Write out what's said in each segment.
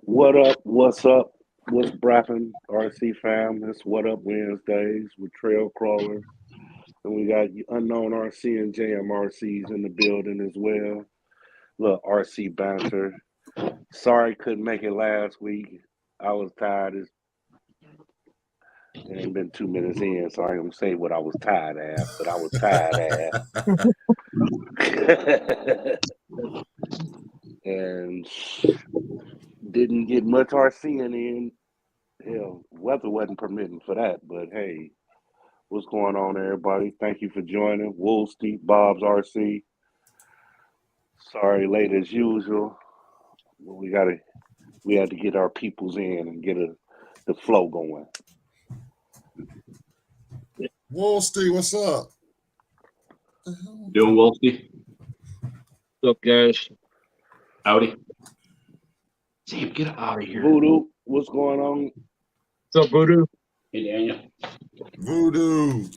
What up? What's up? What's brapping? RC fam. It's What Up Wednesdays with Trail Crawlers. And we got unknown RC and JMRCs in the building as well. Look, RC Banter. Sorry couldn't make it last week. I was tired. It ain't been 2 minutes in, so I ain't gonna say what I was tired at, but I was tired at. And didn't get much RCing in. Hell, weather wasn't permitting for that, but hey, what's going on, everybody? Thank you for joining. Woolsey, Bob's RC. Sorry, late as usual. We had to get our peoples in and get the flow going. Woolsey, what's up? Doing Woolsey. What's up, guys? Howdy. Sam, get out of here. Voodoo, what's going on? What's up, Voodoo? Hey, Daniel. Voodoo.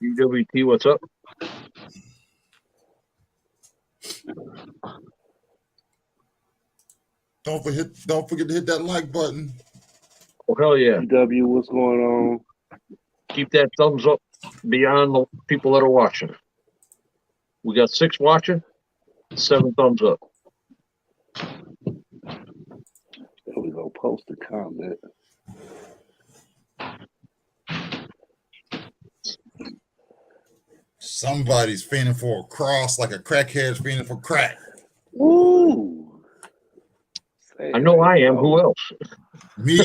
UWT, what's up? Don't forget to hit that like button. Oh, hell yeah. GW, what's going on? Keep that thumbs up beyond the people that are watching. We got 6 watching, 7 thumbs up. There we go. Post a comment. Somebody's fiending for a cross like a crackhead's fiending for crack. Ooh. I know I am. Who else? Me?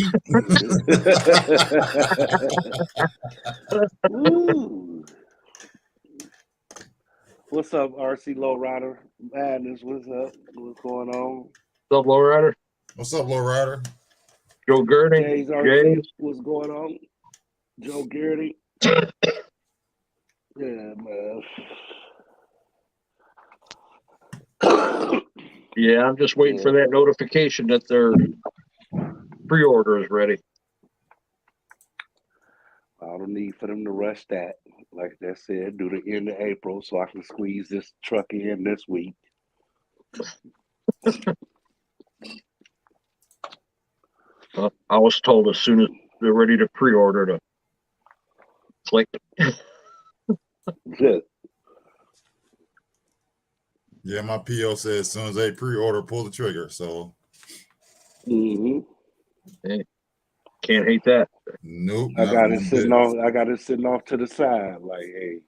Ooh. What's up, RC Lowrider? Madness, what's up? What's going on? What's up, Lowrider? What's up, Lowrider? Joe Gurney. Jay's RC, what's going on? Joe Garrity. Yeah, man. Yeah, I'm just waiting for that notification that their pre-order is ready. I don't need for them to rush that. Like I said, do the end of April so I can squeeze this truck in this week. I was told as soon as they're ready to pre-order to click. Good. Yeah, my PO says as soon as they pre-order, pull the trigger. So, Mm-hmm. Hey, can't hate that. nope. I got it sitting off to the side. Like, hey.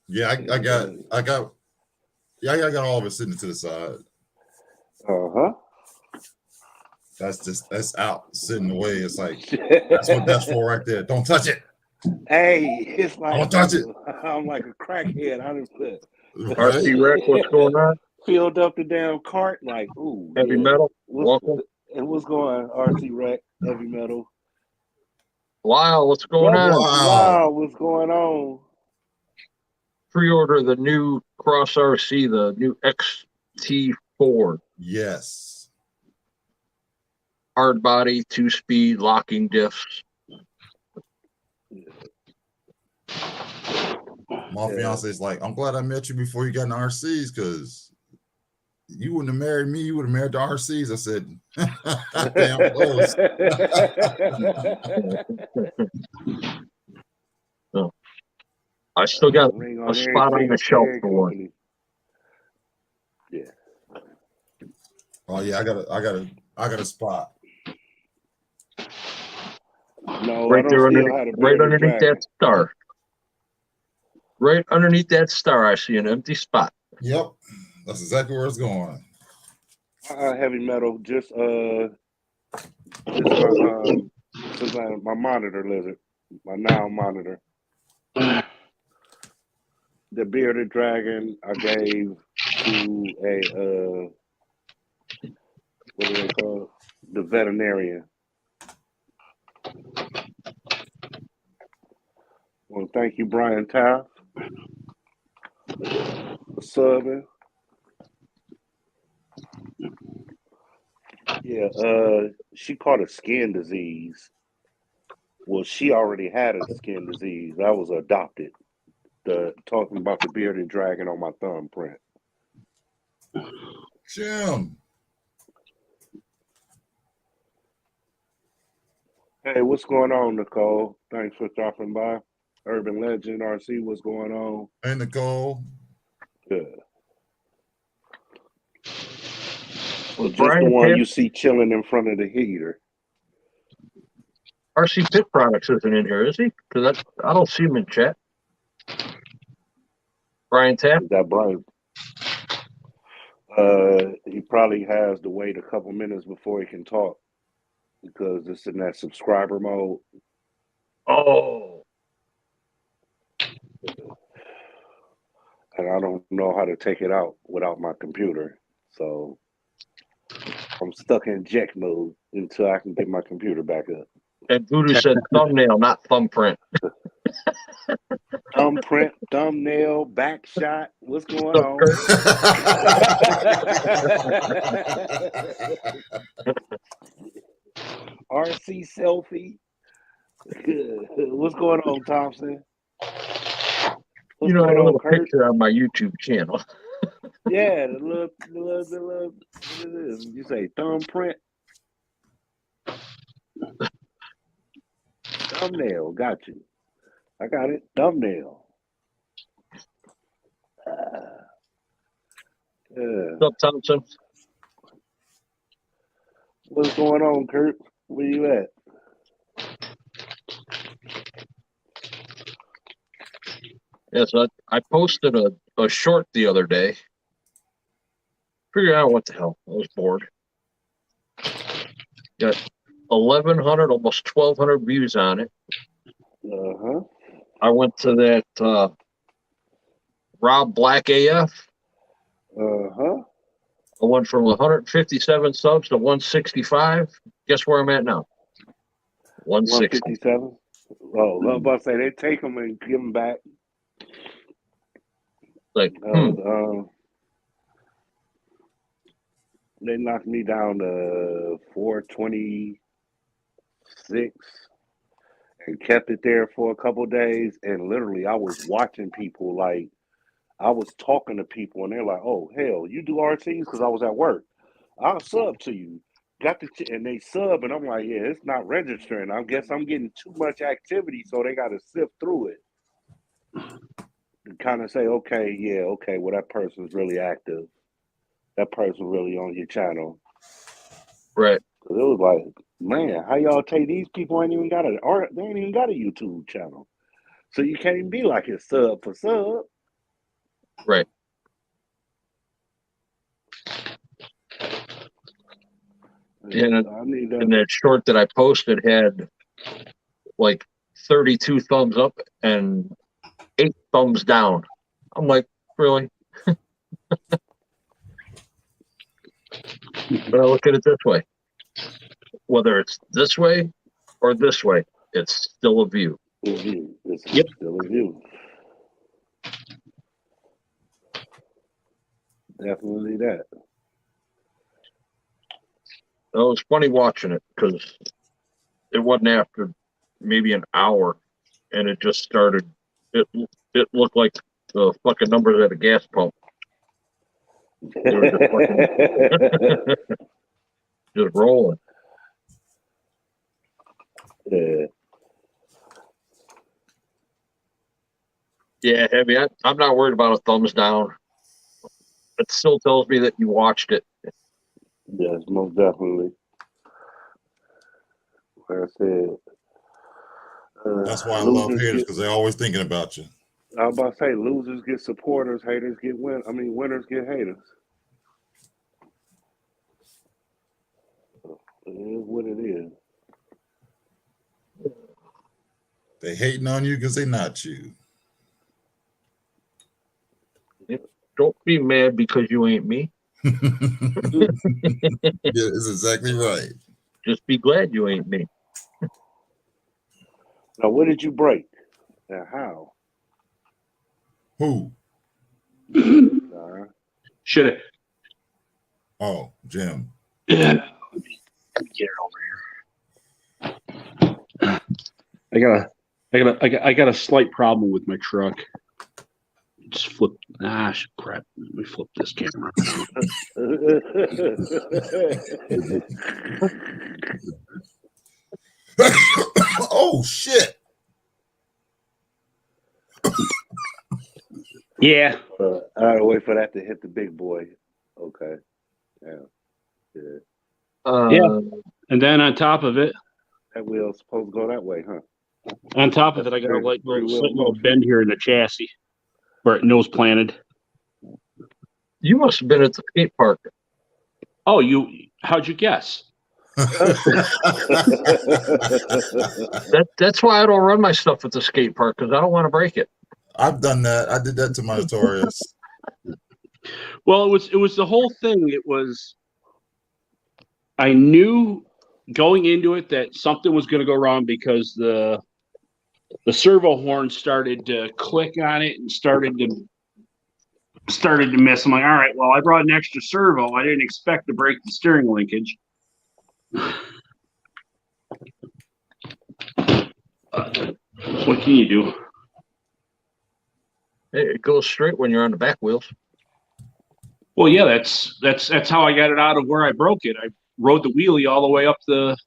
Yeah, I got all of it sitting to the side. Uh-huh. That's out sitting away. It's like that's what that's for right there. Don't touch it. Hey, it's like Don't touch it. I'm like a crackhead. I just put RC Rec, what's going on? Filled up the damn cart, like, ooh. Heavy metal. Welcome. And what's going on, RC Rec, heavy metal? Wow, what's going on? Wow, what's going on? Pre-order the new Cross RC, the new XT4. Yes. Hard body, 2-speed, locking diffs. My fiance's like, I'm glad I met you before you got in RCs because you wouldn't have married me. You would have married the RCs. I said, damn close. Oh. I still got a spot on the shelf for one. Yeah. Oh yeah, I got a spot. No, right there underneath that star. Right underneath that star, I see an empty spot. Yep, that's exactly where it's going. Heavy metal, just my monitor lizard, my now monitor. The bearded dragon I gave to a what do they call it? The veterinarian. Well, thank you, Brian Taft, for subbing. Yeah, she caught a skin disease, Well, she already had a skin disease. I was adopted. Talking about the bearded dragon on my thumbprint. Jim. Hey, what's going on, Nicole? Thanks for stopping by. Urban Legend, RC, what's going on? Hey, Nicole. Good. So Was just Brian the one Pitt? you see chilling in front of the heater. RC Pit Products isn't in here, is he? Because I don't see him in chat. Brian Tapp? Is that Brian? He probably has to wait a couple minutes before he can talk because it's in that subscriber mode. Oh. And I don't know how to take it out without my computer. So I'm stuck in eject mode until I can get my computer back up. And Voodoo said thumbnail, not thumbprint. Thumbprint, thumbnail, back shot. What's going So, on? Kurt, RC selfie. What's going on, Thompson? What's you know, I going have a on, little Kurt? picture on my YouTube channel. Yeah, the little, what is this? You say thumbprint? Thumbnail, got you. I got it. Thumbnail. Yeah. What's up, Thompson? What's going on, Kurt? Where you at? Yes, I posted a short the other day. Figure out what the hell. I was bored. Got 1,100, almost 1,200 views on it. Uh-huh. I went to that Rob Black AF. Uh-huh. I went from 157 subs to 165. Guess where I'm at now? 160. 157? Oh, I was about to say, they take them and give them back. Like, They knocked me down to 426 and kept it there for a couple days. And literally, I was watching people like, I was talking to people, and they're like, "Oh hell, you do RTs?" Because I was at work. I'll sub to you. And they sub, and I'm like, "Yeah, it's not registering. I guess I'm getting too much activity, so they got to sift through it and kind of say, okay, yeah, okay, well that person's really active. That person really on your channel." right. Cause it was like, man, how y'all take these people ain't even got they ain't even got a YouTube channel, so you can't even be like it's sub for sub. Right. And I need and that short that I posted had like 32 thumbs up and 8 thumbs down. I'm like, really? But I look at it this way. Whether it's this way or this way, it's still a view. view. It's Yep. still a view. Definitely that. It was funny watching it because it wasn't after maybe an hour and it just started. It looked like the fucking numbers at a gas pump. They were just fucking just rolling. Yeah. Yeah, heavy. I'm not worried about a thumbs down. It still tells me that you watched it. Yes, most definitely. Like I said, That's why I love losers haters get. because they're always thinking about you. I was about to say, losers get supporters, haters get winners get haters. It is what it is. They hating on you because they not you. Don't be mad because you ain't me. Yeah, that's exactly right. Just be glad you ain't me. Now, what did you break and how? Who? Should have. Oh, Jim. Yeah. Let me get it over here. I got a slight problem with my truck. Just flip. Crap. Let me flip this camera. Oh shit! Yeah. I gotta wait for that to hit the big boy. Okay. Yeah. Yeah. And then on top of it, That wheel's supposed to go that way, huh? I got a slight little bend here in the chassis where it nose planted. You must have been at the skate park. Oh, how'd you guess? That's why I don't run my stuff at the skate park, because I don't want to break it. I've done that. I did that to my Notorious. Well, it was the whole thing. I knew going into it that something was going to go wrong because the servo horn started to click on it and started to miss. I'm like, all right, well, I brought an extra servo. I didn't expect to break the steering linkage. What can you do? It goes straight when you're on the back wheels. Well, yeah, that's how I got it out of where I broke it. I rode the wheelie all the way up the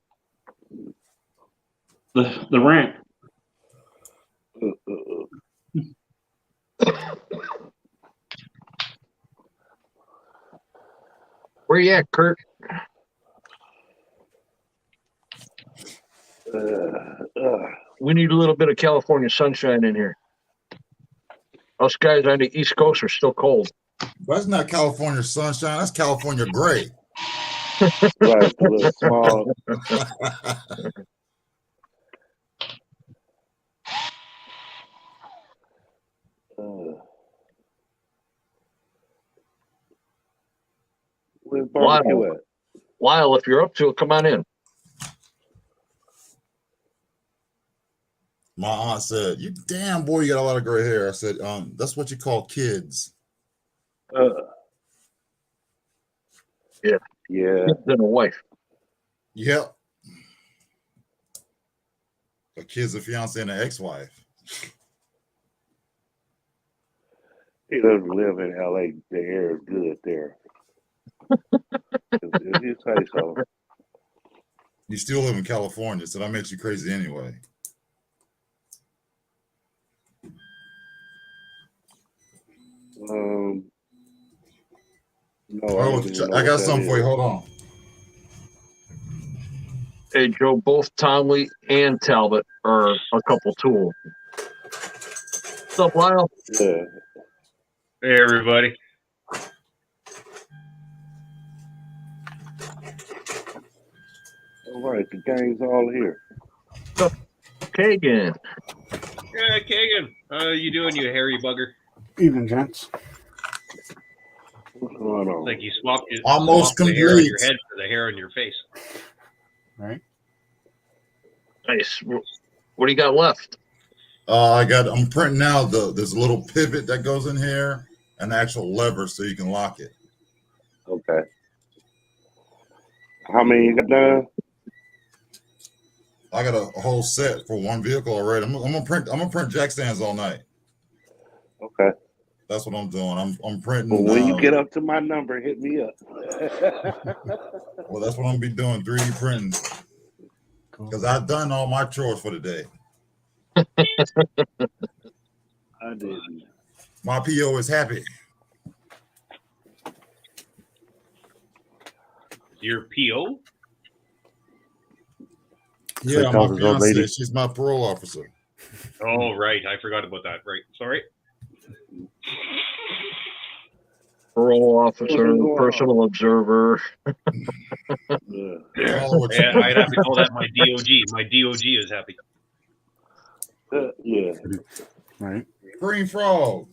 ramp. Where you at, Kurt? We need a little bit of California sunshine in here. Us guys on the East Coast are still cold. That's not California sunshine. That's California gray. Right, a little small. Where's barbecue at? Lyle, if you're up to it, come on in. My aunt said, "You damn boy, you got a lot of gray hair." I said, "That's what you call kids." Yeah. Yeah. Then a wife. Yep. A kid's a fiance and an ex-wife. He doesn't live in LA. The air is good there. If you say so. You still live in California, so that makes you crazy anyway. No, I got something for you. Hold on. Hey, Joe, both Tomley and Talbot are a couple tools. What's up, Lyle? Yeah. Hey, everybody. All right, the gang's all here. What's up, Kagan? Yeah, Kagan. How you doing, you hairy bugger? Evening, gents. What's going on? Like you swapped the hair on your head for the hair on your face. Right. Nice. What do you got left? I'm printing now. There's a little pivot that goes in here, and the actual lever so you can lock it. Okay. How many you got done? I got a whole set for one vehicle already. I'm gonna print jack stands all night. Okay. That's what I'm doing. I'm printing. Well, when you get up to my number, hit me up. Well, that's what I'm gonna be doing, 3D printing. Because I've done all my chores for the day. I didn't. My PO is happy. Your PO? Yeah, my fiance. She's my parole officer. Oh, right. I forgot about that. Right. Sorry. Parole officer, personal observer. Yeah, I'd have to call that my DOG. My DOG is happy. Yeah. Right. Green frog.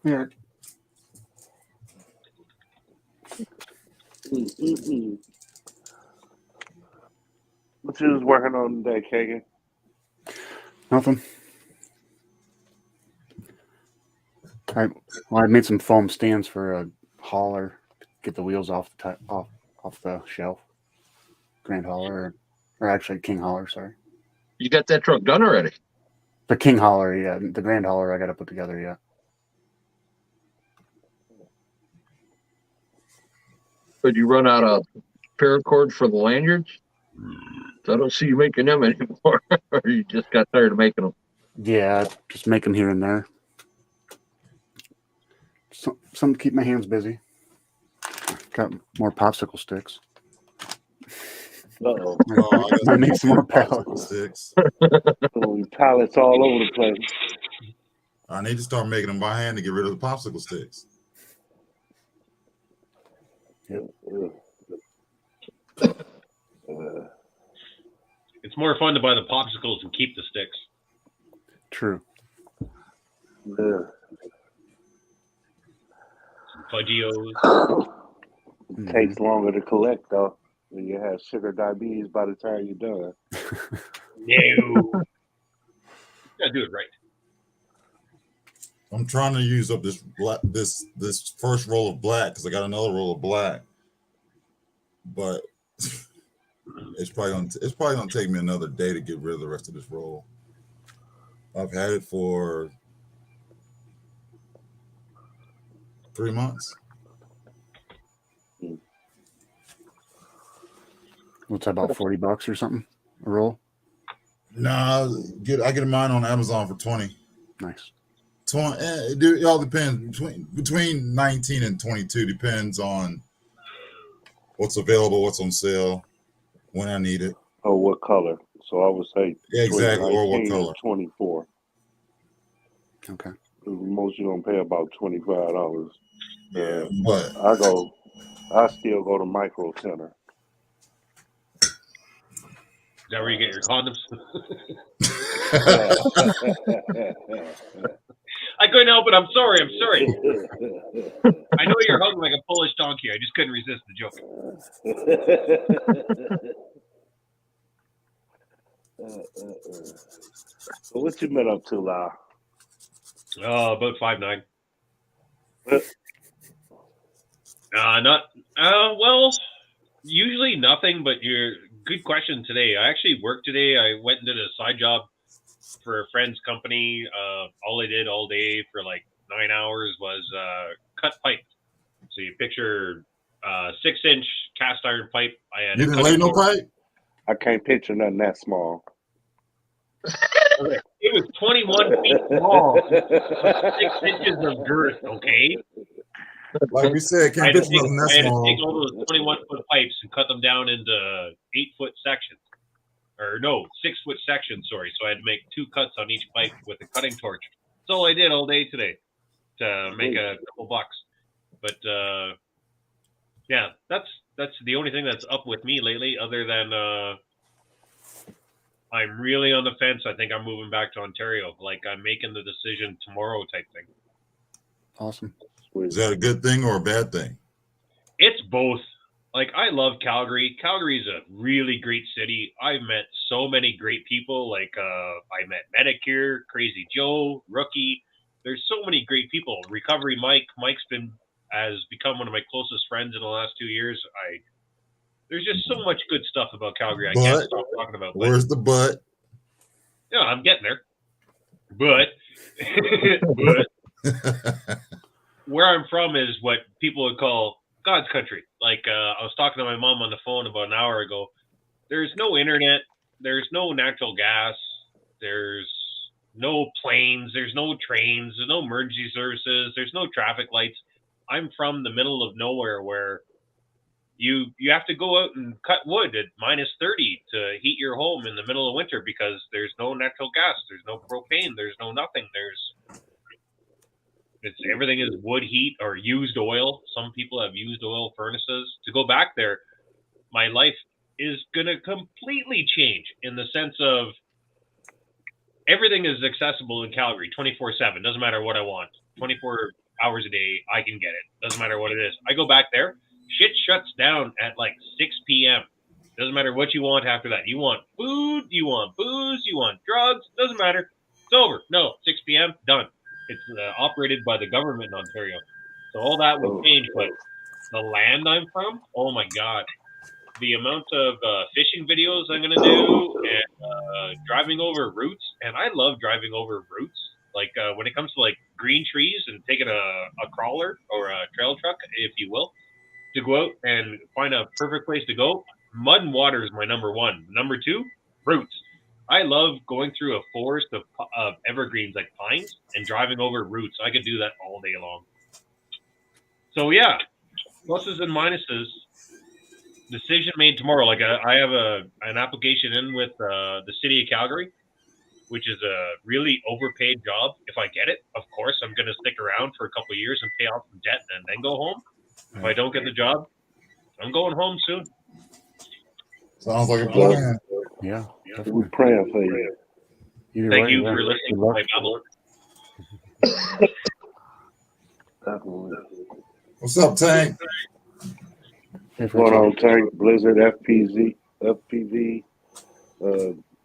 Yeah. What you was working on today, Kagan? Nothing. I made some foam stands for a hauler to get the wheels off the shelf. Grand hauler, or actually King hauler. Sorry. You got that truck done already? The King hauler, yeah. The Grand hauler I got to put together, yeah. But you run out of paracord for the lanyards? I don't see you making them anymore. Or you just got tired of making them? Yeah, just make them here and there. Some to keep my hands busy. Got more popsicle sticks. Uh-oh. Oh, I I need some more popsicle pallets. sticks. Pallets all over the place. I need to start making them by hand to get rid of the popsicle sticks. It's more fun to buy the popsicles and keep the sticks. True. Yeah. Fudgios. Takes longer to collect though. When you have sugar diabetes by the time you're done. No. Gotta do it right. I'm trying to use up this black, this first roll of black because I got another roll of black, but it's probably gonna take me another day to get rid of the rest of this roll. I've had it for 3 months. What's that, about $40 or something a roll? Nah, I get mine on Amazon for 20. Nice. 20. It all depends between 19 and 22. Depends on what's available, what's on sale, when I need it. Oh, what color? So I would say Exactly, or what 19 color? and 24. Okay. Most you're gonna pay about $25. Yeah, but I still go to Micro Center. Is that where you get your condoms? I couldn't help it. I'm sorry. I know you're hung like a Polish donkey. I just couldn't resist the joke. So what you been up to, La? About 5'9". Well, usually nothing, but good question today. I actually worked today. I went and did a side job for a friend's company. All I did all day for like 9 hours was cut pipe. So you picture 6-inch cast iron pipe. I had you didn't lay no pipe? I can't picture nothing that small. It was 21 feet long, 6 inches of girth. Okay. Like we said, I can't had to picture nothing that take small. all those 21-foot pipes and cut them down into 8-foot sections. Or no, 6-foot sections, sorry. So I had to make 2 cuts on each pipe with a cutting torch. That's all I did all day today to make a couple bucks. But yeah, that's the only thing that's up with me lately, other than I'm really on the fence. I think I'm moving back to Ontario. Like, I'm making the decision tomorrow type thing. Awesome. Is that a good thing or a bad thing? It's both. Like, I love Calgary. Calgary is a really great city. I've met so many great people. Like, I met Medicare, Crazy Joe, Rookie. There's so many great people. Recovery Mike. Mike's has become one of my closest friends in the last 2 years. There's just so much good stuff about Calgary. I can't stop talking about. Where's the but? Yeah, I'm getting there. But where I'm from is what people would call God's country. Like, I was talking to my mom on the phone about an hour ago. There's no internet. There's no natural gas. There's no planes. There's no trains. There's no emergency services. There's no traffic lights. I'm from the middle of nowhere where you have to go out and cut wood at minus 30 to heat your home in the middle of winter because there's no natural gas. There's no propane. There's no nothing. Everything is wood heat or used oil. Some people have used oil furnaces. To go back there, my life is going to completely change in the sense of everything is accessible in Calgary 24/7. Doesn't matter what I want. 24 hours a day, I can get it. Doesn't matter what it is. I go back there, shit shuts down at like 6 p.m. Doesn't matter what you want after that. You want food, you want booze, you want drugs. Doesn't matter. It's over. No, 6 p.m., done. It's operated by the government in Ontario. So all that will change. But the land I'm from, oh my God. The amount of fishing videos I'm going to do and driving over roots, and I love driving over roots. Like when it comes to like green trees and taking a crawler or a trail truck, if you will, to go out and find a perfect place to go. Mud and water is my number one. Number two, roots. I love going through a forest of evergreens like pines and driving over roots. I could do that all day long. So yeah, pluses and minuses. Decision made tomorrow. Like I have an application in with the city of Calgary, which is a really overpaid job. If I get it, of course, I'm going to stick around for a couple of years and pay off some debt and then go home. If I don't get the job, I'm going home soon. Sounds like a plan. Yeah, We're definitely. praying for you. Either Thank way, you yeah. for listening Good to luck. my babble. Definitely. What's up, Tank? Hey, Going Francois. on, Tank, Blizzard, FPV,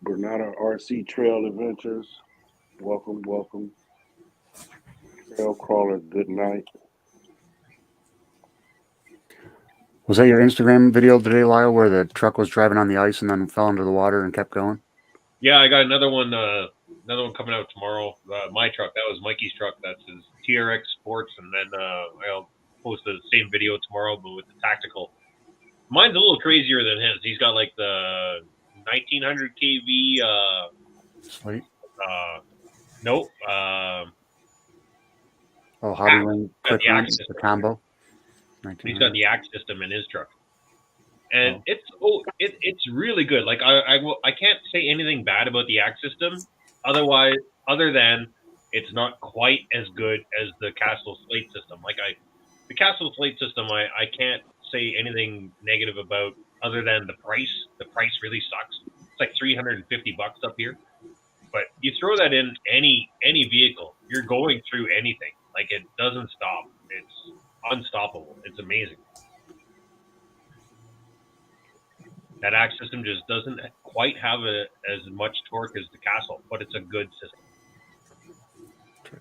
Granada RC Trail Adventures. Welcome, welcome. Trail Crawler, good night. Was that your Instagram video today, Lyle, where the truck was driving on the ice and then fell into the water and kept going? Yeah, I got another one coming out tomorrow. My truck, that was Mikey's truck. That's his TRX Sports, and then I'll post the same video tomorrow, but with the tactical. Mine's a little crazier than his. He's got like the 1900 kV. Slate. Nope. Oh, Hobby Axe. Wing Got quick the run, axe the system. combo. He's got the axe system in his truck, and Oh. it's really good. Like I can't say anything bad about the axe system, other than it's not quite as good as the Castle Slate system. Like the Castle Slate system, I can't say anything negative about other than the price. The price really sucks. It's like $350 up here. But you throw that in any vehicle, you're going through anything. Like it doesn't stop. It's unstoppable. It's amazing. That axe system just doesn't quite have as much torque as the Castle, but it's a good system.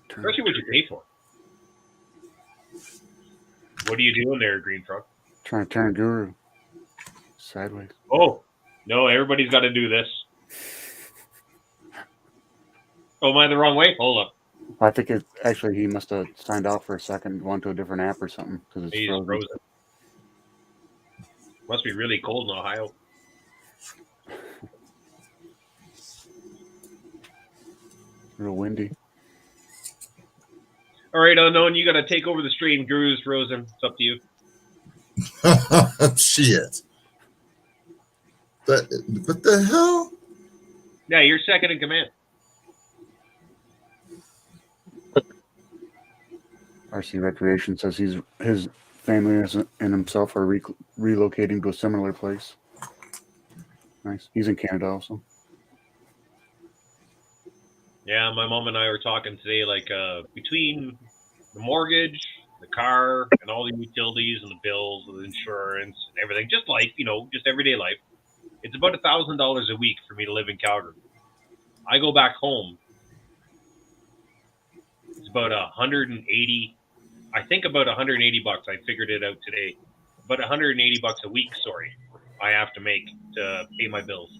Especially what you pay for. What are you doing there, Green Truck? Trying to turn G.U.R.U sideways. Oh, no, everybody's got to do this. Oh, am I the wrong way? Hold up. I think it actually he must have signed off for a second, gone to a different app or something because it's He's frozen. frozen. Must be really cold in Ohio. Real windy. All right, Unknown, you got to take over the stream. Guru's frozen. It's up to you. Shit. What the hell? Yeah, you're second in command. RC Recreation says his family and himself are relocating to a similar place. Nice. He's in Canada also. Yeah, my mom and I were talking today, like between the mortgage, the car, and all the utilities and the bills and the insurance and everything, just life, just everyday life. It's about $1,000 a week for me to live in Calgary. I go back home. It's about 180. I think about 180 bucks. I figured it out today. About 180 bucks a week. Sorry, I have to make to pay my bills.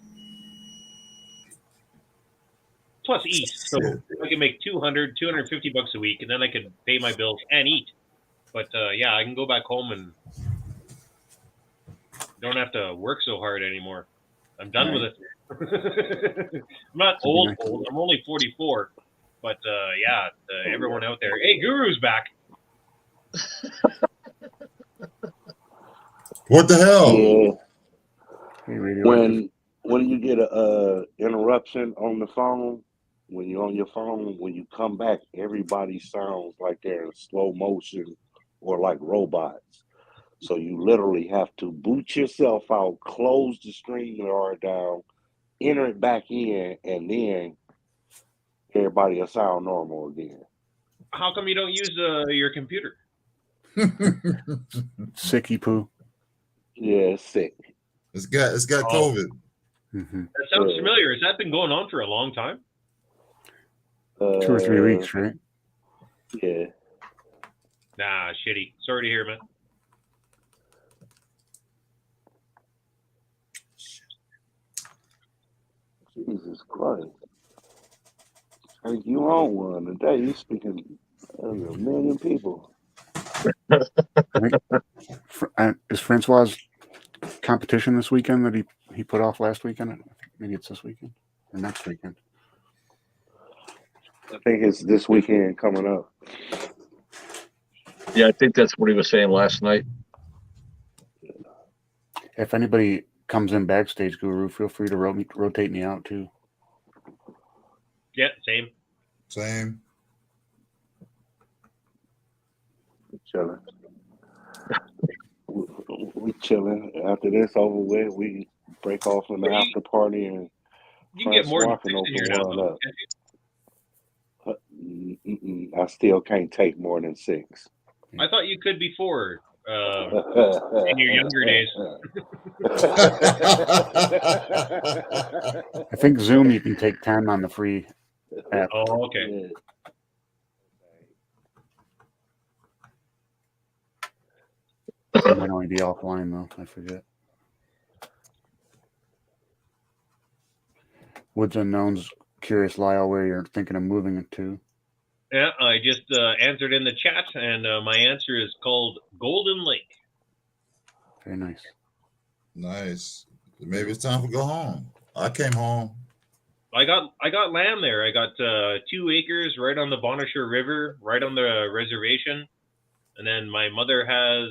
Plus eat. So I can make 250 bucks a week, and then I could pay my bills and eat. But yeah, I can go back home and don't have to work so hard anymore. I'm done with it. I'm not old. I'm only 44. But yeah, everyone out there. Hey, Guru's back. What the hell? Yeah. Hey, when you get a interruption on the phone, when you're on your phone, when you come back, everybody sounds like they're in slow motion or like robots. So you literally have to boot yourself out, close the StreamYard down, enter it back in, and then everybody will sound normal again. How come you don't use your computer? Sicky poo. Yeah, it's sick. It's got COVID. Mm-hmm. That sounds familiar. Has that been going on for a long time? 2 or 3 weeks, right? Yeah. Nah, shitty. Sorry to hear, man. Jesus Christ. Hey, you on one today. You speaking of a million people. I think, is Francois' competition this weekend that he put off last weekend? I think maybe it's this weekend or next weekend. I think it's this weekend coming up. Yeah, I think that's what he was saying last night. If anybody comes in backstage, Guru, feel free to rotate me out too. Yeah, same. Same. Chilling. We chilling. After this over with, we break off in the after party and You can get more than Francois can 6 in here open now, one though. up. I still can't take more than 6. I thought you could before in your younger days. I think Zoom you can take 10 on the free app. Oh, okay. It might only be offline though. I forget. Woods Unknown's curious, Lyle, where you're thinking of moving it to. Yeah, I just answered in the chat, and my answer is called Golden Lake. Very nice. Nice. Maybe it's time to go home. I came home. I got land there. I got 2 acres right on the Bonnechere River, right on the reservation, and then my mother has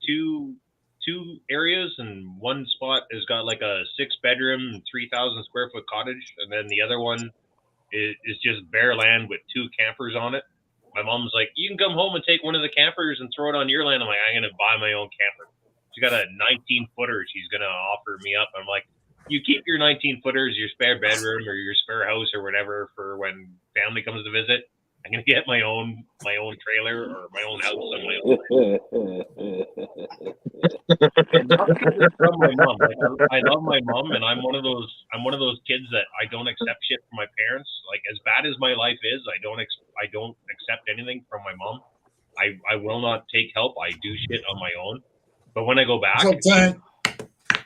two areas, and one spot has got like a 6-bedroom, 3,000 square foot cottage, and then the other one is just bare land with 2 campers on it. My mom's like, you can come home and take one of the campers and throw it on your land. I'm like, I'm gonna buy my own camper. She's got a 19-footer she's gonna offer me up. I'm like, you keep your 19-footer as your spare bedroom or your spare house or whatever for when family comes to visit. I'm gonna get my own trailer or my own house on my own. From my mom. Like, I love my mom, and I'm one of those kids that I don't accept shit from my parents. Like, as bad as my life is, I don't accept anything from my mom. I will not take help. I do shit on my own. But when I go back,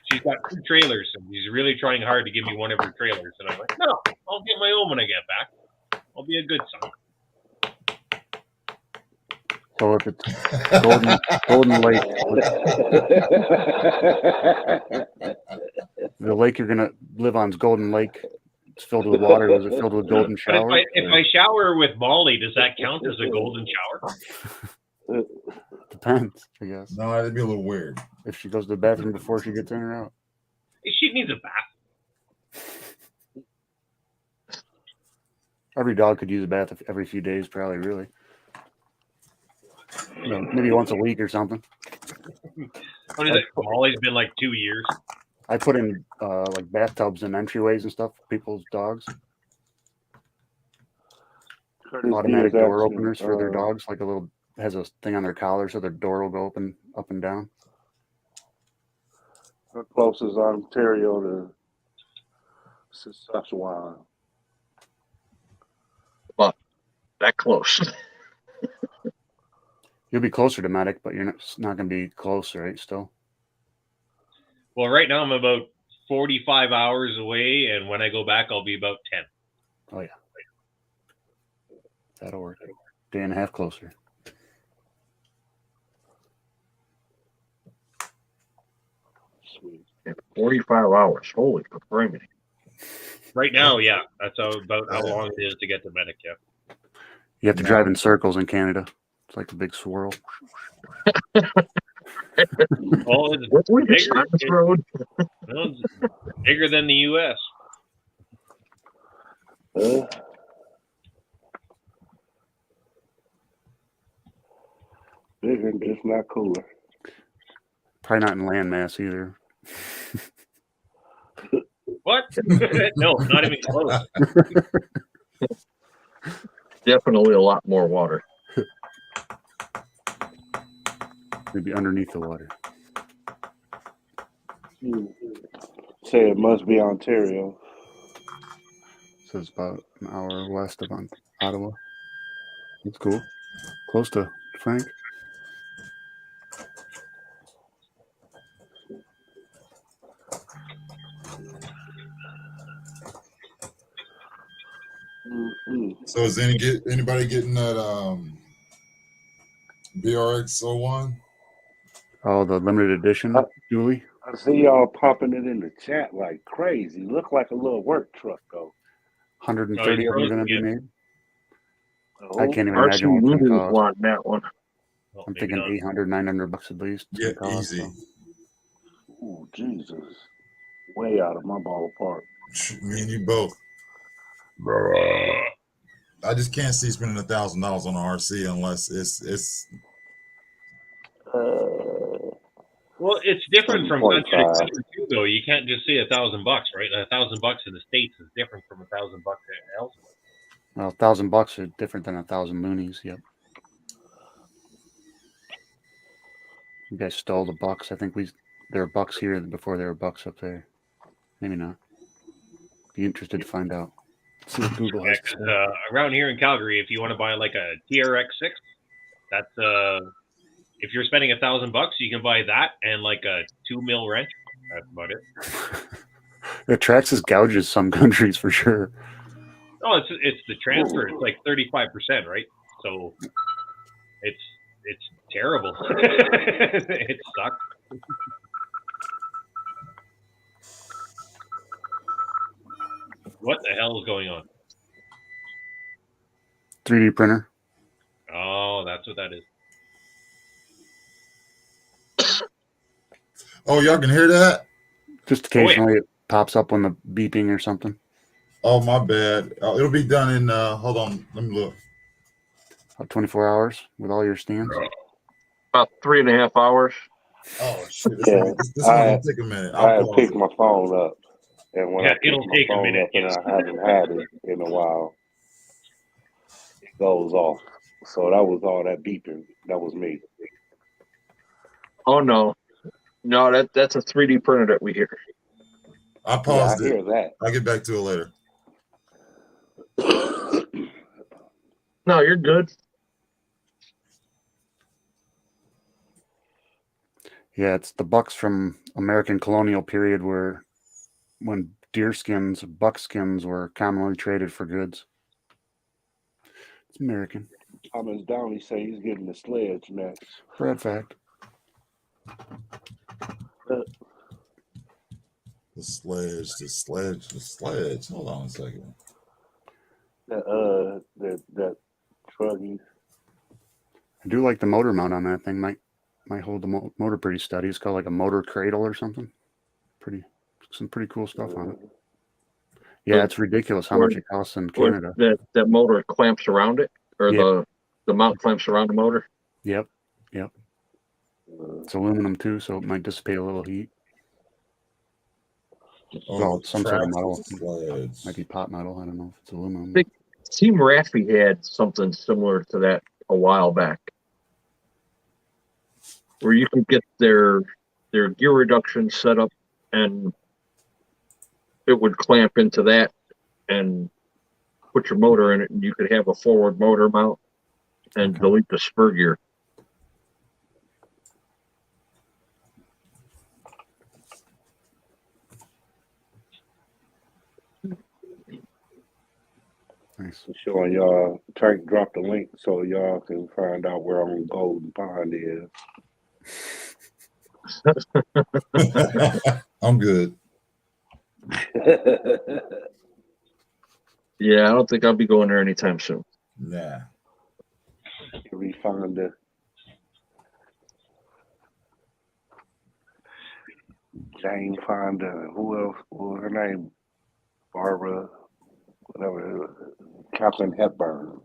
she's got 2 trailers, and she's really trying hard to give me one of her trailers. And I'm like, no, I'll get my own when I get back. I'll be a good son. So if it's Golden Lake, the lake you're gonna live on is Golden Lake. It's filled with water. Was it filled with golden shower? But if I shower with Molly, does that count as a golden shower? Depends, I guess. No, that'd be a little weird. If she goes to the bathroom before she gets in or out. She needs a bath. Every dog could use a bath every few days, probably, really. You know, maybe once a week or something. What is it? Molly's been like 2 years. I put in like bathtubs and entryways and stuff for people's dogs. Automatic door openers for their dogs, like a little has a thing on their collar so their door will go open up and down. Her closest Ontario to Saskatchewan. But that close. You'll be closer to Medic, but you're not going to be close, right? Still. Well, right now I'm about 45 hours away, and when I go back, I'll be about 10. Oh yeah, that'll work. Day and a half closer. Sweet. 45 hours. Holy crap. Right now, yeah, that's about how long it is to get to Medic. Yeah. You have to drive in circles in Canada. It's like a big swirl. Oh, it's bigger, it's bigger than the U.S. Bigger, just not cooler. Probably not in landmass either. What? No, not even close. Definitely a lot more water. Maybe underneath the water. Say it must be Ontario. So it's about an hour west of Ottawa. That's cool. Close to Frank. So is anybody getting that BRX-01? Oh, the limited edition, I, Julie. I see y'all popping it in the chat like crazy. Look like a little work truck though. 130 of them are going to be made. I can't even RC imagine what it's going to Media cost. want that one. Well, I'm maybe thinking not. 800, 900 bucks at least. It's Yeah, gonna cost, easy. so. Oh Jesus, way out of my ballpark. Me and you both. I just can't see spending $1,000 on an RC unless it's. Well, it's different from country to 7.5. country too, though. You can't just say $1,000, right? $1,000 in the States is different from $1,000 elsewhere. Well, $1,000 are different than 1,000 loonies. Yep. You guys stole the bucks. I think there were bucks here before there were bucks up there. Maybe not. Be interested to find out. See what Google Yeah, has to because say. around here in Calgary, if you want to buy like a TRX6, that's if you're spending $1,000, you can buy that and like a 2 mil wrench. That's about it. The Traxxas gouges some countries for sure. Oh, it's the transfer. It's like 35%, right? So it's terrible. It sucks. What the hell is going on? 3D printer. Oh, that's what that is. Oh, y'all can hear that? Just occasionally it pops up on the beeping or something. Oh, my bad. It'll be done in. Hold on, let me look. 24 hours with all your stands. About 3.5 hours. Oh shit! Yeah, This one's gonna take a minute. I I'll had pause picked it. my phone up, and when I Yeah, picked it'll my take a phone minute. up, and Yes. I haven't had it in a while, it goes off. So that was all that beeping. That was me. Oh no, that's a 3D printer that we hear. I Yeah, I paused it. hear that. I'll get back to it later. No, you're good. Yeah, it's the bucks from American colonial period when buckskins were commonly traded for goods. It's American. Thomas Downey say he's getting the sledge next. Brad fact. The sledge. Hold on a second. That truggy. I do like the motor mount on that thing. Might hold the motor pretty steady. It's called like a motor cradle or something. Some pretty cool stuff on it. Yeah, it's ridiculous how much it costs in Canada. That motor clamps around it, or Yep. the mount clamps around the motor. Yep. It's aluminum too, so it might dissipate a little heat. Well, it's some sort of metal. Might be pot metal. I don't know if it's aluminum. I think Team Raffy had something similar to that a while back, where you could get their gear reduction set up, and it would clamp into that and put your motor in it, and you could have a forward motor mount and delete the spur gear. Nice. Showing y'all, Tank dropped a link so y'all can find out where on Golden Pond is. I'm good. Yeah, I don't think I'll be going there anytime soon. Nah. We find the Jane Fonda. Who else? What was her name? Barbara, whatever. Captain Hepburn.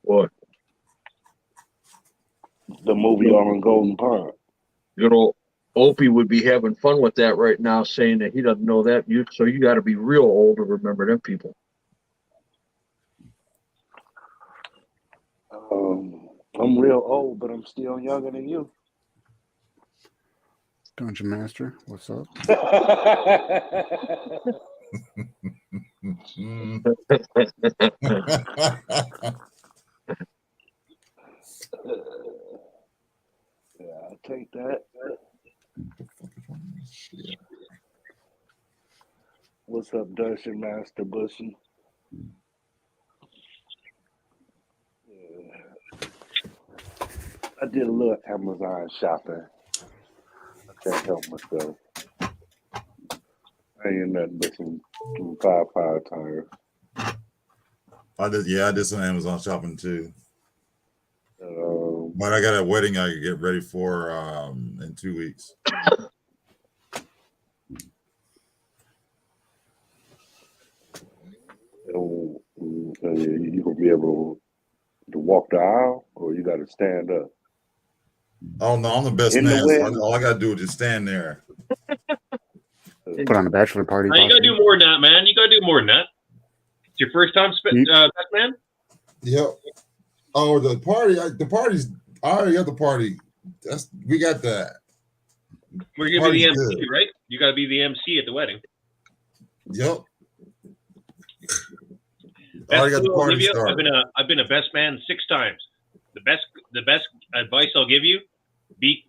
What? The movie on Golden Pond. Good old Opie would be having fun with that right now, saying that he doesn't know that. So you got to be real old to remember them people. I'm real old, but I'm still younger than you. Dungeon Master, what's up? Yeah, I'll take that. What's up, Dusty Master Bushy? I did a little Amazon shopping. I can't help myself. I ain't nothing but some 5 tires. I did some Amazon shopping too. Um, But I got a wedding I could get ready for in 2 weeks. you gonna be able to walk the aisle, or you got to stand up? Oh no, I'm the best In the man. wedding? So all I gotta do is just stand there. Put on a bachelor party. Now, you gotta do more than that, man. You gotta do more than that. It's your first time best man? Yep. Oh, the party's I already got the party. We got that. We're gonna be the Party's MC, good. right? You gotta be the MC at the wedding. Yep. Best Already got the clue I'll party give you, started. I've been a best man 6 times. The best advice I'll give you: be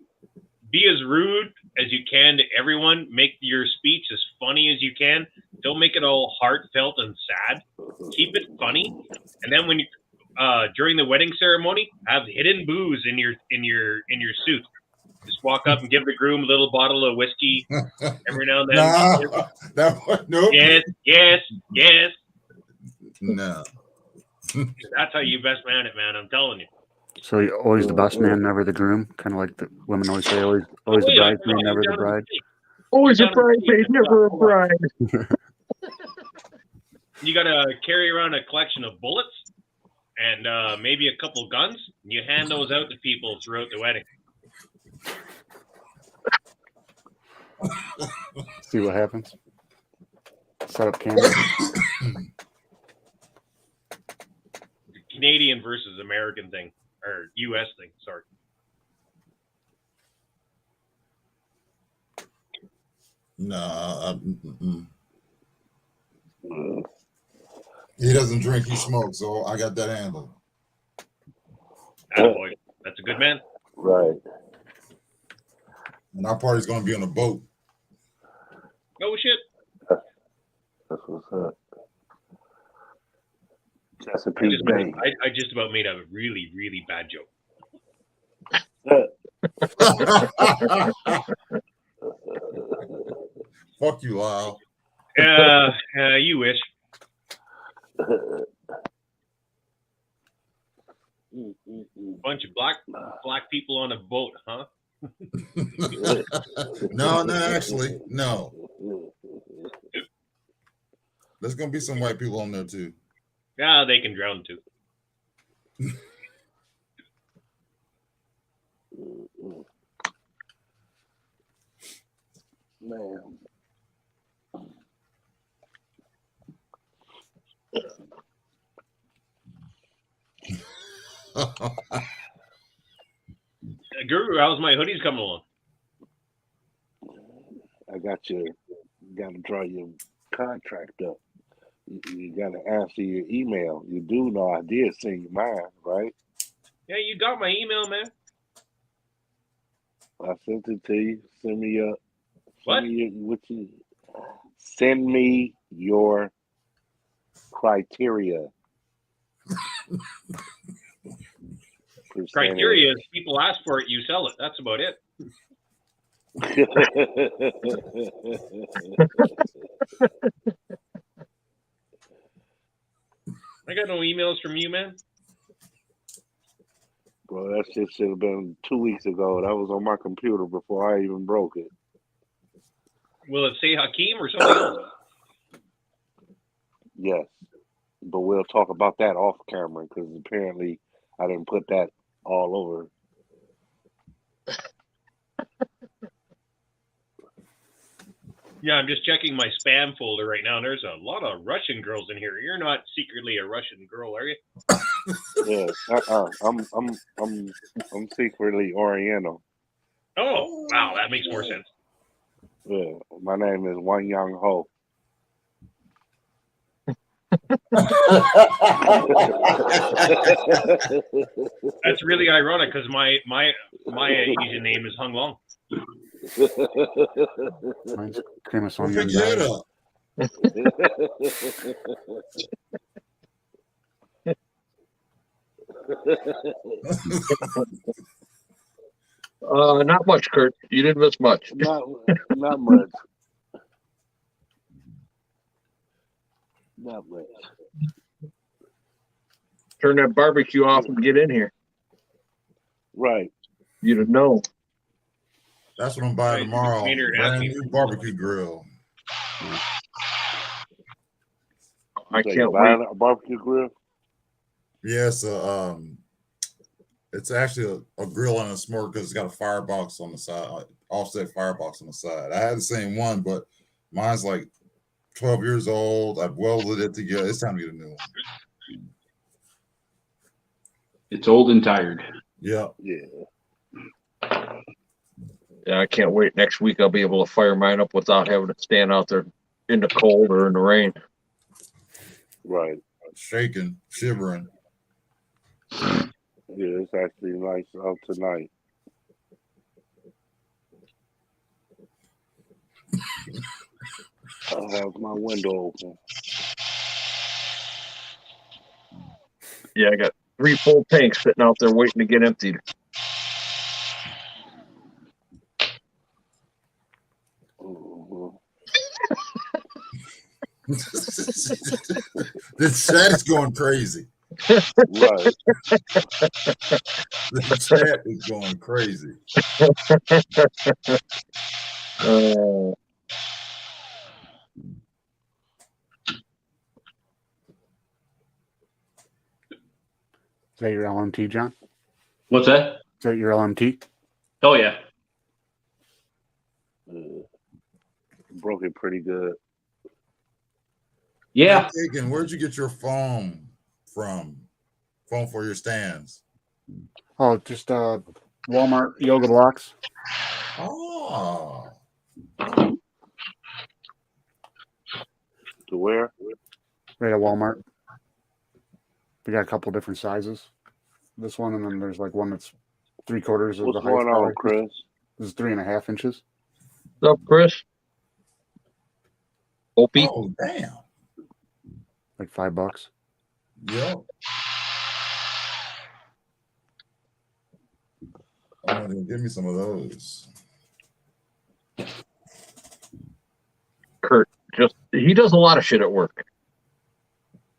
as rude as you can to everyone. Make your speech as funny as you can. Don't make it all heartfelt and sad. Keep it funny, and then when you during the wedding ceremony, have hidden booze in your suit. Just walk up and give the groom a little bottle of whiskey every now and then. Nope. Yes. No. That's how you best man it, man. I'm telling you. So you're always the best man, never the groom. Kind of like the women always say, always the yeah, bridesmaid, never the bride. Always a Down in the bridesmaid, States, never a bride. You got to carry around a collection of bullets and maybe a couple guns. And you hand those out to people throughout the wedding. See what happens. Set up cameras. Canadian versus American thing, or U.S. thing. Sorry. No. He doesn't drink, he smokes, so I got that handled. Attaboy. That's a good man. Right. And our party's going to be on a boat. Oh, shit. That's what's up. Chesapeake Bay. I just about made a really, really bad joke. Fuck you, Lyle. You wish. Bunch of black people on a boat, huh? No, actually, no. There's going to be some white people on there, too. Yeah, they can drown, too. Man. Guru, how's my hoodies coming along? I got to draw your contract up. You got to answer your email. You do know I did send you mine, right? Yeah, you got my email, man. I sent it to you. Send me your What? Send me your criteria. Criteria is people ask for it, you sell it. That's about it. I got no emails from you, man. Bro, that shit should have been 2 weeks ago. That was on my computer before I even broke it. Will it say Hakeem or something else? Yes. But we'll talk about that off camera because apparently I didn't put that all over. Yeah, I'm just checking my spam folder right now, and there's a lot of Russian girls in here. You're not secretly a Russian girl, are you? Yeah, I'm secretly Oriental. Oh, wow, that makes more sense. Yeah, my name is Wan Young Ho. That's really ironic because my Asian name is Hung Long. Mine's Cream of We'll Sonia. figure it out. Not much, Kurt. You didn't miss much. not much. Not much. Turn that barbecue off and get in here. Right. You'd have known. That's what I'm buying Right, tomorrow. Maynard Brand asked me new for barbecue grill. I So you can't buying wait. a barbecue grill? Yes, it's actually a grill and a smoker because it's got a firebox on the side, offset firebox on the side. I had the same one, but mine's like 12 years old. I've welded it together. It's time to get a new one. It's old and tired. Yeah. Yeah. Yeah, I can't wait. Next week I'll be able to fire mine up without having to stand out there in the cold or in the rain. Right. Shaking, shivering. Yeah, it's actually nice out tonight. I have my window open. Yeah, I got 3 full tanks sitting out there waiting to get emptied. Mhm. This chat is going crazy. Right. The chat is going crazy. Is that your LMT, John? What's that? Is that your LMT? Oh yeah. Broke it pretty good. Yeah. Hey, Kagan, where'd you get your foam from? Foam for your stands? Oh, just Walmart yoga blocks. Oh. To where? Right at Walmart. We got a couple different sizes. This one, and then there's like one that's 3/4 of What's the height. going on, Chris? This is 3.5 inches. What's up, Chris? Opie? Oh, damn. Like $5. Yep. Oh, give me some of those. Kurt, he does a lot of shit at work.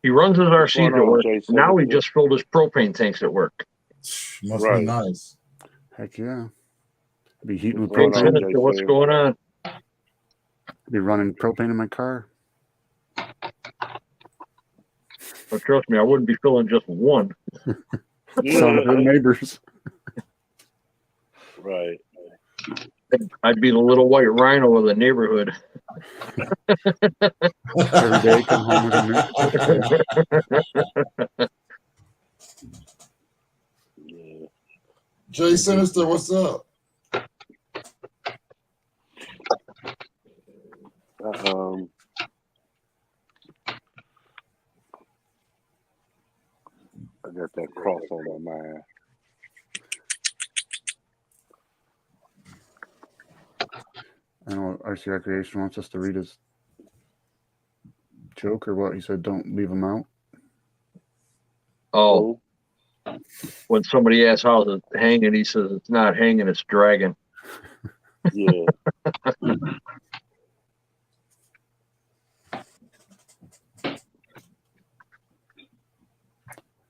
He runs his What's RCs going at on, work. Jason? Now he just filled his propane tanks at work. Must Right. be nice. Heck yeah. Be heating with What's going Hey, on, propane. Sinister, what's Jason? going on? Be running propane in my car. But trust me, I wouldn't be filling just one. Some of the neighbors. Right. I'd be the little white rhino of the neighborhood. Every day come home with a new. Yeah. Jay Sinister, what's up? I got that cross on my mind. I know RC Recreation wants us to read his joke or what. He said, don't leave him out. Oh, when somebody asks how's it hanging, he says it's not hanging, it's dragging. Yeah.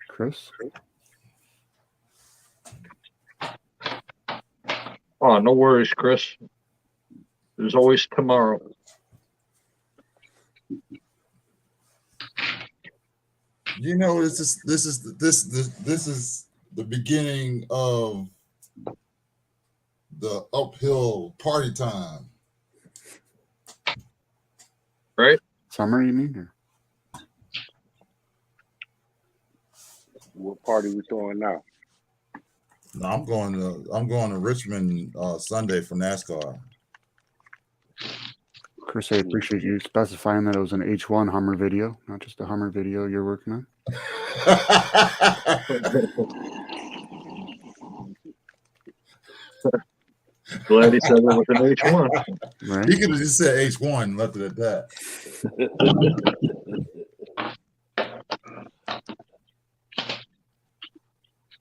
Chris? Oh, no worries, Chris. There's always tomorrow. You know, this is the beginning of the uphill party time. Right? Summer, you mean? Or? What party we throwing now? No, I'm going to Richmond Sunday for NASCAR. Chris, I appreciate you specifying that it was an H1 Hummer video, not just a Hummer video you're working on. Glad he said it was an H1. Right? He could have just said H1 and left it at that.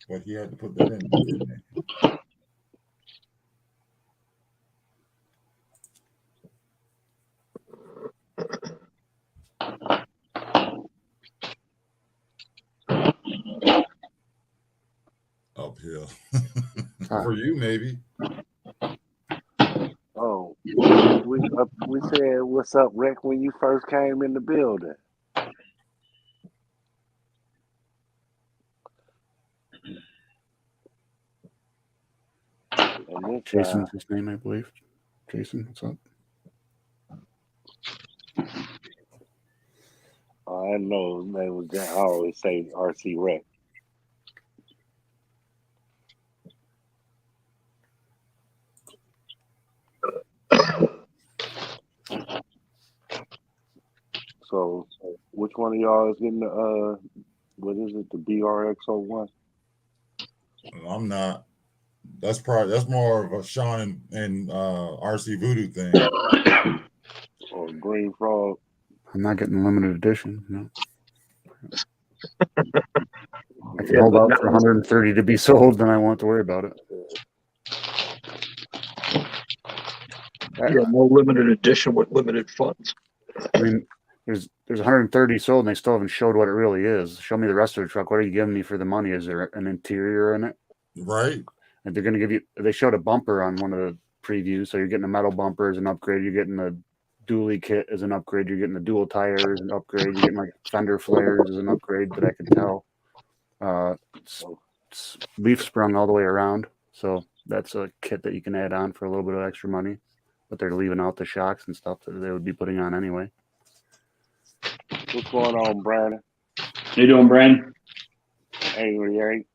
But he had to put that in, didn't he? Uphill. For you, maybe. Oh, we said what's up, Rick, when you first came in the building. And this Jason's his name, I believe. Jason, what's up? I know his name was I always say RC Rick. So, which one of y'all is getting the what is it, the BRX01? I'm not. That's more of a Sean and RC Voodoo thing. Or Green Frog? I'm not getting limited edition. No. I can hold out for 130 to be sold, then I won't have to worry about it. Yeah, no limited edition with limited funds. I mean, there's 130 sold, and they still haven't showed what it really is. Show me the rest of the truck. What are you giving me for the money? Is there an interior in it? Right. And they're going to give you. They showed a bumper on one of the previews, so you're getting a metal bumper as an upgrade. You're getting the dually kit as an upgrade. You're getting the dual tires as an upgrade. You're getting like fender flares as an upgrade that I could tell. Leaf sprung all the way around, so that's a kit that you can add on for a little bit of extra money. But they're leaving out the shocks and stuff that they would be putting on anyway. What's going on, Brandon? How you doing, Brandon? Angry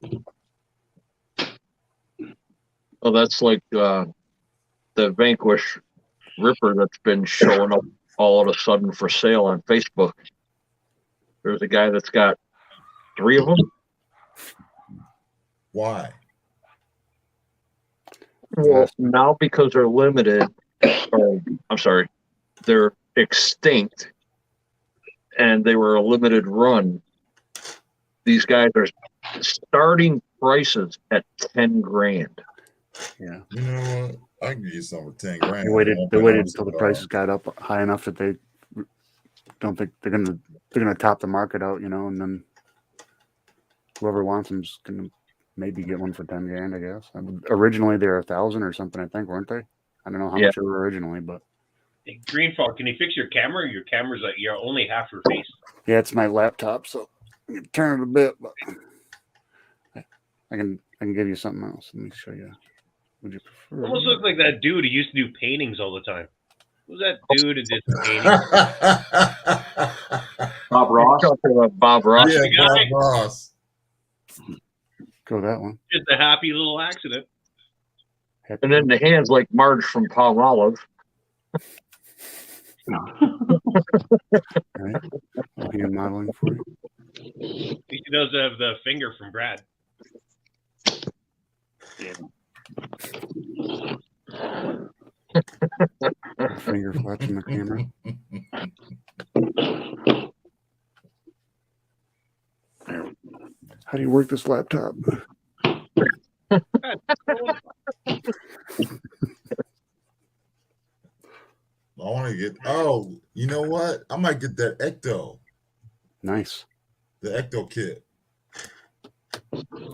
Eight. Well, that's like the Vanquish Ripper that's been showing up all of a sudden for sale on Facebook. There's a guy that's got 3 of them. Why? Well, now because they're limited, I'm sorry, they're extinct, and they were a limited run. These guys are starting prices at 10 grand. Yeah. You know what? I can give you some for 10 grand. They waited until the prices got up high enough that they don't think they're gonna top the market out, and then whoever wants them is gonna maybe get one for 10 grand, I guess. Originally they were 1,000 or something, I think, weren't they? I don't know how much they were originally, but Hey, Green Frog, can you fix your camera? Your camera's you're only half your face. yeah, it's my laptop, so I can turn it a bit, but I can give you something else. Let me show you. Would you prefer? Almost look like that dude who used to do paintings all the time. Who's that dude who did paintings? Bob Ross. Talking about Bob Ross. Yeah, the guy. Bob Ross. Go that one. Just a happy little accident. And then the hands like Marge from Palmolive. Right. Hand modeling for you. He does have the finger from Brad. Finger fletching the camera. How do you work this laptop? I want to get. Oh, you know what? I might get that Ecto. Nice. The Ecto kit.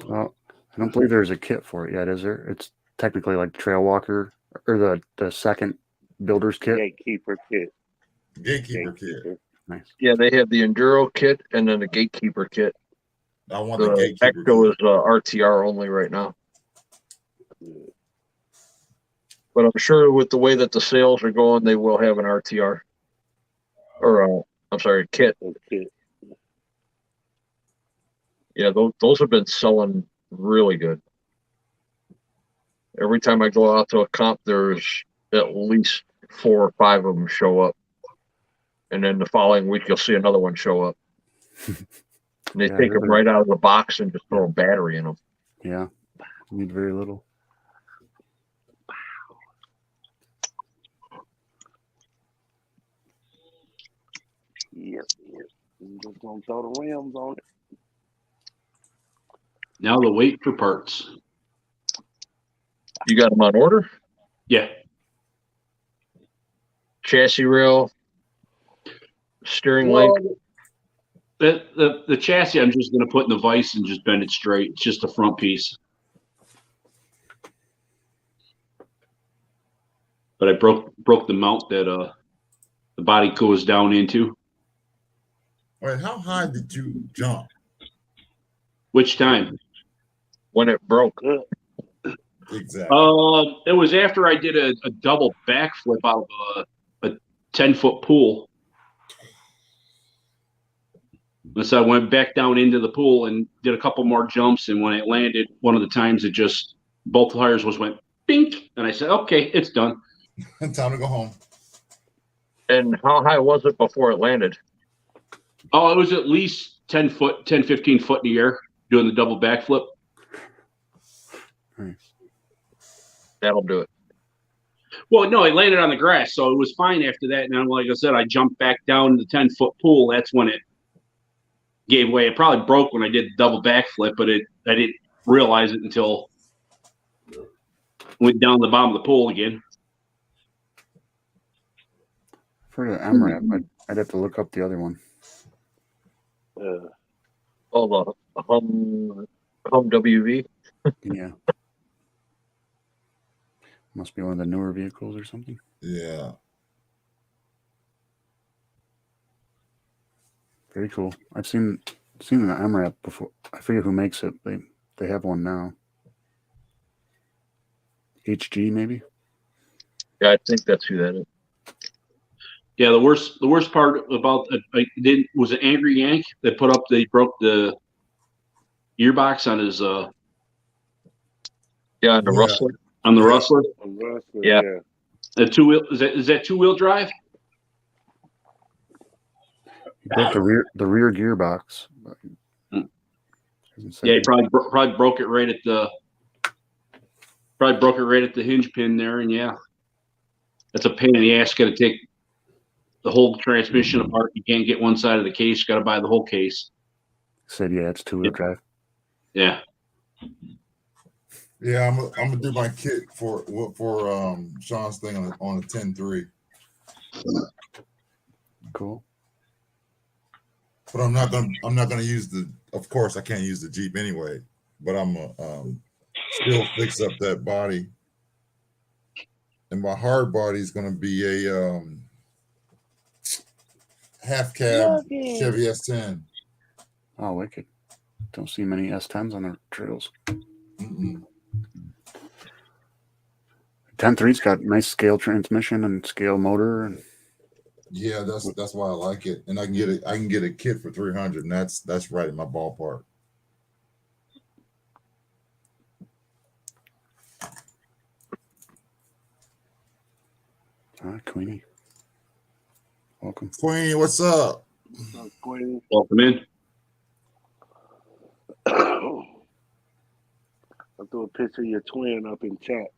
Well, I don't believe there's a kit for it yet, is there? It's technically like Trail Walker or the second builder's kit. Gatekeeper kit. Gatekeeper kit. Nice. Yeah, they have the Enduro kit and then the Gatekeeper kit. I want the The Gatekeeper Ecto kit. is RTR only right now. But I'm sure with the way that the sales are going, they will have an RTR. Or, I'm sorry, kit. Yeah, those have been selling really good. Every time I go out to a comp, there's at least 4 or 5 of them show up. And then the following week, you'll see another one show up. And they take them right out of the box and just throw a battery in them. Yeah, need very little. I'm just gonna throw the rims on it. Now the wait for parts. You got them on order? Yeah. Chassis rail, steering link. The chassis I'm just going to put in the vise and just bend it straight. It's just the front piece. But I broke the mount that the body goes down into. Wait, how high did you jump? Which time? When it broke. Exactly. It was after I did a double backflip out of a 10-foot pool. So I went back down into the pool and did a couple more jumps. And when it landed, one of the times it just, both tires went bink. And I said, okay, it's done. Time to go home. And how high was it before it landed? Oh, it was at least 10, 15 foot in the air doing the double backflip. Nice. That'll do it. Well, no, it landed on the grass. So it was fine after that. And like I said, I jumped back down the 10-foot pool. That's when it gave way. It probably broke when I did the double backflip, but I didn't realize it until I went down the bottom of the pool again. For the MRAP, I'd have to look up the other one. The Hum WV. Yeah. Must be one of the newer vehicles or something. Yeah. Very cool. I've seen the MRAP before. I forget who makes it. They have one now. HG maybe. Yeah, I think that's who that is. Yeah, the worst part about it was an Angry Yank that they broke the gearbox on his on the Rustler. On the Rustler. Yeah. The 2-wheel is that 2-wheel drive? He broke the rear gearbox. Yeah, he probably broke it right at the hinge pin there, and yeah, that's a pain in the ass. Got to take the whole transmission apart. You can't get one side of the case. You got to buy the whole case. Said yeah, it's 2-wheel drive. Yeah. Yeah, I'm gonna do my kit for Sean's thing on a 10-3. Cool. But I'm not gonna use of course I can't use the Jeep anyway, but I'm gonna still fix up that body. And my hard body is gonna be a half cab Chevy S10. Oh, wicked. Don't see many S10s on the trails. 10.3's got nice scale transmission and scale motor, and yeah, that's why I like it. And I can get a kit for 300, and that's right in my ballpark. Queenie. Welcome. Queenie, what's up? Queenie? Welcome in. I threw a picture of your twin up in chat.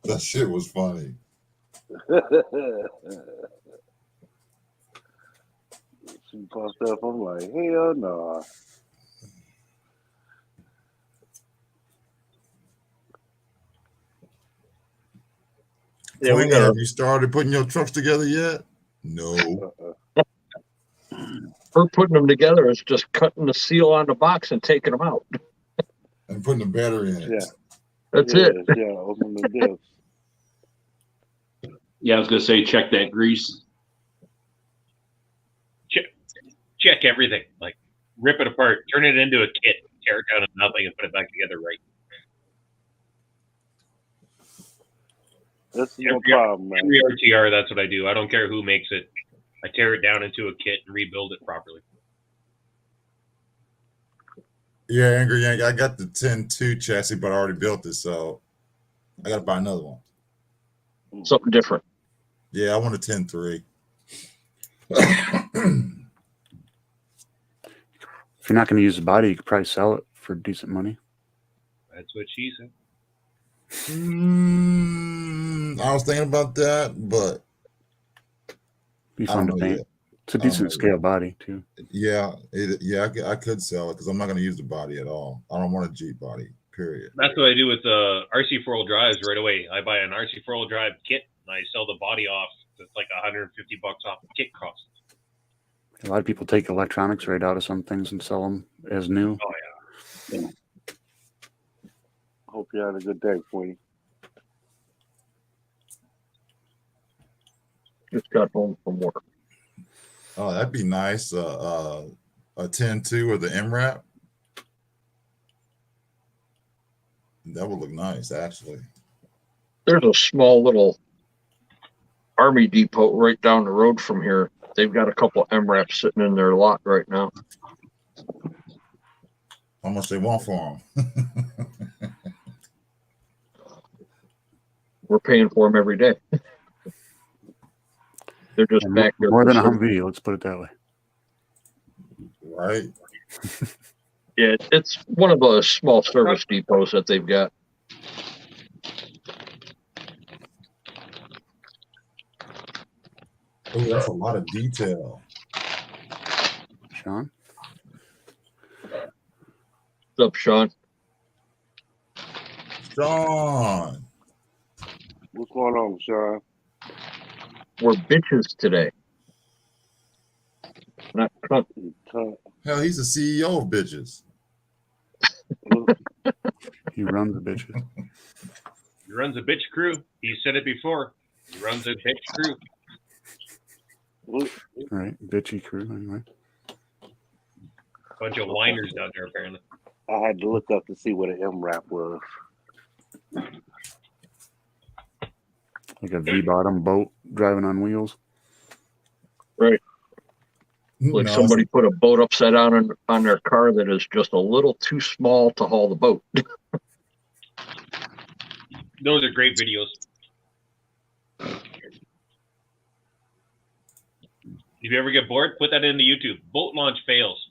That shit was funny. She popped up. I'm like, hell no. Yeah, Queenie, have you started putting your trucks together yet? No. Her putting them together is just cutting the seal on the box and taking them out. And putting the battery in it. Yeah. That's it. Yeah, open the dips. Yeah, I was gonna say check that grease. Check everything. Like rip it apart, turn it into a kit, tear it down to nothing, and put it back together right. That's no problem, man. Every RTR, that's what I do. I don't care who makes it. I tear it down into a kit and rebuild it properly. Yeah, Angry Yank, I got the 10-2 chassis, but I already built it, so I got to buy another one. Something different. Yeah, I want a 10-3. If you're not going to use the body, you could probably sell it for decent money. That's what she said. I was thinking about that, but Be I fun don't to know paint. yet. It's a I don't decent know scale body too. Yeah, I could sell it because I'm not going to use the body at all. I don't want a Jeep body. Period. That's what I do with the RC four-wheel drives right away. I buy an RC four-wheel drive kit and I sell the body off. It's like $150 off the kit cost. A lot of people take electronics right out of some things and sell them as new. Oh yeah. Hope you had a good day, Queen. Just got home from work. Oh, that'd be nice. A 10-2 or the MRAP. That would look nice, actually. There's a small little Army depot right down the road from here. They've got a couple MRAPs sitting in their lot right now. How much they want for them? We're paying for them every day. They're just And back there. more for than a service. Humvee, let's put it that way. Right. Yeah, it's one of the small service depots that they've got. Oh, that's a lot of detail. Sean? What's up, Sean? Sean. What's going on, Sean? We're bitches today. Not cunt. Hell, he's the CEO of bitches. He runs the bitches. He runs a bitch crew. He said it before. He runs a bitch crew. Right, bitchy crew anyway. Bunch of whiners down there, apparently. I had to look up to see what an MRAP was. Like a V-bottom boat driving on wheels. Right. Like No, somebody put a boat upside down on their car that is just a little too small to haul the boat. Those are great videos. If you ever get bored, put that into YouTube. Boat launch fails.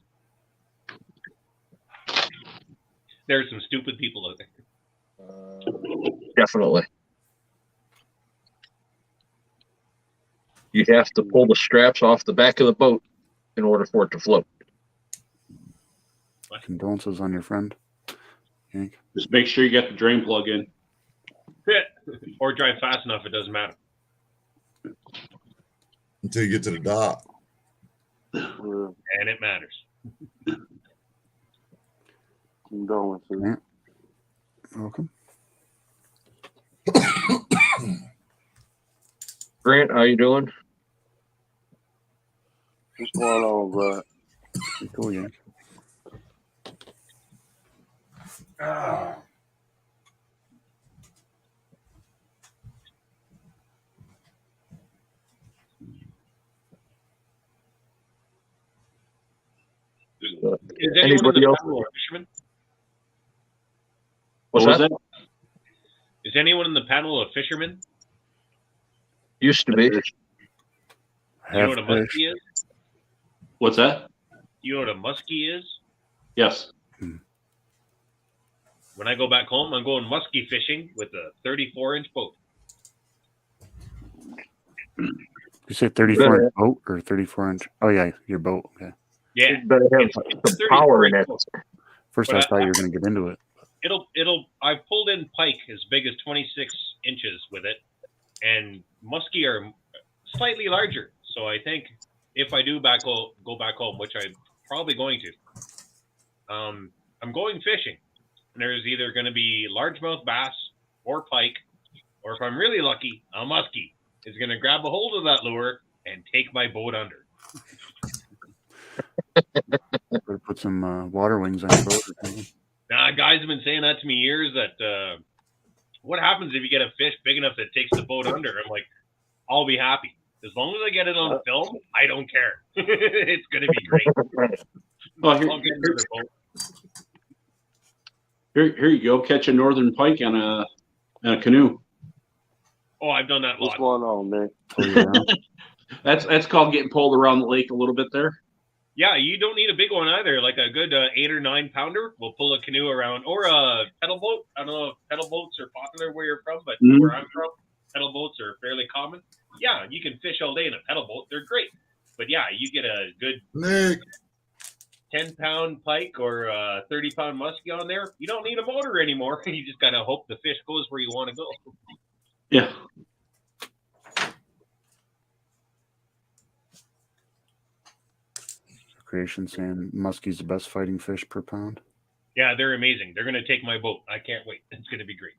There's some stupid people out there. Definitely. You have to pull the straps off the back of the boat in order for it to float. Condolences on your friend, Yank. Just make sure you get the drain plug in. Or drive fast enough, it doesn't matter. until you get to the dock. And it matters. Condolences. Yeah. Welcome. Grant, how you doing? What's going on, bro? Cool, Yank. Is anyone in Anybody the else? panel a fisherman? What's What that? was Is anyone in the panel a fisherman? Used to be. You know what a muskie is? What's that? You know what a muskie is? Yes. When I go back home, I'm going muskie fishing with a 34-inch boat. You say 34-inch boat or 34-inch? Oh, yeah, your boat. Okay. Yeah, You better have it's some power in 34-inch it. boat. First, But I thought you were going to get into it. I pulled in pike as big as 26 inches with it, and muskie are slightly larger. So I think if I do go back home, which I'm probably going to, I'm going fishing. And there's either going to be largemouth bass or pike, or if I'm really lucky, a muskie is going to grab a hold of that lure and take my boat under. Better put some water wings on your boat or something. Now, guys have been saying that to me years that what happens if you get a fish big enough that takes the boat under? I'm like, I'll be happy. As long as I get it on film, I don't care. It's going to be great. Oh, I'll get another boat. here you go. Catch a northern pike on a canoe. Oh, I've done that a What's lot. going on, man? Pull you around. That's called getting pulled around the lake a little bit there. Yeah, you don't need a big one either. Like a good 8 or 9 pounder will pull a canoe around, or a pedal boat. I don't know if pedal boats are popular where you're from, but where I'm from, pedal boats are fairly common. Yeah, you can fish all day in a pedal boat. They're great. But yeah, you get a good Nick, 10-pound pike or a 30-pound muskie on there. You don't need a motor anymore. You just got to hope the fish goes where you want to go. Yeah. Creation saying muskie's the best fighting fish per pound. Yeah, they're amazing. They're going to take my boat. I can't wait. It's going to be great.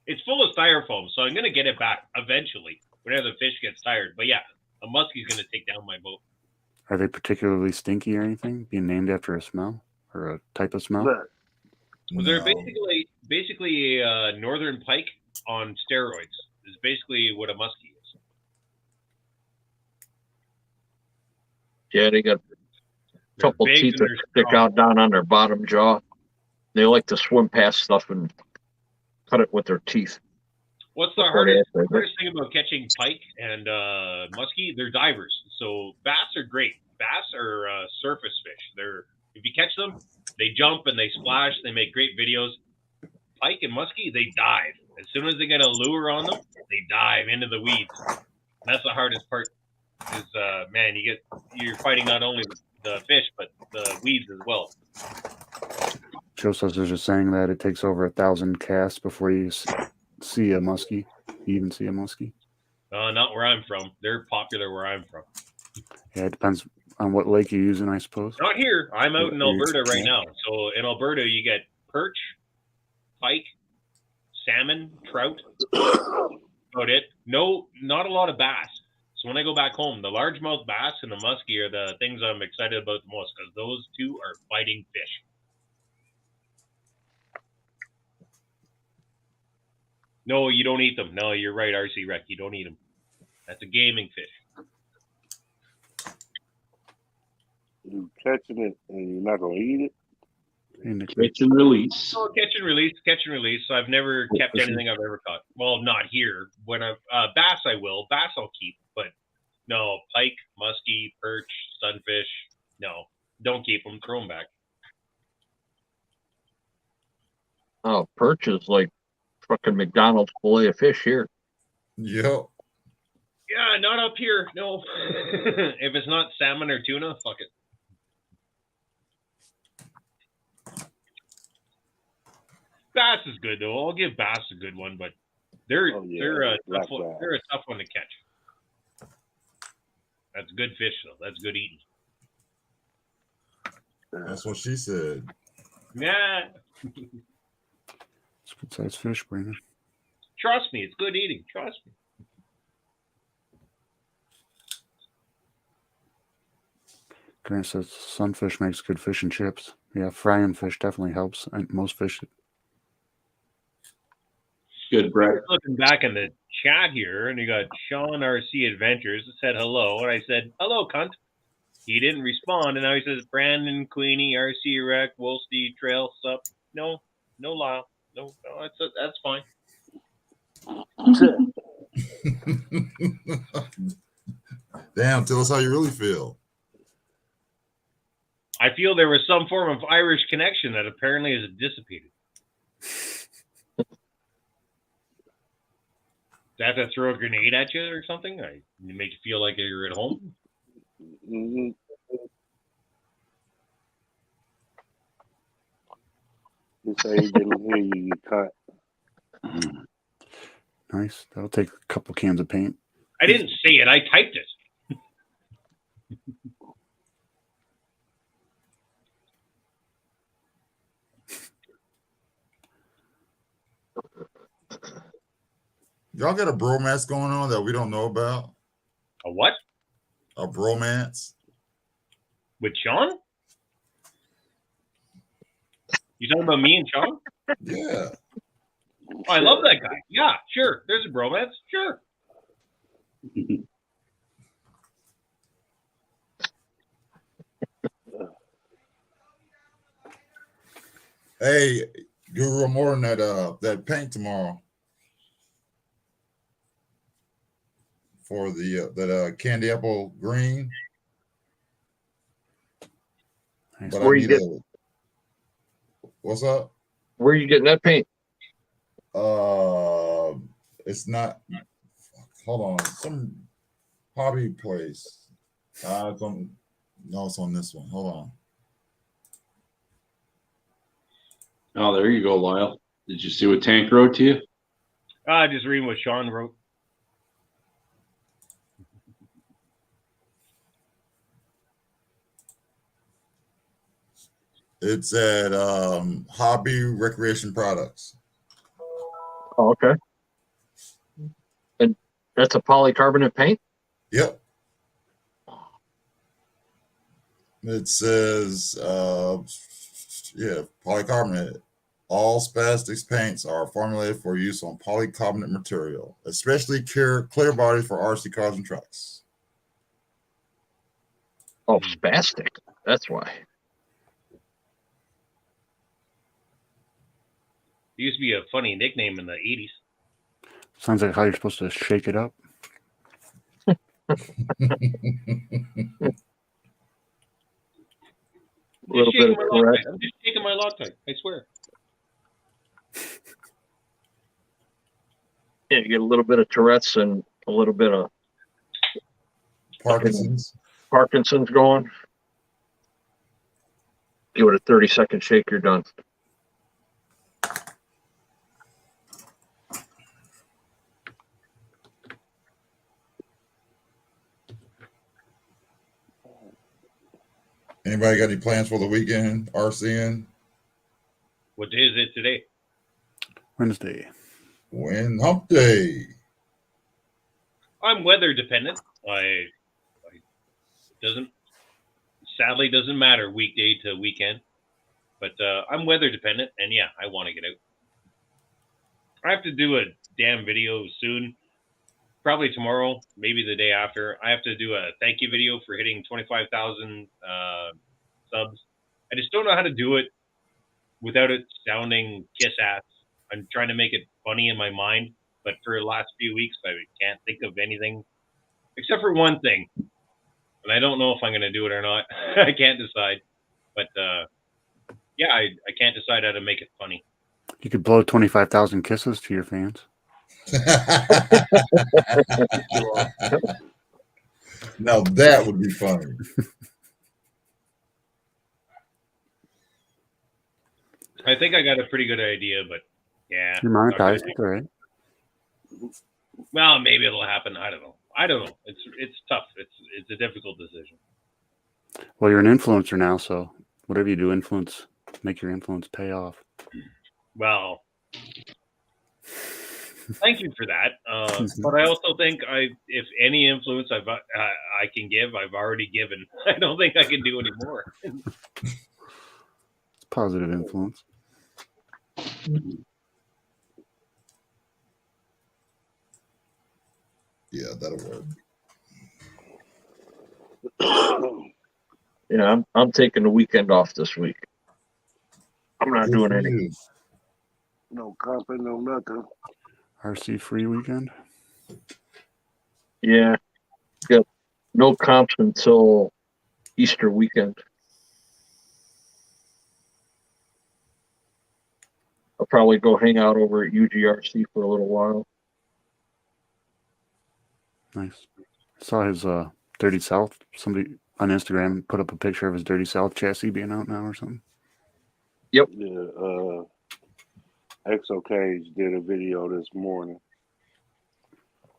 It's full of styrofoam, so I'm going to get it back eventually whenever the fish gets tired. But yeah, a muskie's going to take down my boat. Are they particularly stinky or anything? Being named after a smell or a type of smell? But Well, they're basically a northern pike on steroids. Is basically what a muskie is. Yeah, they got a They're couple big teeth and that they're stick strong. out down on their bottom jaw. They like to swim past stuff and cut it with their teeth. What's the Before they hardest actually- thing about catching pike and muskie? They're divers. So bass are great. Bass are surface fish. If you catch them, they jump and they splash. They make great videos. Pike and muskie, they dive. As soon as they get a lure on them, they dive into the weeds. And that's the hardest part. Is man, you're fighting not only the fish but the weeds as well. Joe says there's a saying that it takes over 1,000 casts before you see a muskie. You even see a muskie. Not where I'm from. They're popular where I'm from. Yeah, it depends on what lake you're using, I suppose. Not here. I'm out in Alberta right Yeah. now. So in Alberta, you get perch, pike, salmon, trout. About it. No, not a lot of bass. So when I go back home, the largemouth bass and the muskie are the things I'm excited about the most because those two are fighting fish. No, you don't eat them. No, you're right, RC Rec. You don't eat them. That's a gaming fish. you catching it and you're not gonna eat it. Hey, Nick, Catch and release. Oh, catch and release. So I've never kept anything I've ever caught. Well, not here. When bass, I will. Bass, I'll keep. But no, pike, muskie, perch, sunfish. No, don't keep them. Throw them back. Oh, perch is like fucking McDonald's fillet of fish here. Yep. Yeah, not up here. No. If it's not salmon or tuna, fuck it. Bass is good though. I'll give bass a good one, but they're Oh, yeah, they're a black tough one. bass. They're a tough one to catch. That's good fish though. That's good eating. That's what she said. Yeah, it's good sized fish, Brandon. trust me, it's good eating. Trust me. Grant says sunfish makes good fish and chips. Yeah, frying fish definitely helps. And most fish. Good, Brett. Looking back in the chat here, and you got Sean RC Adventures said hello, and I said hello, cunt. He didn't respond, and now he says Brandon, Queenie, RC Rec, Wolsty, Trail, sup. No, Lyle. No, that's fine. Damn, tell us how you really feel. I feel there was some form of Irish connection that apparently is dissipated. Did I have to throw a grenade at you or something? It made you feel like you're at home? Mm-hmm. You say he didn't hear you, you cut. Nice. That'll take a couple cans of paint. I didn't say it. I typed it. Y'all got a bromance going on that we don't know about? A what? A bromance? With Sean? You talking about me and Sean? Yeah. Oh, I love that guy. Yeah, sure. There's a bromance. Sure. Hey, G.U.R.U more than that paint tomorrow for the that candy apple green. Nice. But Where I you need get- a. What's up? Where are you getting that paint? It's not. Hold on, some hobby place. No, it's on this one. Hold on. Oh, there you go, Lyle. Did you see what Tank wrote to you? Just reading what Sean wrote. It's at Hobby Recreation Products. Oh, okay. And that's a polycarbonate paint? Yep. It says, polycarbonate. All Spastics paints are formulated for use on polycarbonate material, especially clear bodies for RC cars and trucks. Oh, spastic. That's why. It used to be a funny nickname in the 80s. Sounds like how you're supposed to shake it up. A little bit of Tourette. I'm just shaking my Loctite, I swear. Yeah, you get a little bit of Tourette's and a little bit of Parkinson's going. Give it a 30-second shake, you're done. Anybody got any plans for the weekend? RCN? What day is it today? Wednesday. Hump Day. I'm weather dependent. Sadly doesn't matter weekday to weekend, but I'm weather dependent, and yeah, I want to get out. I have to do a damn video soon, probably tomorrow, maybe the day after. I have to do a thank you video for hitting 25,000 subs. I just don't know how to do it without it sounding kiss ass. I'm trying to make it funny in my mind, but for the last few weeks, I can't think of anything except for one thing. And I don't know if I'm going to do it or not. I can't decide. But, yeah, I can't decide how to make it funny. You could blow 25,000 kisses to your fans. Now that would be funny. I think I got a pretty good idea, but yeah. You're monetized. It's all right. Well, maybe it'll happen. I don't know. It's tough. It's a difficult decision. Well, you're an influencer now, so whatever you do, make your influence pay off. Well, thank you for that. But I also think if any influence I can give, I've already given. I don't think I can do any more. It's positive influence. Yeah, that'll work. Yeah, I'm taking the weekend off this week. I'm not doing anything. No comping, no nothing. RC free weekend? Yeah. Got no comps until Easter weekend. I'll probably go hang out over at UGRC for a little while. Nice. I saw his Dirty South. Somebody on Instagram put up a picture of his Dirty South chassis being out now or something. Yep. Yeah, ExoCage did a video this morning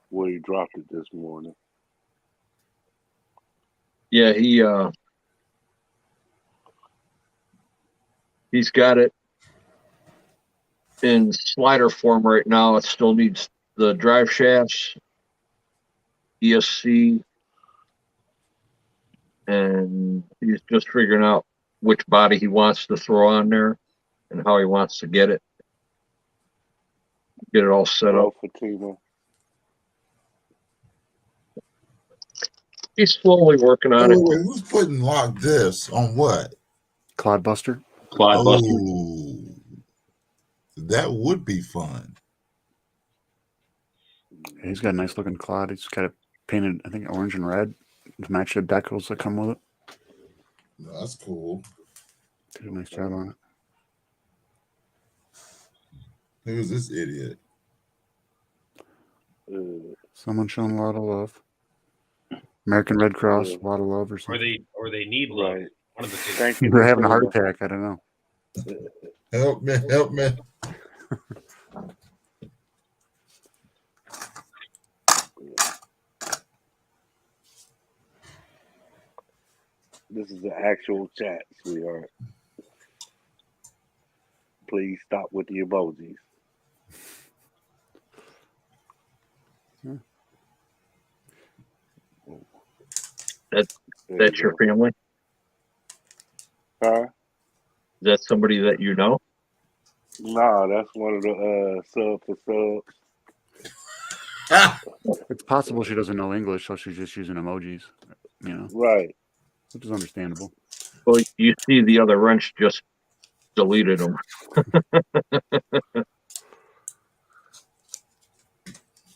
where he dropped it this morning. Yeah, he's got it in slider form right now. It still needs the drive shafts, ESC, and he's just figuring out which body he wants to throw on there and how he wants to get it all set up. Fatima. He's slowly working on it. Wait, who's putting lock this on what? Clodbuster. Oh, that would be fun. Yeah, he's got a nice looking clod. He's got it painted, I think, orange and red to match the decals that come with it. That's cool. Did a nice job on it. Who's this idiot? Someone showing a lot of love. American Red Cross, a lot of love or Or something. they need love. Right. One of the two. Thank you. They're having a heart Priscilla. attack. I don't know. Help me, help me. This is the actual chat, sweetheart. Please stop with the emojis. That's There your you family? go. Huh? Is that somebody that you know? Nah, that's one of the sub for subs. It's possible she doesn't know English, so she's just using emojis, Right. which is understandable. Well, you see the other wrench just deleted them.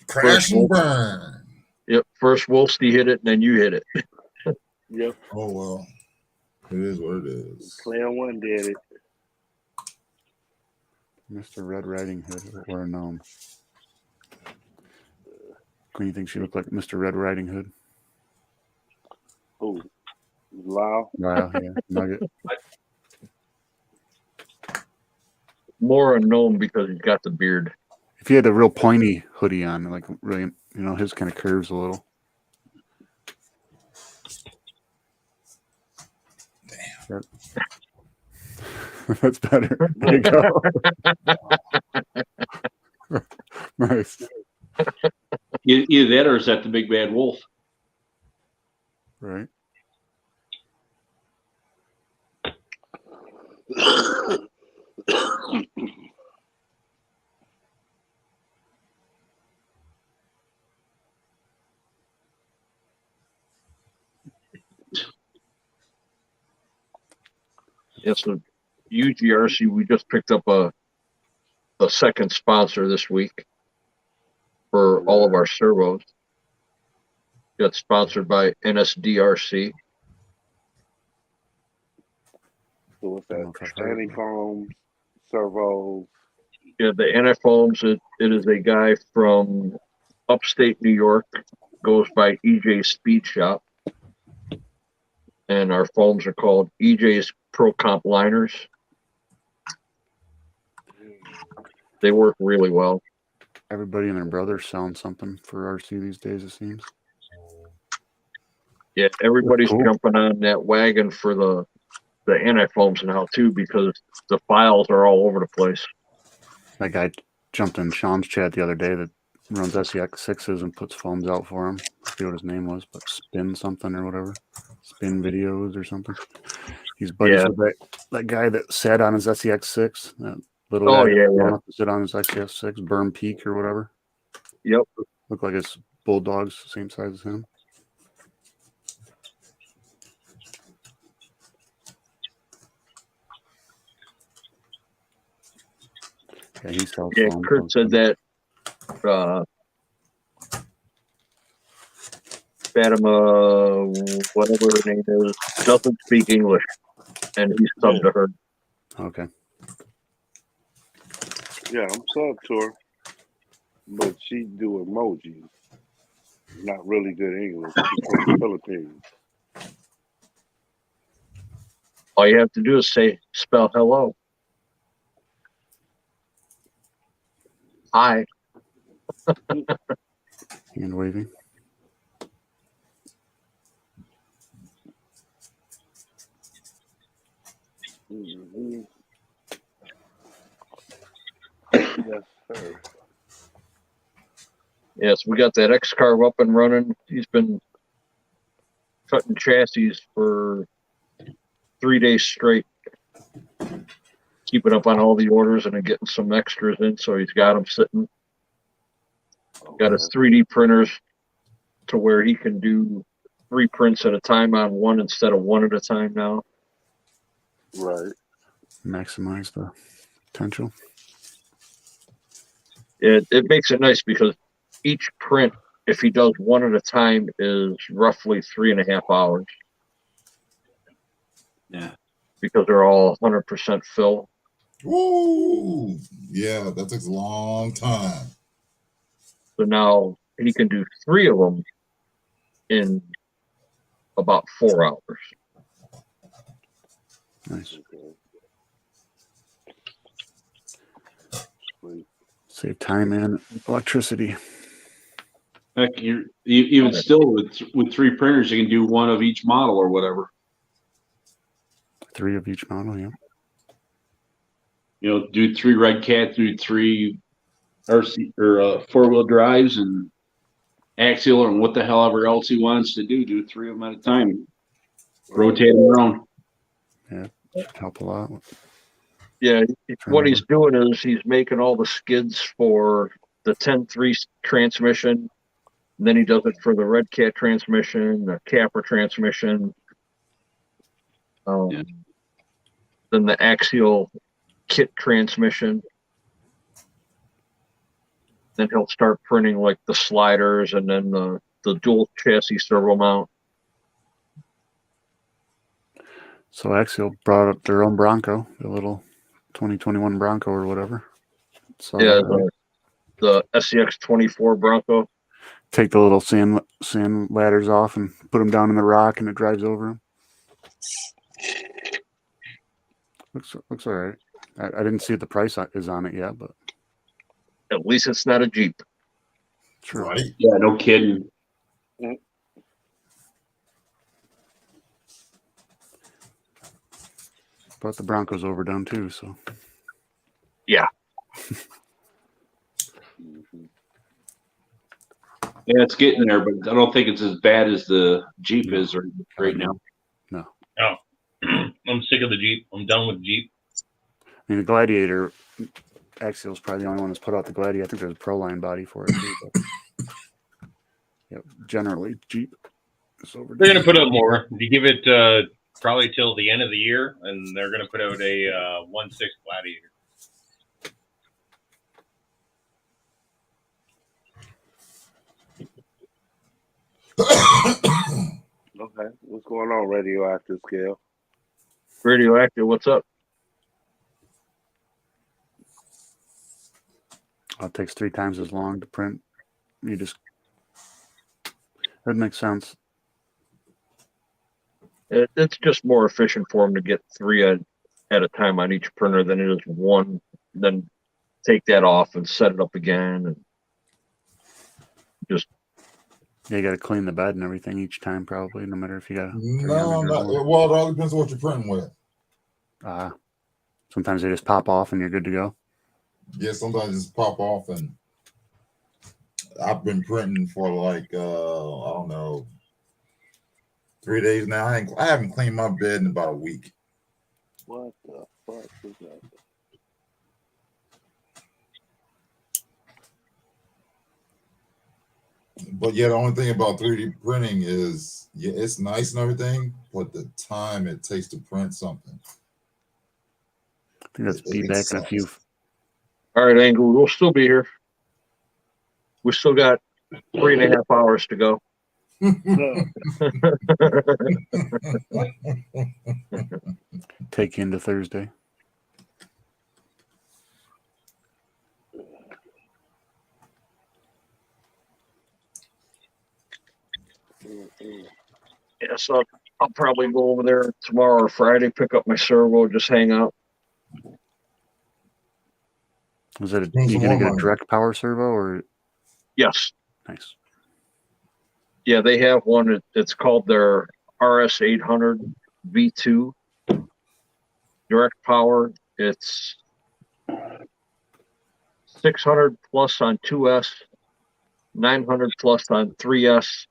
Crash and burn. Yep, first Wolfsty hit it, and then you hit it. Yep. Oh well. It is what it is. Player one did it. Mr. Red Riding Hood or a gnome. Queen, you think she looked like Mr. Red Riding Hood? Ooh. Wow. Wow, yeah. Nugget. More a gnome because he's got the beard. If he had a real pointy hoodie on, like really, his kind of curves a little. Damn. That's better. There you go. Nice. Either that or is that the big bad wolf? Right. Yeah, so UGRC, we just picked up a second sponsor this week for all of our servos. Got sponsored by NSDRC. So what's that? Standing foams, servos. Yeah, the NF foams, it is a guy from upstate New York, goes by EJ Speed Shop. And our foams are called EJ's Pro Comp Liners. They work really well. Everybody and their brother selling something for RC these days, it seems. Yeah, everybody's Cool. jumping on that wagon for the anti-foams now too, because the files are all over the place. That guy jumped in Sean's chat the other day that runs SEX6s and puts foams out for him. I forget what his name was, but Spin something or whatever. Spin Videos or something. He's buddies with that guy that sat on his SEX6. That little guy going up to sit on his SEX6, Burn Peak or whatever. Yep. Look like his Bulldog's same size as him. Yeah, he sells foam. Kurt said that Fatima, whatever her name is, doesn't speak English, and he's subbed to her. Okay. Yeah, I'm subbed to her, but she do emojis. Not really good English. She's from the Philippines. All you have to do is spell hello. Hi. Hand waving. Mm-hmm. Yes, sir. Yes, we got that X-Carve up and running. He's been cutting chassis for 3 days straight, keeping up on all the orders and then getting some extras in, so he's got them sitting. Got his 3D printers to where he can do 3 prints at a time on one instead of one at a time now. Right. Maximize the potential. It makes it nice because each print, if he does one at a time, is roughly 3.5 hours. Yeah. Because they're all 100% fill. Woo! Yeah, that takes a long time. So now he can do 3 of them in about 4 hours. Nice. Okay. Sweet. Save time and electricity. Heck, even still with 3 printers, you can do 1 of each model or whatever. 3 of each model, yeah. Do 3 Red Cat, do 3 RC or 4-wheel drives and axial and what the hell ever else he wants to do. Do 3 of them at a time. Rotate them around. Yeah, should help a lot. Yeah, what he's doing is he's making all the skids for the 10-3 transmission. And then he does it for the Red Cat transmission, the Capra transmission. Yeah. Then the axial kit transmission. Then he'll start printing like the sliders and then the dual chassis servo mount. So Axial brought up their own Bronco, the little 2021 Bronco or whatever. So Yeah, the SCX 24 Bronco. take the little sand ladders off and put them down in the rock, and it drives over them. Looks all right. I didn't see what the price is on it yet, but At least it's not a Jeep. true. Right? Yeah, no kidding. But the Bronco's overdone too, so Yeah. Yeah, it's getting there, but I don't think it's as bad as the Jeep is right now. No. Oh, I'm sick of the Jeep. I'm done with Jeep. I mean, the Gladiator Axial's probably the only one that's put out the Gladiator. I think there's a Pro Line body for it too. But yeah, generally Jeep is overdone. They're going to put out more. You give it probably till the end of the year, and they're going to put out a 1.6 Gladiator. Okay. What's going on, Radioactive Scale? Radioactive, what's up? It takes 3 times as long to print. That makes sense. It's just more efficient for them to get 3 at a time on each printer than it is 1. Then take that off and set it up again, and just. Yeah, you got to clean the bed and everything each time, probably, no matter if you got. No, well, it all depends on what you're printing with. Sometimes they just pop off and you're good to go. Yeah, sometimes just pop off, and I've been printing for like I don't know, 3 days now. I haven't cleaned my bed in about a week. What the fuck is that? But yeah, the only thing about 3D printing is, yeah, it's nice and everything, but the time it takes to print something. I think that's be back in a few. All right, Angle, we'll still be here. We still got 3.5 hours to go. Take you into Thursday. Yeah, so I'll probably go over there tomorrow or Friday, pick up my servo, just hang out. Was it you gonna get a direct power servo or? Yes. Nice. Yeah, they have one. It's called their RS 800 V2 direct power. It's 600 plus on 2S, 900 plus on 3S,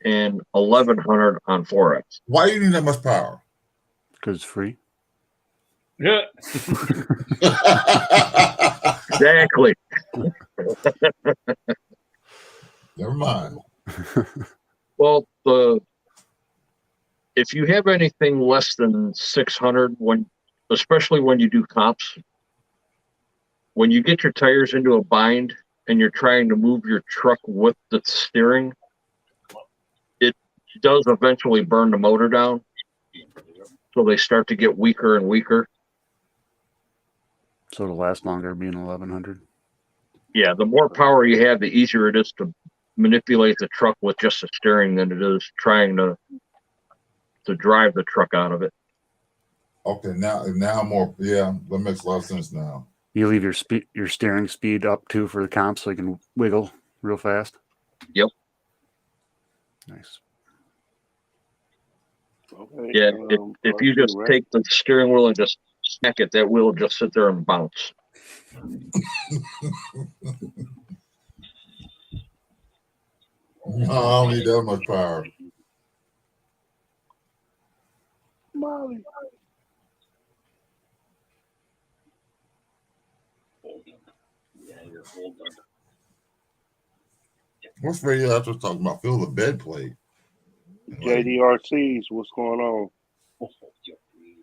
and 1100 on 4S. Why do you need that much power? Because it's free. Yeah. Exactly. Never mind. Well, if you have anything less than 600, especially when you do comps, when you get your tires into a bind and you're trying to move your truck with the steering, it does eventually burn the motor down. So they start to get weaker and weaker. So it'll last longer being 1100. Yeah, the more power you have, the easier it is to manipulate the truck with just the steering than it is trying to drive the truck out of it. Okay, now more. Yeah, that makes a lot of sense now. You leave your steering speed up too for the comp so you can wiggle real fast. Yep. Nice. Okay. Yeah, if you just take the steering wheel and just smack it, that wheel will just sit there and bounce. No, I don't need that much power. Molly. What's radio after talking about? Fill the bed plate. JDRCs, what's going on?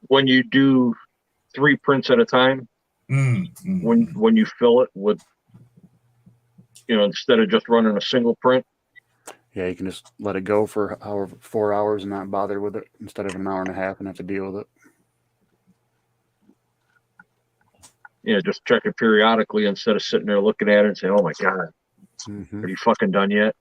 When you do 3 prints at a time, when you fill it with, instead of just running a single print. Yeah, you can just let it go for 4 hours and not bother with it instead of an hour and a half and have to deal with it. Yeah, just check it periodically instead of sitting there looking at it and saying, "Oh my God, are you fucking done yet?"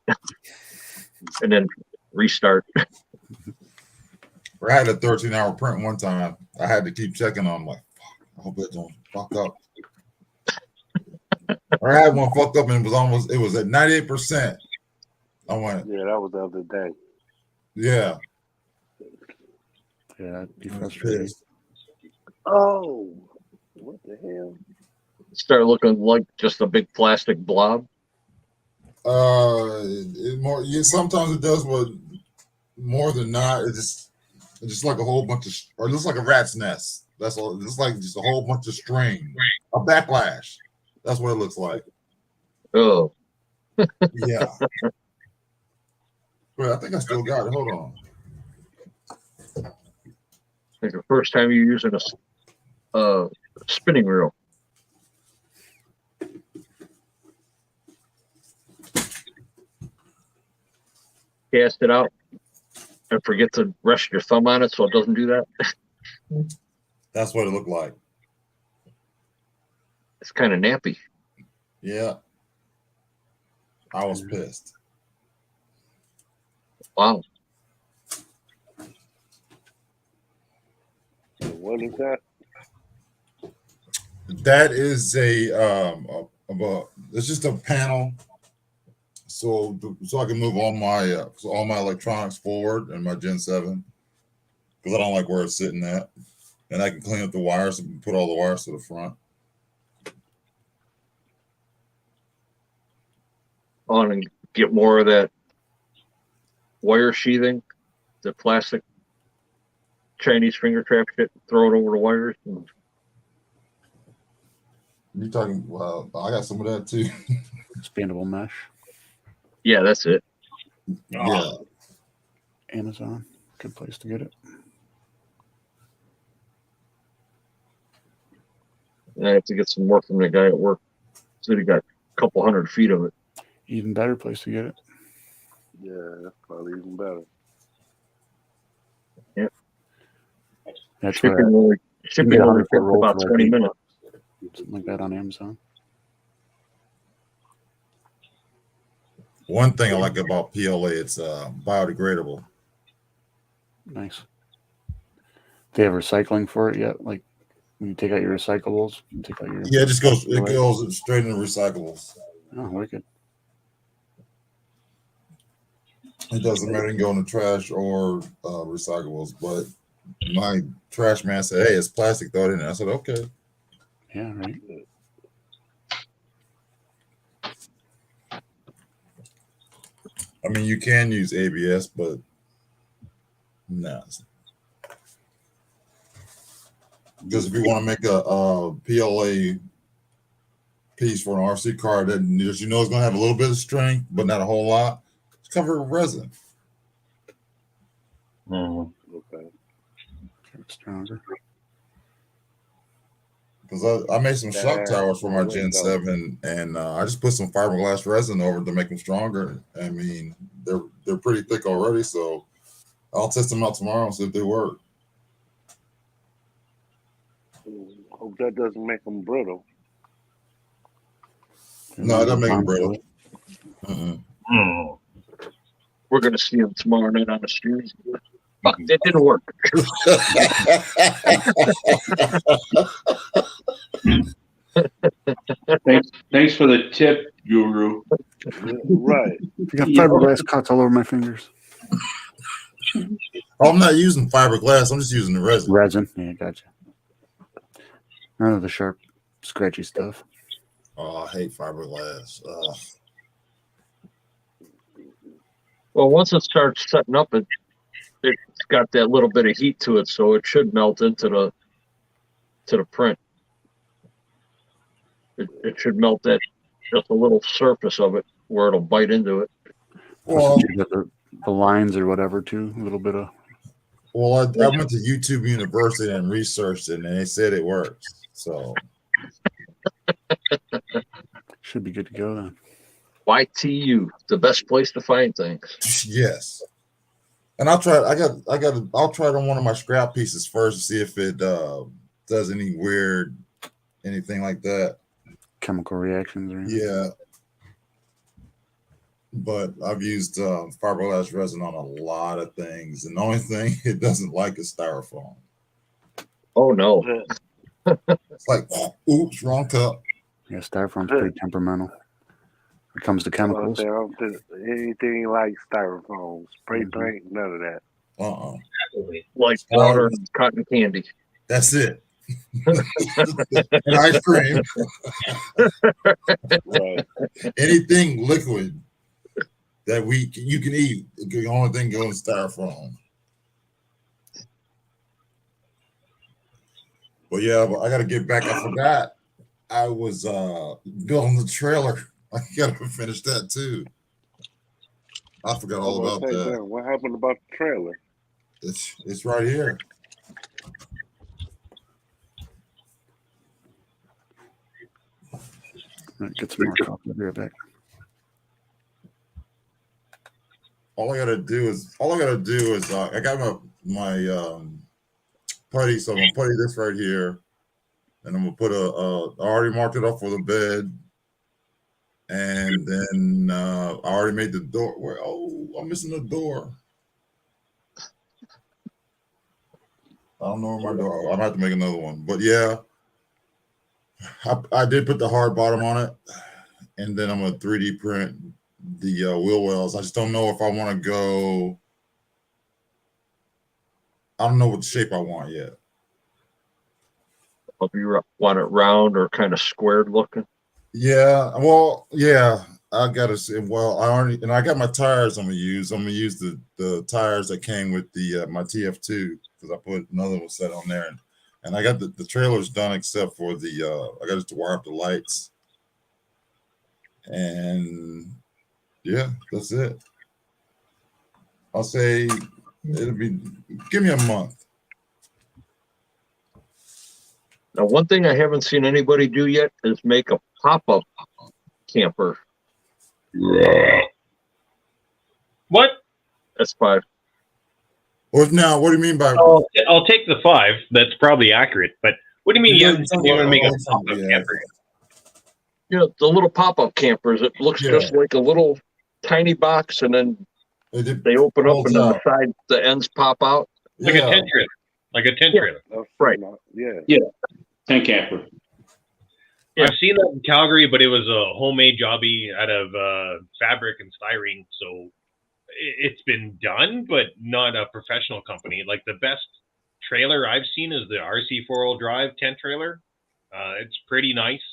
And then restart. I had a 13-hour print one time. I had to keep checking on. I'm like, fuck, I hope it don't fuck up. I had one fucked up and it was at 98%. I went, yeah, that was the other day. Yeah. Yeah, that'd be frustrating. Oh, what the hell? Start looking like just a big plastic blob. Sometimes it does, but more than not, it's just like a whole bunch of, or it looks like a rat's nest. That's all. It's like just a whole bunch of string, a backlash. That's what it looks like. Oh, yeah. But I think I still got it. Hold on. like the first time you're using a spinning reel. Cast it out and forget to rest your thumb on it so it doesn't do that. That's what it looked like. It's kind of nappy. Yeah. I was pissed. Wow. What is that? That is it's just a panel. So I can move all my electronics forward in my Gen 7 because I don't like where it's sitting at, and I can clean up the wires and put all the wires to the front. On and get more of that wire sheathing, the plastic Chinese finger trap shit. Throw it over the wires. You talking? Well, I got some of that too. Expandable mesh. Yeah, that's it. Yeah. Amazon, good place to get it. I have to get some more from the guy at work. Said he got a couple 100 feet of it. Even better place to get it. Yeah, that's probably even better. Yep. That's shipping where only takes about 20 minutes. Something like that on Amazon. One thing I like about PLA, it's biodegradable. Nice. They have recycling for it yet? Like when you take out your recyclables, you take out your it just goes straight into recyclables. Oh, wicked. It doesn't matter, you can go in the trash or recyclables, but my trash man said, "Hey, it's plastic, throw it in there." I said, "Okay." Yeah, right. I mean, you can use ABS, but no. Because if you want to make a PLA piece for an RC car that it's going to have a little bit of strength, but not a whole lot, it's covered with resin. Okay. Stronger. Because I made some shock towers for my Gen 7, and I just put some fiberglass resin over it to make them stronger. I mean, they're pretty thick already, so I'll test them out tomorrow and see if they work. Hope that doesn't make them brittle. No, it doesn't make them Bound to brittle. it. Mm-mm. We're gonna see him tomorrow night on the streets. Fuck, that didn't work. Thanks for the tip, Guru. Yeah, right. I got fiberglass cuts all over my fingers. Oh, I'm not using fiberglass. I'm just using the resin. Resin. Yeah, gotcha. None of the sharp, scratchy stuff. Oh, I hate fiberglass. Well, once it starts setting up, it's got that little bit of heat to it, so it should melt into the print. It should melt that just a little surface of it where it'll bite into it. Well, You got the lines or whatever too. A little bit of. well, I went to YouTube University and researched it, and they said it works. So Should be good to go then. YTU, the best place to find things. yes, and I'll try. I'll try it on one of my scrap pieces first to see if it does any weird anything like that. Chemical reactions or anything. Yeah, but I've used fiberglass resin on a lot of things, and the only thing it doesn't like is styrofoam. Oh no. It's like, oops, wrong cup. Yeah, styrofoam's pretty temperamental. When it comes to chemicals. I don't think anything like styrofoam, spray paint, none of that. Like water and cotton candy. That's it. And ice cream. Right. Anything liquid that you can eat, the only thing goes styrofoam. But yeah, I got to get back. I forgot I was building the trailer. I got to finish that too. I forgot all about that. Damn, what happened about the trailer? It's right here. Get some more coffee. I'll be right back. All I gotta do is I got my putty, so I'm gonna putty this right here, and I'm gonna put I already marked it up for the bed, and then I already made the door. I'm missing the door. I don't know where my door. I'll have to make another one, but yeah, I did put the hard bottom on it, and then I'm gonna 3D print the wheel wells. I just don't know if I want to go. I don't know what shape I want yet. If you want it round or kind of squared looking. Yeah, well, yeah, I gotta say. Well, I got my tires. I'm gonna use the tires that came with the my TF2 because I put another one set on there, and I got the trailers done except for the I got to wire up the lights, and yeah, that's it. I'll say give me a month. Now, one thing I haven't seen anybody do yet is make a pop-up camper. What? S5. Or now, what do you mean by? I'll take the 5. That's probably accurate. But what do you mean you want to make a pop-up camper? You know, the little pop-up campers. It looks just like a little tiny box, and then they open up, and then the side, the ends pop out. Like a tent trailer. Like a tent trailer. Right. Yeah. Tent camper. Yeah. I've seen that in Calgary, but it was a homemade jobby out of fabric and styrene. So it's been done, but not a professional company. Like the best trailer I've seen is the RC4 drive tent trailer. It's pretty nice,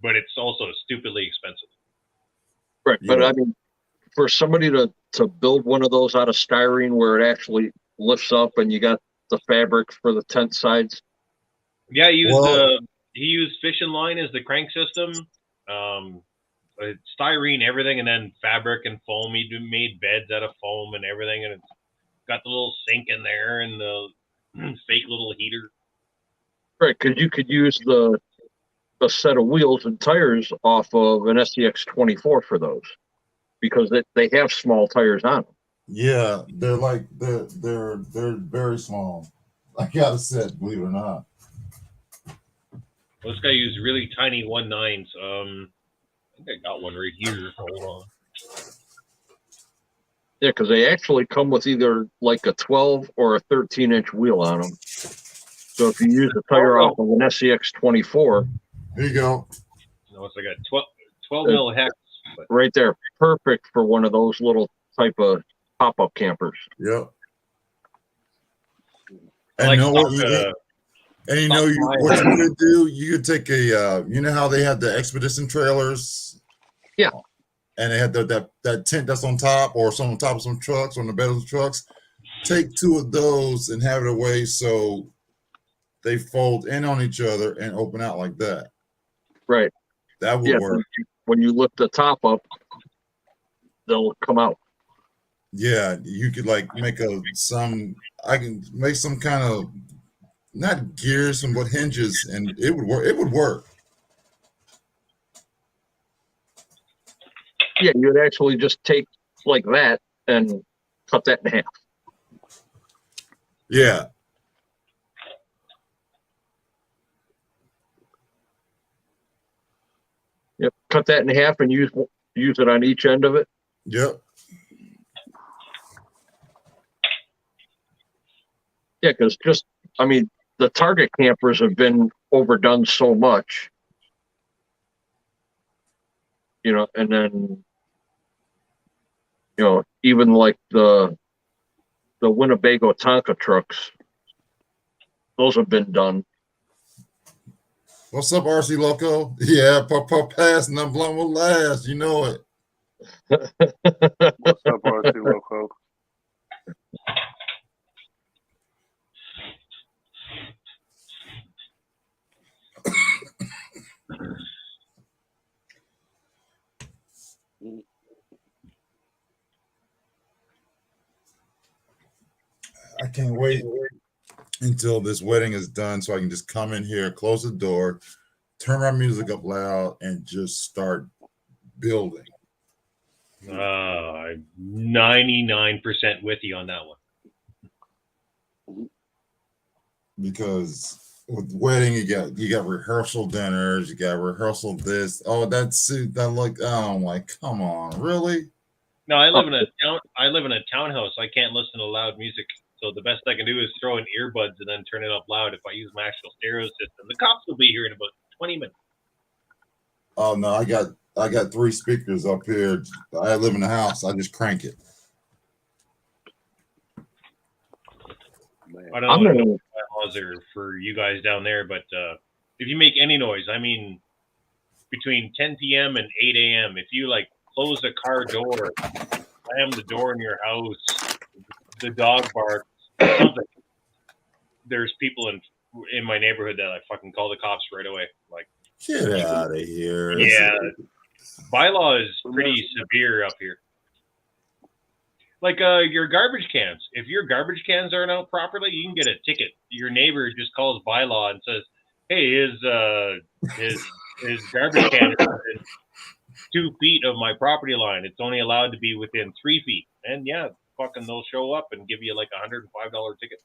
but it's also stupidly expensive. Right. But I mean, for somebody to build one of those out of styrene where it actually lifts up and you got the fabric for the tent sides. Yeah, he used fishing line as the crank system, styrene, everything, and then fabric and foam. He made beds out of foam and everything, and it's got the little sink in there and the fake little heater. Right, because you could use a set of wheels and tires off of an SCX 24 for those, because they have small tires on them. Yeah, they're very small. I got a set, believe it or not. This guy used really tiny 1.9s. I think I got one right here. Hold on. Yeah, because they actually come with either like a 12 or a 13-inch wheel on them. So if you use a tire off of an SCX 24, There you go. No, it's like a 12 mil hex. But right there, perfect for one of those little type of pop-up campers. Yep. I And like know what? stock, And you know what you could do? You could take a, you know how they have the expedition trailers? Yeah. And they had that tent that's on top, or some on top of some trucks, on the bed of the trucks. Take 2 of those and have it away so they fold in on each other and open out like that. Right. That would work. When you lift the top up, they'll come out. Yeah, you could like make I can make some kind of, not gears, but hinges, and it would work. It would work. Yeah, you'd actually just take like that and cut that in half. Yeah. Yep, cut that in half and use it on each end of it. Yep. Yeah, because the Target campers have been overdone so much, and then, even like the Winnebago Tonka trucks, those have been done. What's up, RC Loco? Yeah, pass and I'm blunt will last. You know it. What's up, RC Loco? I can't wait until this wedding is done so I can just come in here, close the door, turn my music up loud, and just start building. I'm 99% with you on that one. Because with wedding, you got rehearsal dinners, you got rehearsal this. Oh, that suit, that look. Oh my, come on, really? No, I live in a townhouse. I can't listen to loud music. So the best I can do is throw in earbuds and then turn it up loud. If I use my actual stereo system, the cops will be here in about 20 minutes. Oh no, I got 3 speakers up here. I live in a house. I just crank it. I don't know what bylaws are for you guys down there, but if you make any noise, I mean, between 10 p.m. and 8 a.m., if you like close a car door, slam the door in your house, the dog barks, something, there's people in my neighborhood that I fucking call the cops right away. Like, get out of here. Yeah, bylaw is pretty severe up here. Like your garbage cans. If your garbage cans aren't out properly, you can get a ticket. Your neighbor just calls bylaw and says, "Hey, his garbage can is within 2 feet of my property line. It's only allowed to be within 3 feet." And yeah, fucking they'll show up and give you like $105 ticket.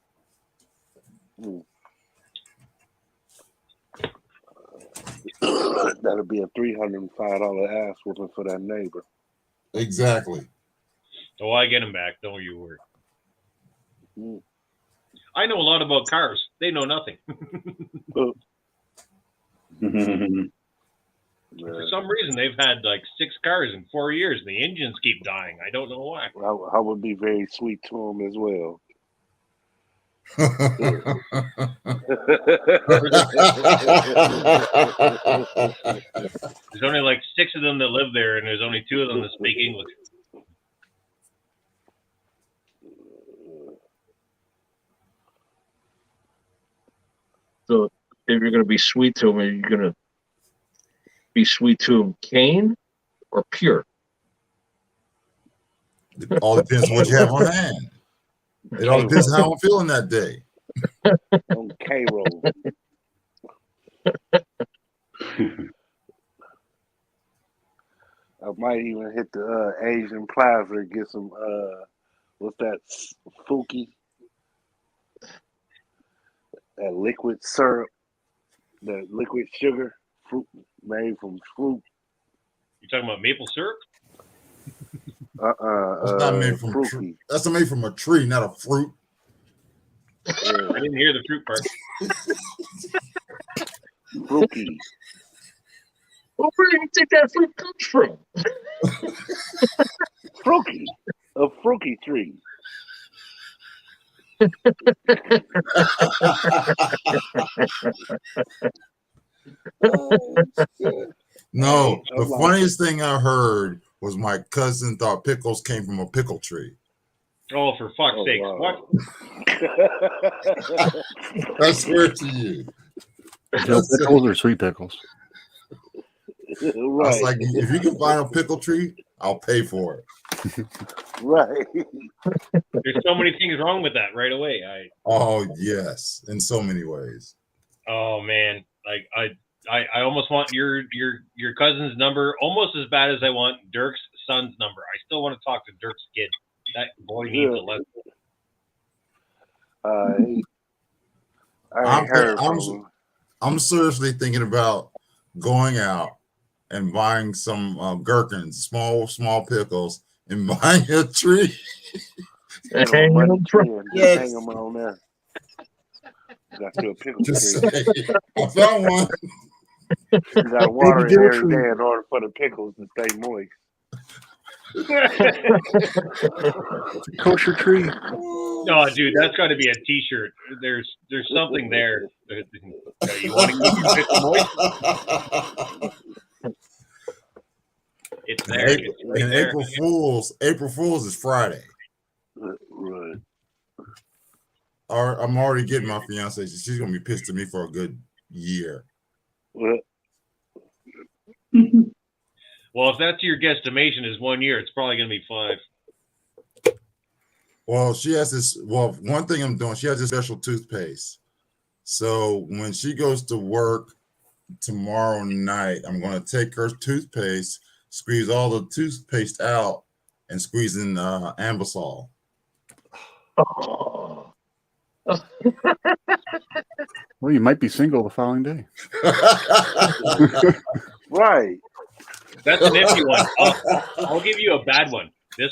That'll be a $305 ass whooping for that neighbor. Exactly. Oh, I get them back. Don't you worry. I know a lot about cars. They know nothing. For some reason, they've had like 6 cars in 4 years, and the engines keep dying. I don't know why. I would be very sweet to him as well. There's only like 6 of them that live there, and there's only 2 of them that speak English. So if you're going to be sweet to him, are you going to be sweet to him cane or pure? It all depends on what you have on hand. It all depends on how I'm feeling that day. On K-roll. I might even hit the Asian Plaza and get some what's that, Fuki? That liquid syrup. The liquid sugar fruit made from fruit. You talking about maple syrup? That's not made from fruity. That's made from a tree, not a fruit. Yeah. I didn't hear the fruit part. Fruity. Well, where do you think that fruit comes from? Fruity. A fruity tree. No, I the like funniest thing I heard was my cousin thought pickles came from a pickle tree. Oh, for fuck's sake! wow. What? I swear to you. Dill pickles or sweet pickles? I was like, if you can find a pickle tree, I'll pay for it. Right. There's so many things wrong with that right away. Oh yes, in so many ways. Oh man, like I almost want your cousin's number almost as bad as I want Dirk's son's number. I still want to talk to Dirk's kid. That boy needs a lesson. I heard from him. I'm seriously thinking about going out and buying some gherkins, small pickles, and buying a tree. Yes. Hang them on there. Got you a pickle Just tree. say, I found one. You got to water it every day in order for the pickles to stay moist. Kosher tree. No, dude, that's got to be a T-shirt. There's something there. You want to keep your pickle moist? It's there. It's right and there. April Fool's is Friday. Right. I'm already getting my fiance. She's gonna be pissed at me for a good year. Well, Well, if that's your guesstimation is 1 year, it's probably going to be 5. Well, she has this. Well, one thing I'm doing, she has this special toothpaste. So when she goes to work tomorrow night, I'm going to take her toothpaste, squeeze all the toothpaste out, and squeeze in Ambisol. Oh. Well, you might be single the following day. right. That's a nifty one. I'll give you a bad one. This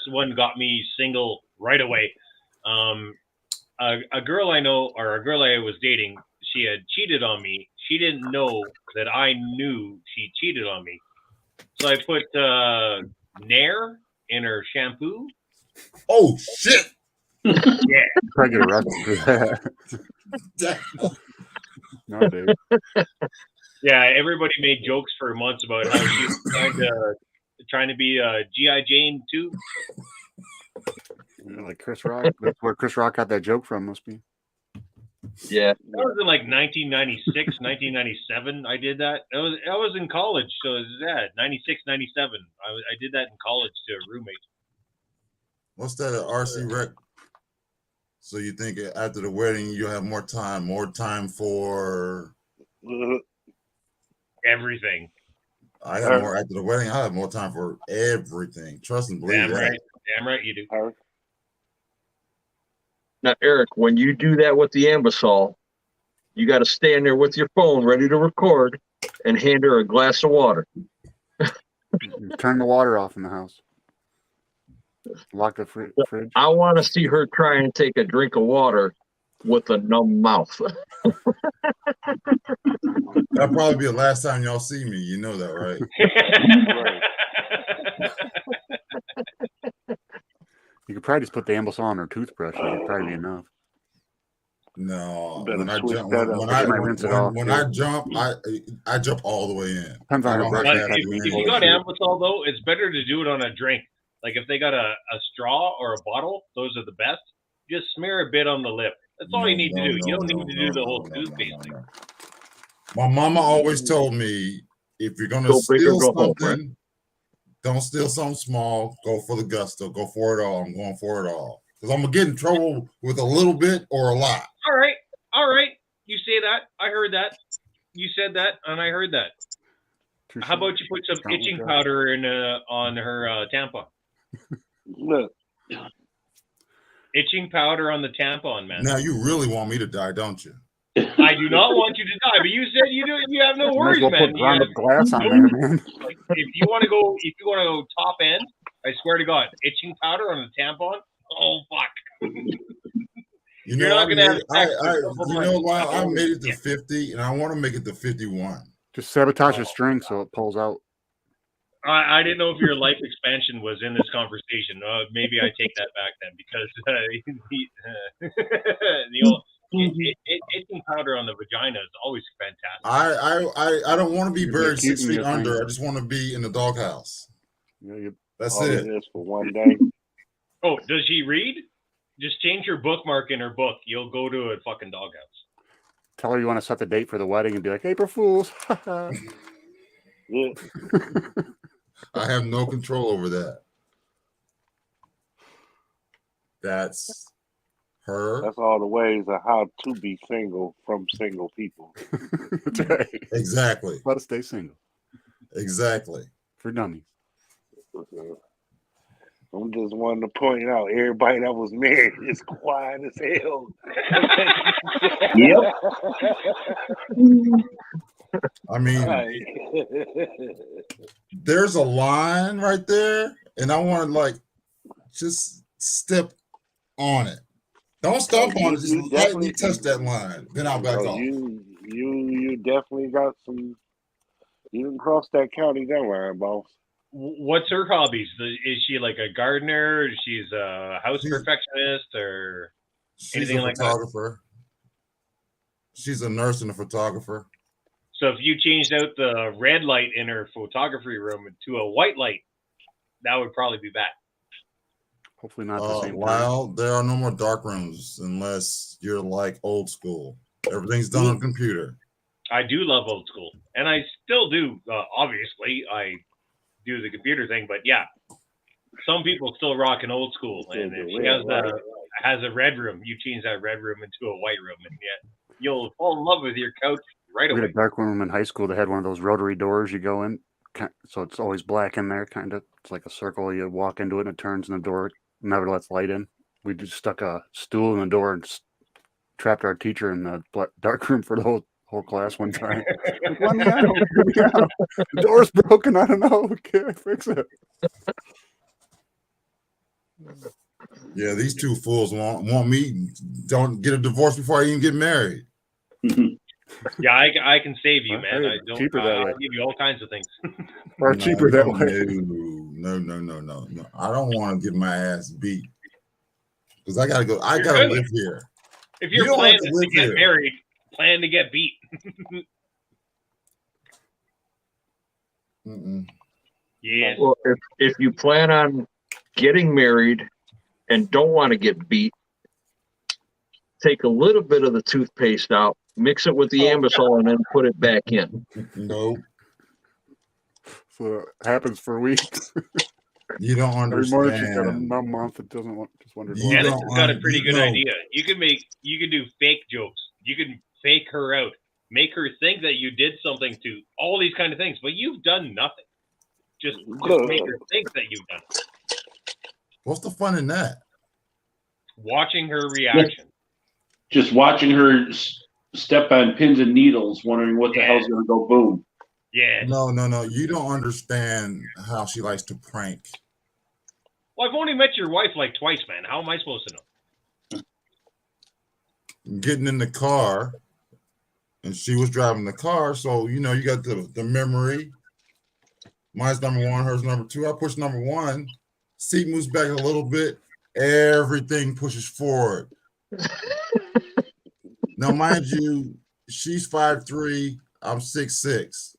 one got me single right away. A girl I know, or a girl I was dating, she had cheated on me. She didn't know that I knew she cheated on me. So I put Nair in her shampoo. Oh shit! Yeah. Probably get arrested for that. No, dude. Yeah, everybody made jokes for months about how she was trying to be G.I. Jane too. Yeah, like Chris Rock. That's where Chris Rock got that joke from, must be. Yeah. That was in like 1996, 1997. I did that. I was in college, so it was 96, 97. I did that in college to a roommate. What's that? An RC wreck? So you think after the wedding you'll have more time for Everything. I have more after the wedding. I have more time for everything. Trust and believe Damn that. right. Damn right you do. Now, Eric, when you do that with the Ambisol, you got to stand there with your phone ready to record and hand her a glass of water. Turn the water off in the house. Lock the fridge. I want to see her try and take a drink of water with a numb mouth. That'll probably be the last time y'all see me. You know that, right? You could probably just put the Ambisol on her toothbrush. And it'd probably be enough. No, Better when I switch jump, that up. when I I jump, I jump all the way in. Depends on her brush. But if you got Ambisol though, it's better to do it on a drink. Like if they got a straw or a bottle, those are the best. Just smear a bit on the lip. That's all you need to do. You don't need to do the whole toothpaste thing. My mama always told me, if you're gonna Go big or steal go home, something, don't steal something small. Go for the gusto. Go for it all. I'm going for it all because I'm gonna get in trouble with a little bit or a lot. All right. You say that. I heard that. You said that, and I heard that. How about you put some itching powder in on her tampon? Look. Itching powder on the tampon, man. Now you really want me to die, don't you? I do not want you to die, but you said you have no Might as worries, well man. put You ground have up glass on no- there, man. Like, if you want to go top end, I swear to God, itching powder on a tampon. Oh fuck! You You're know, not gonna have sex for a couple you months. know, while I made it to 50, and I want to make it to 51. Just sabotage Oh. a string so it pulls out. I didn't know if your life expansion was in this conversation. Maybe I take that back then, because the old itching powder on the vagina is always fantastic. I don't want to be You'd be buried 6 keeping feet your thing. under. I just want to be in the doghouse. Yeah, That's All it. it is for one day. Oh, does she read? Just change your bookmark in her book. You'll go to a fucking doghouse. tell her you want to set the date for the wedding and be like, April Fools. Yeah. I have no control over that. That's her. That's all the ways of how to be single from single people. That's right. Exactly. Let us stay single. Exactly. For dummies. I'm just wanting to point out, everybody that was married is quiet as hell. Yep. I mean, there's a line right there, and I want to like just step on it. Don't stop on it. Just you lightly definitely- touch that line. Then I'll back off. You definitely got some. You can cross that county that line, boss. What's her hobbies? Is she like a gardener? She's a house She's- perfectionist, or She's anything a like that? photographer. She's a nurse and a photographer. so if you changed out the red light in her photography room to a white light, that would probably be bad. Hopefully not the same time. Well, there are no more dark rooms unless you're like old school. Everything's done on computer. I do love old school, and I still do. Obviously, I do the computer thing, but yeah, some people still rock an old school. And if she has a red room, you change that red room into a white room, and yeah, you'll fall in love with your couch right We had away. a dark room in high school that had one of those rotary doors you go in, so it's always black in there, kind of. It's like a circle. You walk into it and it turns, and the door never lets light in. We just stuck a stool in the door and trapped our teacher in the dark room for the whole class one time. Like, let me out. Let me out. The door's broken. I don't know. Can I fix it? Yeah, these two fools want me. Don't get a divorce before I even get married. Yeah, I can save you, man. Hey, I don't. cheaper that way. I'll give you all kinds of things. Or cheaper that way. No. I don't want to get my ass beat because I gotta go. I gotta live here. If You you're don't planning have to to live get here. married, plan to get beat. Mm-mm. Yes. Well, if you plan on getting married and don't want to get beat, take a little bit of the toothpaste out, mix it with the Ambisol, and then put it back in. No, So it happens for weeks. you don't Every morning she's got a understand. numb month that doesn't want, just wonders You why. Dennis don't has got a want- pretty good no. idea. You can do fake jokes. You can fake her out, make her think that you did something to all these kind of things, but you've done nothing. Just make her think that you've done it. What's the fun in that? Watching her reaction. Just watching her step on pins and needles, wondering what the hell's going to go boom. Yeah. No. You don't understand how she likes to prank. Well, I've only met your wife like twice, man. How am I supposed to know? Getting in the car, and she was driving the car, so you got the memory. Mine's number one, hers number two. I push number one, seat moves back a little bit, everything pushes forward. Now, mind you, she's 5'3", I'm 6'6".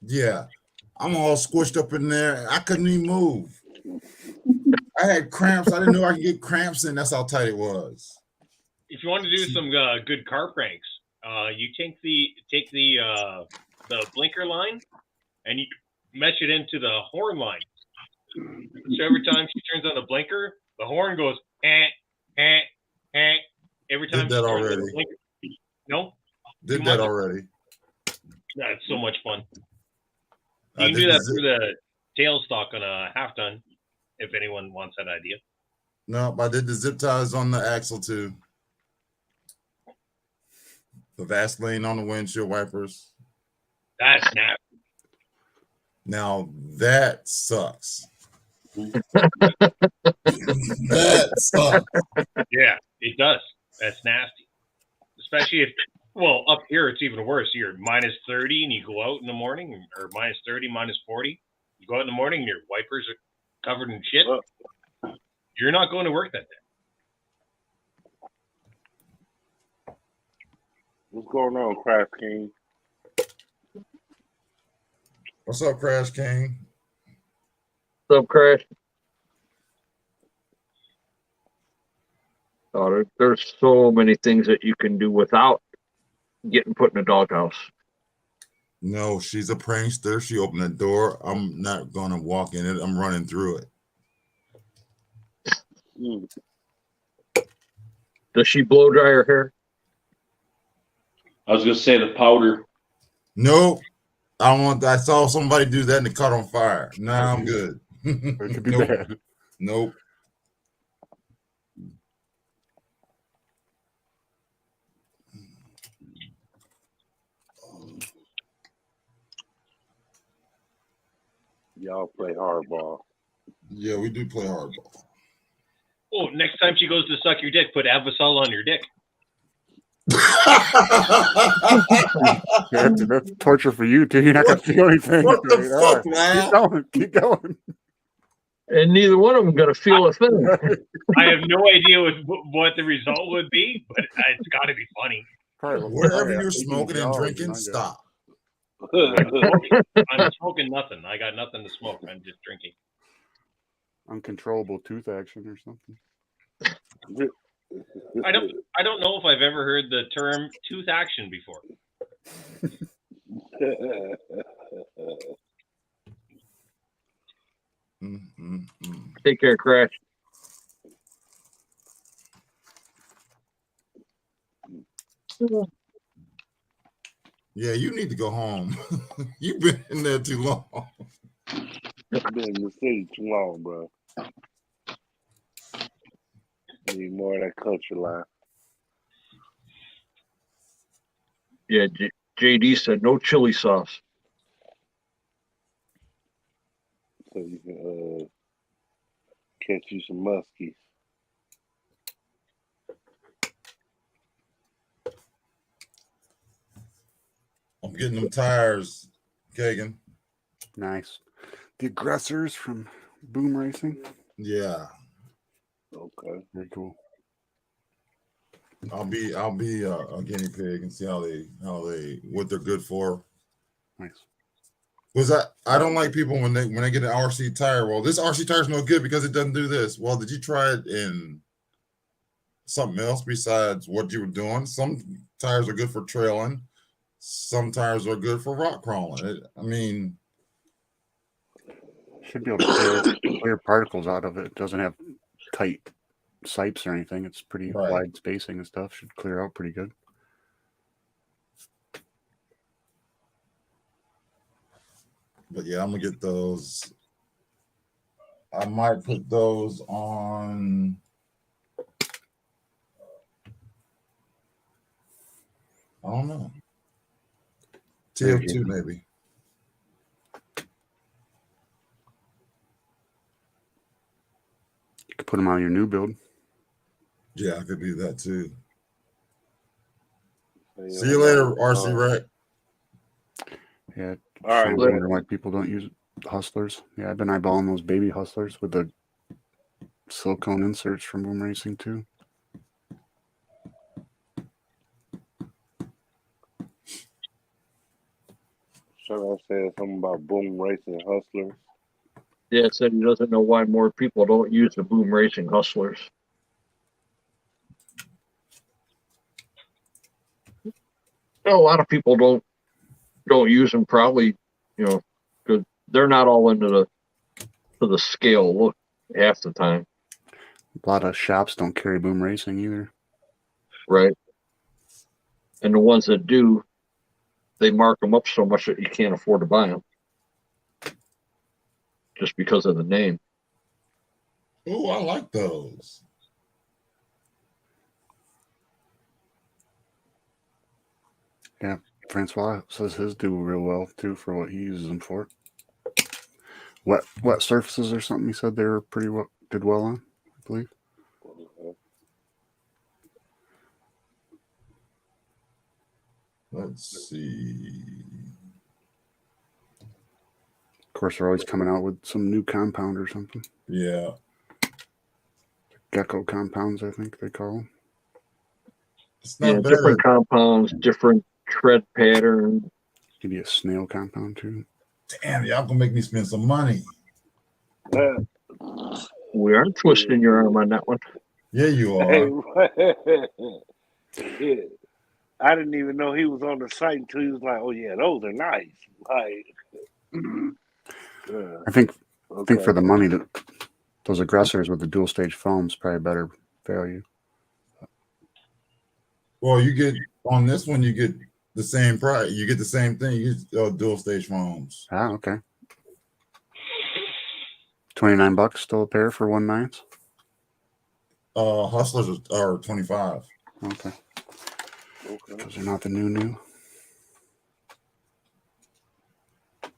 Yeah, I'm all squished up in there. I couldn't even move. I had cramps. I didn't know I could get cramps in. That's how tight it was. If you want to do some good car pranks, you take the blinker line and you mesh it into the horn line. So every time she turns on the blinker, the horn goes every time. Did that she turns on already. the blinker. No, Did that already. that's so much fun. I You can did do that the through the tailstock on a half ton, if anyone wants that idea. No, I did the zip ties on the axle too. The Vaseline on the windshield wipers. That's nasty. Now that sucks. That sucks. Yeah, it does. That's nasty. Especially if, well, up here it's even worse. You're minus 30 and you go out in the morning, or minus 30, minus 40. You go out in the morning and your wipers are covered in shit. You're not going to work that day. What's going on, Crash King? What's up, Crash King? What's up, Crash? Oh, there's so many things that you can do without getting put in a doghouse. No, she's a prankster. She opened the door. I'm not gonna walk in it. I'm running through it. Does she blow dry her hair? I was gonna say the powder. Nope. I saw somebody do that and it caught on fire. Nah, I'm good. It could be Nope. bad. Nope. Y'all play hardball. Yeah, we do play hardball. Oh, next time she goes to suck your dick, put Avasol on your dick. That's torture for you too. You're not gonna feel anything. What the Right, fuck, all man? Keep going. Keep going. And neither one of them going to feel a thing. I have no idea what the result would be, but it's got to be funny. Wherever you're smoking and drinking, stop. I'm smoking nothing. I got nothing to smoke. I'm just drinking. Uncontrollable tooth action or something. I don't know if I've ever heard the term tooth action before. Take care, Crash. Yeah, you need to go home. You've been in there too long. I've been in the city too long, bro. Need more of that country life. Yeah, JD said no chili sauce. So you can catch you some muskies. I'm getting them tires, Kagan. Nice. The aggressors from Boom Racing. Yeah. Okay. Very cool. I'll be a guinea pig and see what they're good for. Nice. Was I don't like people when they get an RC tire. Well, this RC tire is no good because it doesn't do this. Well, did you try it in something else besides what you were doing? Some tires are good for trailing. Some tires are good for rock crawling. Should be able to clear particles out of it. It doesn't have tight sipes or anything. It's pretty wide spacing and stuff. Should clear out pretty good. But yeah, I'm gonna get those. I might put those on. I don't know. TF2 maybe. You could put them on your new build. Yeah, I could do that too. See you later, RC Rack. Yeah. All right. Wonder why people don't use hustlers. Yeah, I've been eyeballing those baby hustlers with the silicone inserts from Boom Racing too. Should I say something about Boom Racing hustlers? Yeah, it said he doesn't know why more people don't use the Boom Racing hustlers. A lot of people don't use them probably, because they're not all into the scale look half the time. A lot of shops don't carry Boom Racing either. Right. And the ones that do, they mark them up so much that you can't afford to buy them. Just because of the name. Oh, I like those. Yeah, Francois says his do real well too for what he uses them for. Wet surfaces or something. He said they were pretty well, did well on, I believe. Let's see. Of course, they're always coming out with some new compound or something. Yeah. Gecko compounds, I think they call them. It's Yeah, not better. different compounds, different tread pattern. Maybe a snail compound too. Damn, y'all gonna make me spend some money. We are twisting your arm on that one. Yeah, you are. Yeah. I didn't even know he was on the site until he was like, "Oh yeah, those are nice." Like, I think okay. for the money that those aggressors with the dual stage foams probably better value. Well, you get on this one, you get the same price. You get the same thing. You get dual stage foams. Ah, okay. $29 still a pair for 1/9. Hustlers are 25. Okay. Because they're not the new.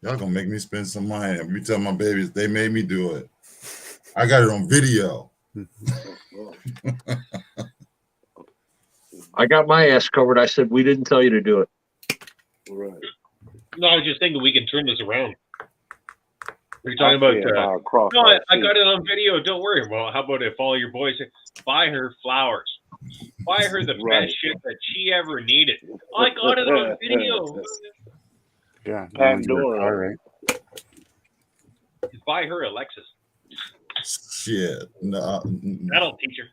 Y'all gonna make me spend some money. You tell my babies they made me do it. I got it on video. I got my ass covered. I said, we didn't tell you to do it. Right. No, I was just thinking we can turn this around. We're talking about. No, I got it on video. Don't worry. Well, how about if all your boys say, buy her flowers, buy her the best shit that she ever needed. I got it on video. Yeah, Pandora. All right. Buy her a Lexus. Shit. No. That'll teach her.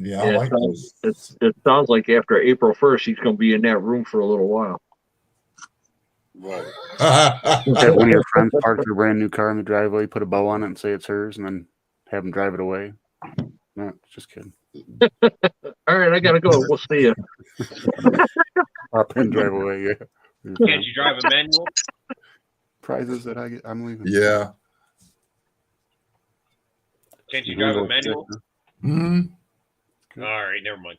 Yeah, I like those. It sounds like after April 1st, he's going to be in that room for a little while. Right. Have one of your friends park their brand new car in the driveway, put a bow on it, and say it's hers, and then have them drive it away. No, just kidding. All right, I gotta go. We'll see you. Up and drive away. Yeah. Can't you drive a manual? Prizes that I get, I'm leaving. Yeah. Can't you drive a manual? Mm-hmm. All right, never mind.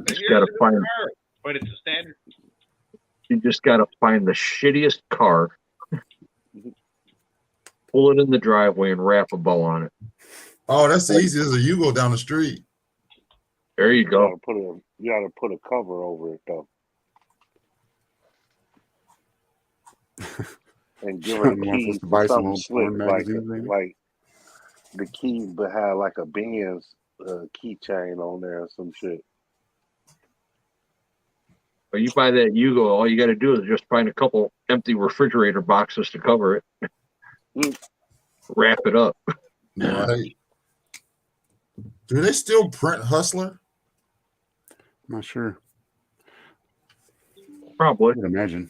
Just gotta find. But it's a standard. You just gotta find the shittiest car, pull it in the driveway, and wrap a bow on it. Oh, that's easy as a U-Go down the street. There you go. You gotta put a cover over it though. And give her the keys to buy something slick, like the key behind like a Benz keychain on there or some shit. When you buy that U-Go, all you got to do is just find a couple empty refrigerator boxes to cover it. Wrap it up. Right. Do they still print Hustler? I'm not sure. Probably. I would imagine.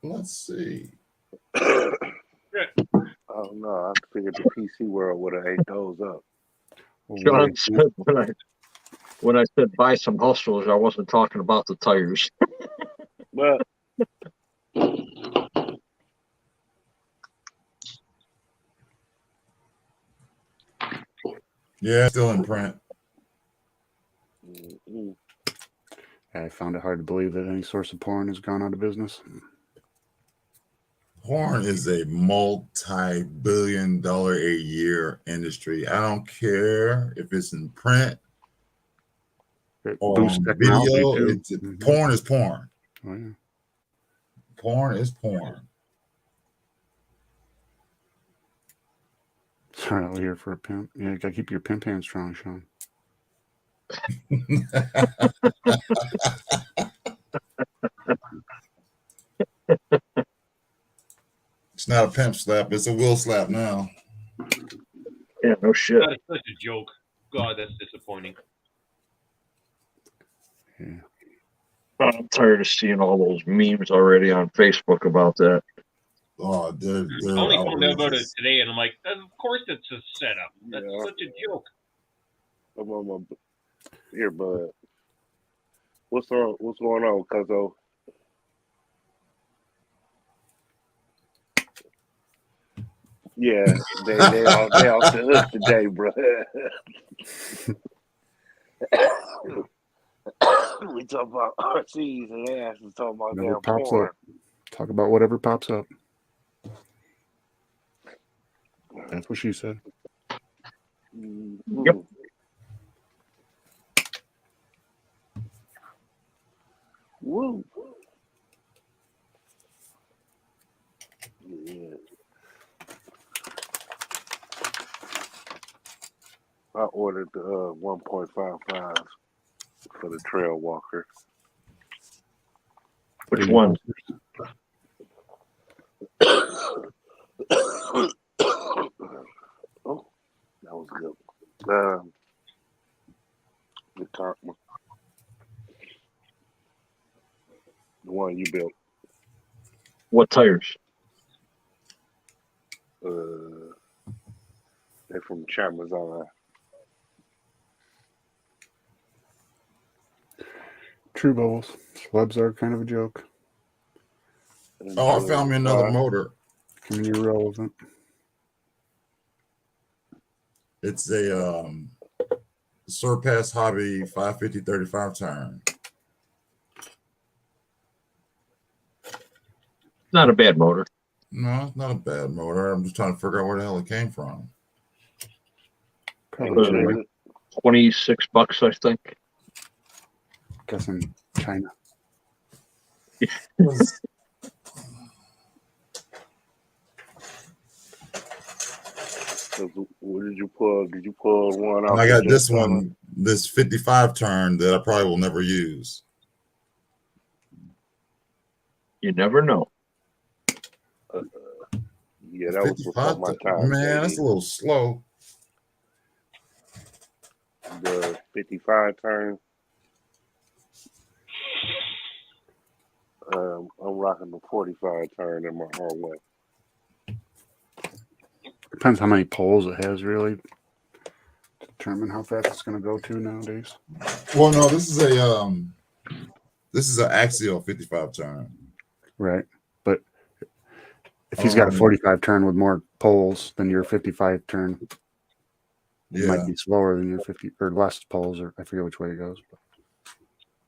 Let's see. Oh no, I figured the PC world would have ate those up. John said when I said buy some Hustlers, I wasn't talking about the tires. Well, Yeah, still in print. I found it hard to believe that any source of porn has gone out of business. Porn is a multi-billion-dollar a year industry. I don't care if it's in print or on video. Porn is porn. Oh, yeah. Porn is porn. Sorry, I'll here for a pimp. Yeah, you gotta keep your pimp hand strong, Sean. It's not a pimp slap, it's a will slap now. Yeah, no shit. That is such a joke. God, that's disappointing. Yeah. I'm tired of seeing all those memes already on Facebook about that. Oh, they're I only found out about it today, and I'm like, of course it's a setup. That's such a joke. I'm on my earbud. What's going on, Cuzzo? Yeah, they off the hook today, bro. We talk about RCs and ass and talking about Whatever damn pops porn. up. Talk about whatever pops up. That's what she said. Yep. Woo. Yeah. I ordered the 1.55 for the Trail Walker. Which one? Oh, that was good. The top one. The one you built. What tires? They're from Chamazon. True bowls. Slubs are kind of a joke. Oh, I found me another motor. Can be irrelevant. It's a Surpass Hobby 550/35 turn. Not a bad motor. No, it's not a bad motor. I'm just trying to figure out where the hell it came from. Probably Like $26, I think. Guessing China. What did you pull? Did you pull one out? And I got this one, this 55 turn that I probably will never use. You never know. Yeah, that was before my time. Man, that's a little slow. The 55 turn. I'm rocking the 45 turn in my hard way. Depends how many poles it has, really. Determine how fast it's going to go to nowadays. Well, no, this is an axial 55 turn. Right, but if he's got a 45 turn with more poles than your 55 turn, it might be slower than your 50 or less poles, or I forget which way it goes. But.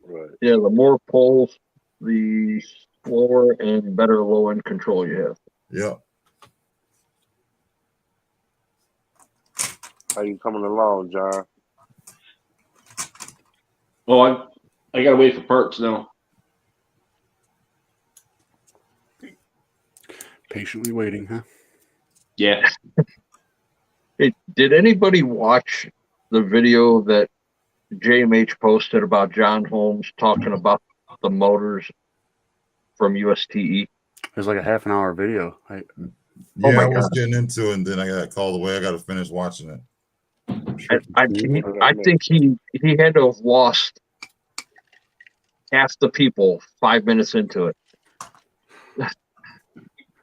Right. Yeah, the more poles, the slower and better low end control you have. Yep. How you coming along, John? Well, I gotta wait for parts now. Patiently waiting, huh? Yeah. Hey, did anybody watch the video that JMH posted about John Holmes talking about the motors from USTE? It was like a half an hour video. I was getting into it, and then I got called away. I got to finish watching it. I think he had to have lost half the people 5 minutes into it.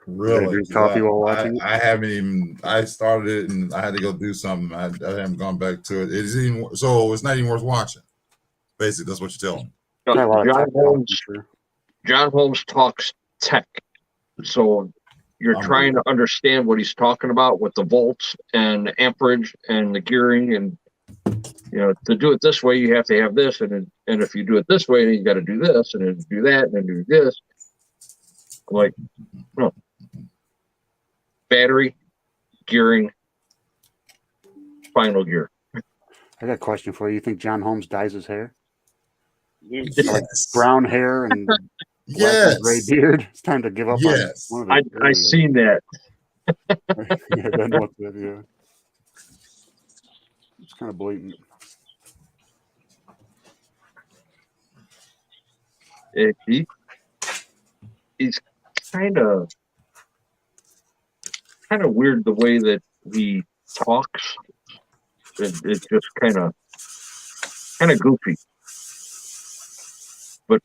Really? Coffee while watching it? I haven't even. I started it and I had to go do something. I haven't gone back to it. It's not even worth watching. Basically, that's what you're telling me. John Holmes talks tech, so you're trying to understand what he's talking about with the volts and amperage and the gearing, and to do it this way you have to have this, and if you do it this way, then you got to do this, and then do that, and then do this. Like, no. Battery, gearing, final gear. I got a question for you. You think John Holmes dyes his hair? Yes. Like brown hair and yes. gray beard. It's time to give up. Yes. On I seen that. Yeah. It's kind of blatant. He's kind of weird the way that he talks. It's just kind of goofy, but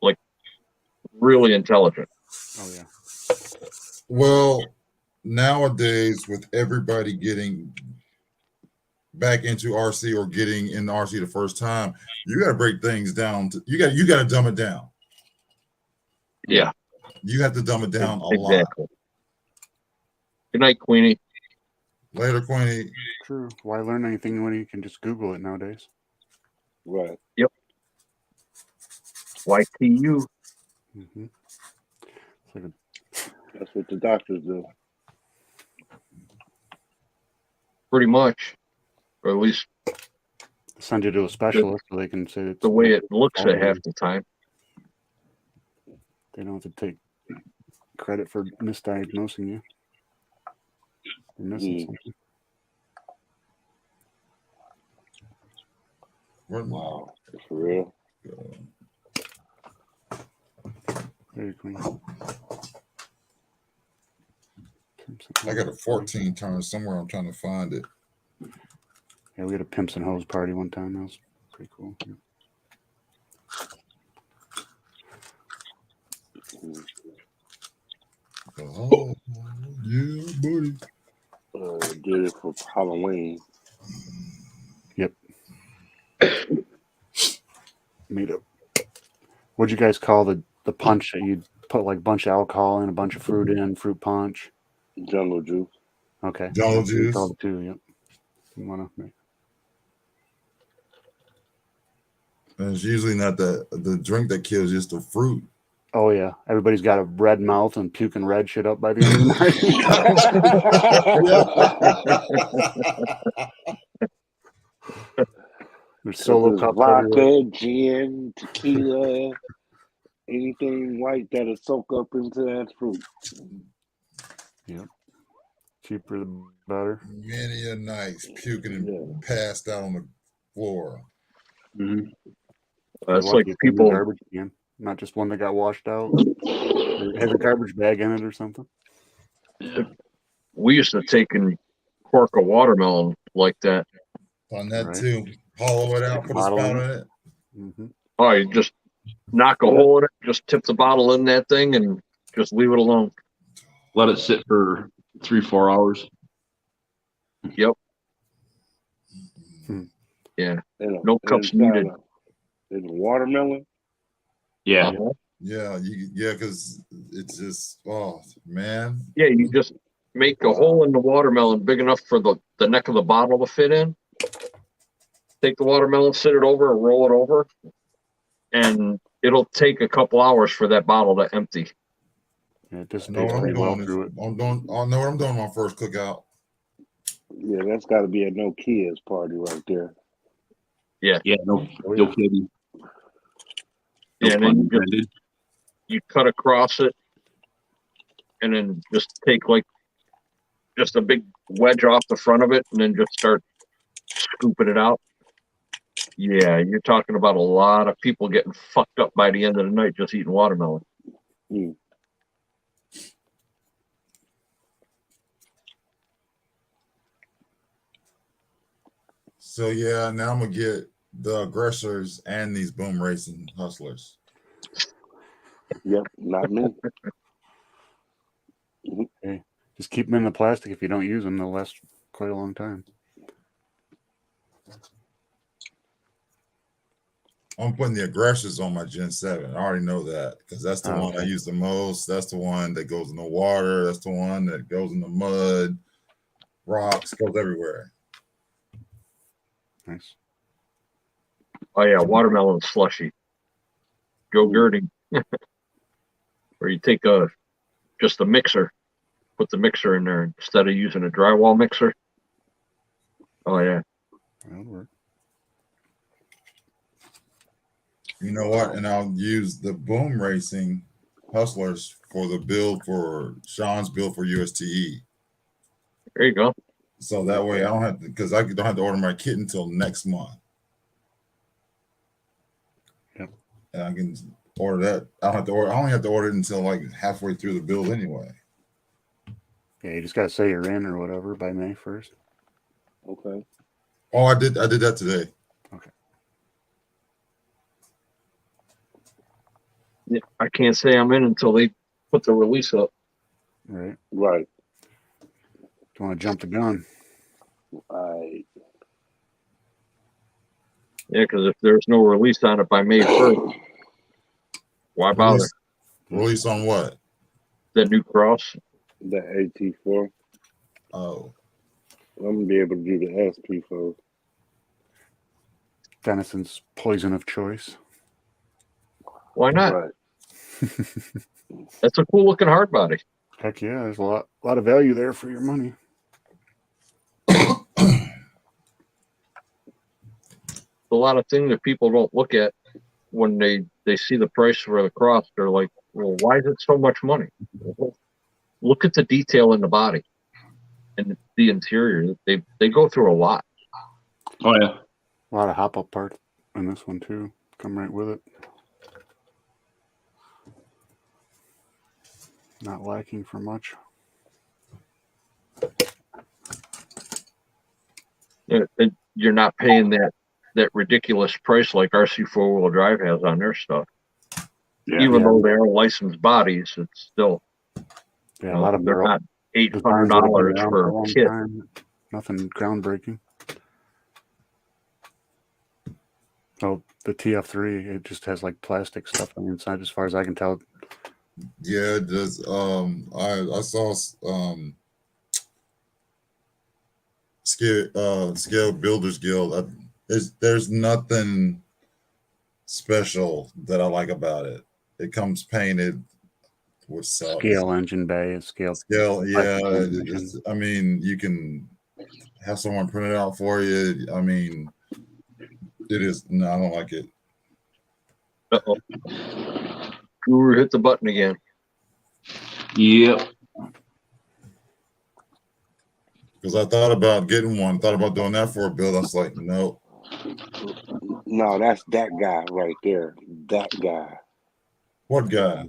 like really intelligent. Oh yeah. Well, nowadays with everybody getting back into RC or getting in RC the first time, you got to break things down. You got to dumb it down. Yeah. You have to dumb it down a lot. Exactly. Good night, Queenie. Later, Queenie. True. Why learn anything when you can just Google it nowadays? Right. YTU. Mm-hmm. It's like That's what the doctors do. Pretty much. Or at least send you to a specialist so they can say it's the way it looks all at half over. the time. They don't have to take credit for misdiagnosing you. You're missing something. Wow. For real. Very clean. I got a 14 turn somewhere. I'm trying to find it. Yeah, we had a pimps and hoes party one time. That was pretty cool. Yeah. Oh, yeah, buddy. Did it for Halloween. Yep. Made up. What'd you guys call the punch that you put like a bunch of alcohol in, a bunch of fruit in, fruit punch? Jungle juice. Okay. Jungle That's what we juice. called it too. Yep. Didn't want to make. And it's usually not the drink that kills, just the fruit. Oh yeah, everybody's got a red mouth and puking red shit up by the end of the night. There's solo There's cups vodka, everywhere. gin, tequila, anything white that'll soak up into that fruit. Yep. Cheaper the better. Many a nights puking and passed out on the floor. Mm-hmm. That's Lucky like it's in the people. garbage can, not just one that got washed out. It has a garbage bag in it or something. We used to take and cork a watermelon like that. On that Right. too. Hollow it out, put a Bottle spout in in it. Mm-hmm. Oh, you just knock a hole in it, just tip the bottle in that thing, and just leave it alone. Let it sit for 3-4 hours. Yep. Yeah. No cups needed. In watermelon. Yeah. Uh-huh. Yeah, because it's just, oh man. Yeah, you just make a hole in the watermelon big enough for the neck of the bottle to fit in. Take the watermelon, sit it over, and roll it over, and it'll take a couple hours for that bottle to empty. Yeah, it I know dissipates what I'm pretty well doing. through it. I know what I'm doing my first cookout. Yeah, that's got to be a no kids party right there. Yeah. No kidding. No Yeah, and pun then intended. you cut across it, and then just take like just a big wedge off the front of it, and then just start scooping it out. Yeah, you're talking about a lot of people getting fucked up by the end of the night just eating watermelon. Mm. So yeah, now I'm gonna get the aggressors and these boom racing hustlers. Yep, not me. Okay. Just keep them in the plastic. If you don't use them, they'll last quite a long time. I'm putting the aggressors on my Gen 7. I already know that because that's the one I use the most. That's the one that goes in the water. That's the one that goes in the mud, rocks, goes everywhere. Nice. Oh yeah, watermelon slushy. Go-gurting. Or you take just a mixer, put the mixer in there instead of using a drywall mixer. Oh yeah. That'll work. You know what? And I'll use the boom racing hustlers for the build for Sean's build for USTE. There you go. So that way I don't have to, because I don't have to order my kit until next month. Yep. And I can order that. I only have to order it until like halfway through the build anyway. Yeah, you just gotta say you're in or whatever by May 1st. Okay. Oh, I did that today. Okay. Yeah, I can't say I'm in until they put the release up. Right. Right. Don't want to jump the gun. Yeah, because if there's no release on it by May 1st, why bother? Release on what? The new cross. The AT4. Oh, I'm gonna be able to do the SP for. Denison's poison of choice. Why not? Right. That's a cool looking hard body. Heck yeah, there's a lot of value there for your money. A lot of things that people don't look at when they see the price for the cross. They're like, well, why is it so much money? Look at the detail in the body and the interior. They go through a lot. Oh yeah. A lot of hop-up parts in this one too. Come right with it. Not lacking for much. And you're not paying that ridiculous price like RC 4-wheel drive has on their stuff. Yeah. Even though they are licensed bodies, it's still Yeah, a lot of they're them not designs that have been $800 around for a a long kit. time. Nothing groundbreaking. Oh, the TF3, it just has like plastic stuff on the inside, as far as I can tell. yeah, it does. I saw Scale Builders Guild. There's nothing special that I like about it. It comes painted, which sucks. Scale engine bay, scale. Yeah. Engine. I mean, you can have someone print it out for you. I mean, it is. No, I don't like it. Uh-oh. G.U.R.U hit the button again. Yep. Because I thought about getting one. Thought about doing that for a build. I was like, no. No, that's that guy right there. That guy. What guy?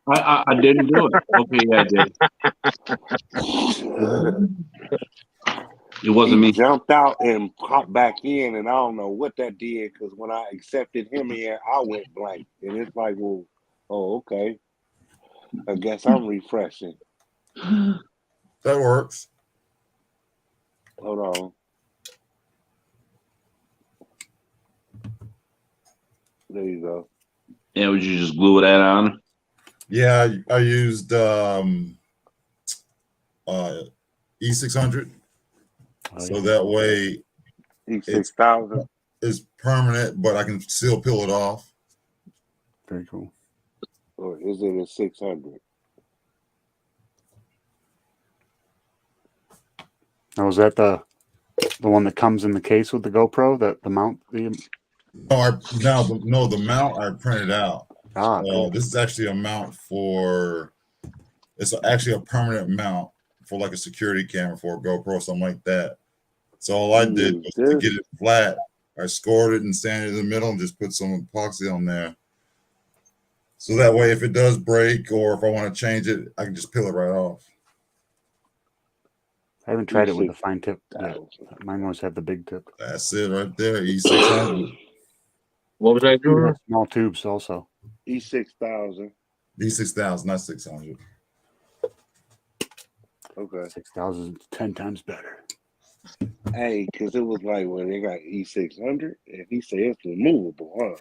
I didn't do it. Okay, yeah, I did. It wasn't He me. jumped out and popped back in, and I don't know what that did because when I accepted him in, I went blank, and it's like, well, oh, okay. I guess I'm refreshing. That works. Hold on. There you go. Yeah, would you just glue that on? Yeah, I used E600, so that way E6000. it's permanent, but I can still peel it off. Very cool. Or is it a 600? Now, is that the one that comes in the case with the GoPro? That the mount? No, the mount I printed out. Cool. This is actually a mount for. It's actually a permanent mount for like a security camera for a GoPro, something like that. So all I did was to get it flat. I scored it and sanded it in the middle and just put some epoxy on there. So that way, if it does break or if I want to change it, I can just peel it right off. I haven't tried it with the fine tip yet. Mine always have the big tip. That's it right there. E600. What was I doing? Small tubes also. E6000. E6000, not 600. Okay. 6,000 is 10 times better. Hey, because it was like when they got E600, and he said it's removable, huh?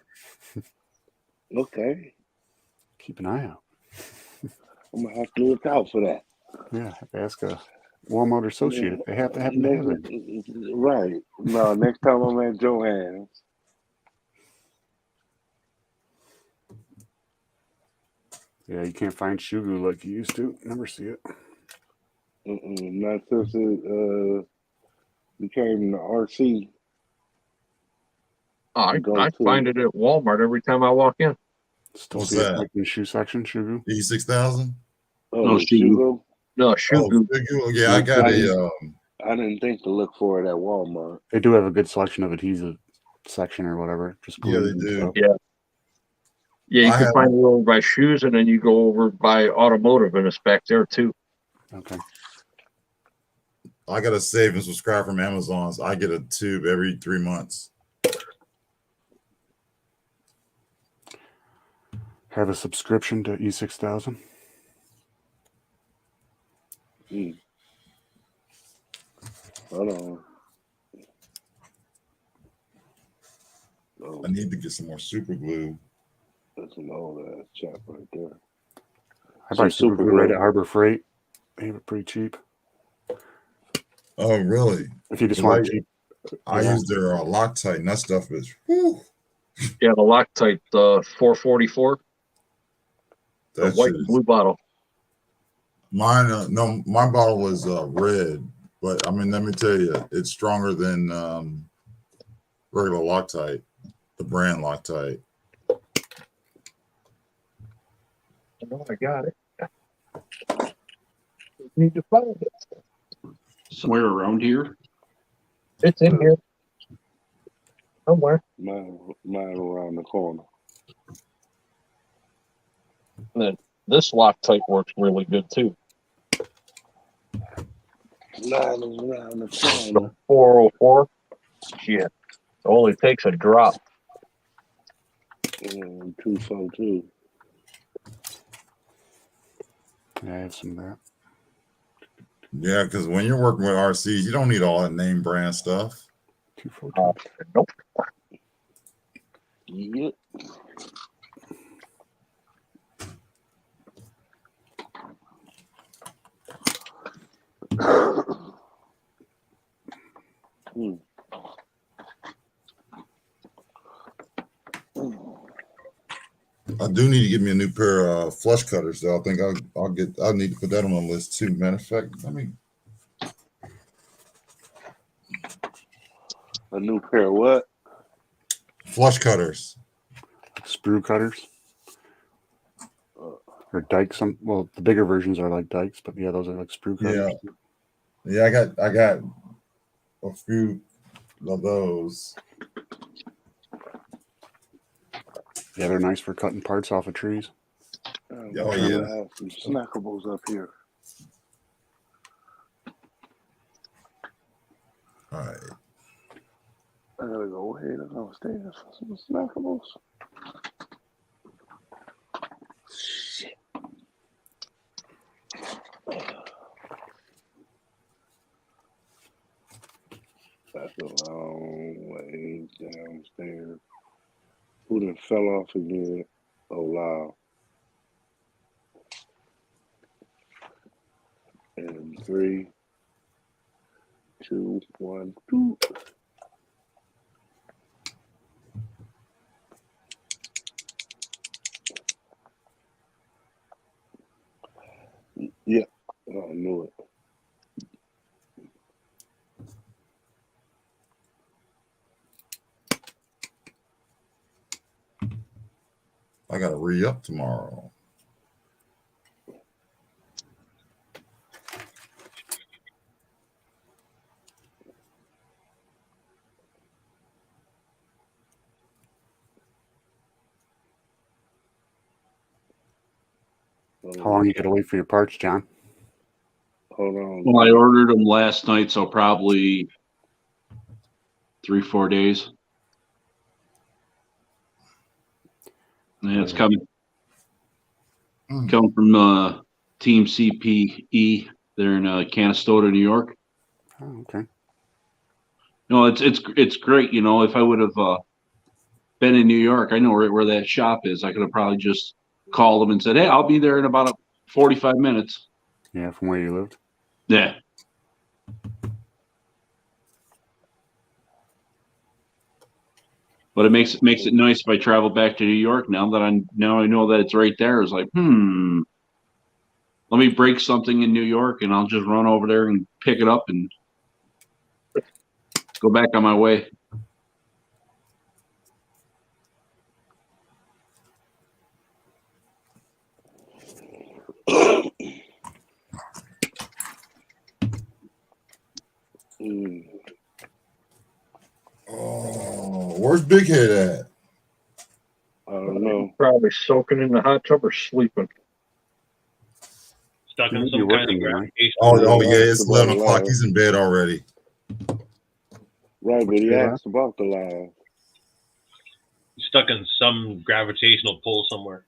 Okay. Keep an eye out. I'm going to have to look out for that. Yeah, have to ask a Walmart associate if they happen to have it. Right. No, next time I'm at Joann's. Yeah, you can't find G.U.R.U like you used to. Never see it. Not since it became the RC. I find it at Walmart every time I walk in. Still What's see it that? like in the shoe section, G.U.R.U. E6000? Oh, G.U.R.U? No, G.U.R.U. Yeah, I got a. I didn't think to look for it at Walmart. They do have a good selection of adhesive section or whatever. Just Yeah, they do. Yeah. Yeah, you can find it over by shoes, and then you go over by automotive, and it's back there too. Okay. I got to save and subscribe from Amazon. So I get a tube every 3 months. Have a subscription to E6000. Hold on. I need to get some more super glue. That's an old ass chap right there. I buy super glue right at Harbor Freight. They have it pretty cheap. Oh, really? If you just 'Cause want cheap, I Yeah. use their Loctite, and that stuff is. Whew, Yeah, the Loctite 444, the that white shit and is. blue bottle. Mine, no, my bottle was red, but I mean, let me tell you, it's stronger than regular Loctite, the brand Loctite. I know I got it. Need to find it. Somewhere around here. It's in here somewhere. Mine around the corner. And then this Loctite works really good too. Mine is around the The corner. 404. Shit. It only takes a drop. 242. I have some of that. Yeah, because when you're working with RCs, you don't need all that name brand stuff. 242. Nope. Yep. I do need to get me a new pair of flush cutters, though. I think I need to put that on my list too. Matter of fact, let me. A new pair of what? Flush cutters. Sprue cutters. Or dikes. Well, the bigger versions are like dikes, but yeah, those are like sprue cutters. Yeah. I got a few of those. Yeah, they're nice for cutting parts off of trees. Oh, I yeah. have some snackables up here. All right. I gotta go way downstairs for some snackables. Shit. That's a long way downstairs. Who done fell off again? Oh, wow. And 3, 2, 1, 2. Yeah, I knew it. I got to re-up tomorrow. How long you gotta wait for your parts, John? Hold on. Well, I ordered them last night, so probably 3-4 days. Yeah, it's coming. Coming from Team CPE. They're in Canastota, New York. Oh, okay. No, it's great. You know, if I would have been in New York, I know where that shop is. I could have probably just called them and said, "Hey, I'll be there in about 45 minutes." Yeah, from where you lived. Yeah. But it makes it nice if I travel back to New York now that I know that it's right there. It's like, let me break something in New York and I'll just run over there and pick it up and go back on my way. Oh, where's Big Head at? I don't know. Probably soaking in the hot tub or sleeping. Stuck in Maybe some kind working of tonight. gravitational. Oh, yeah, it's About 11 o'clock. live. He's in bed already. Right, but he Yeah. asked about the live. Stuck in some gravitational pull somewhere.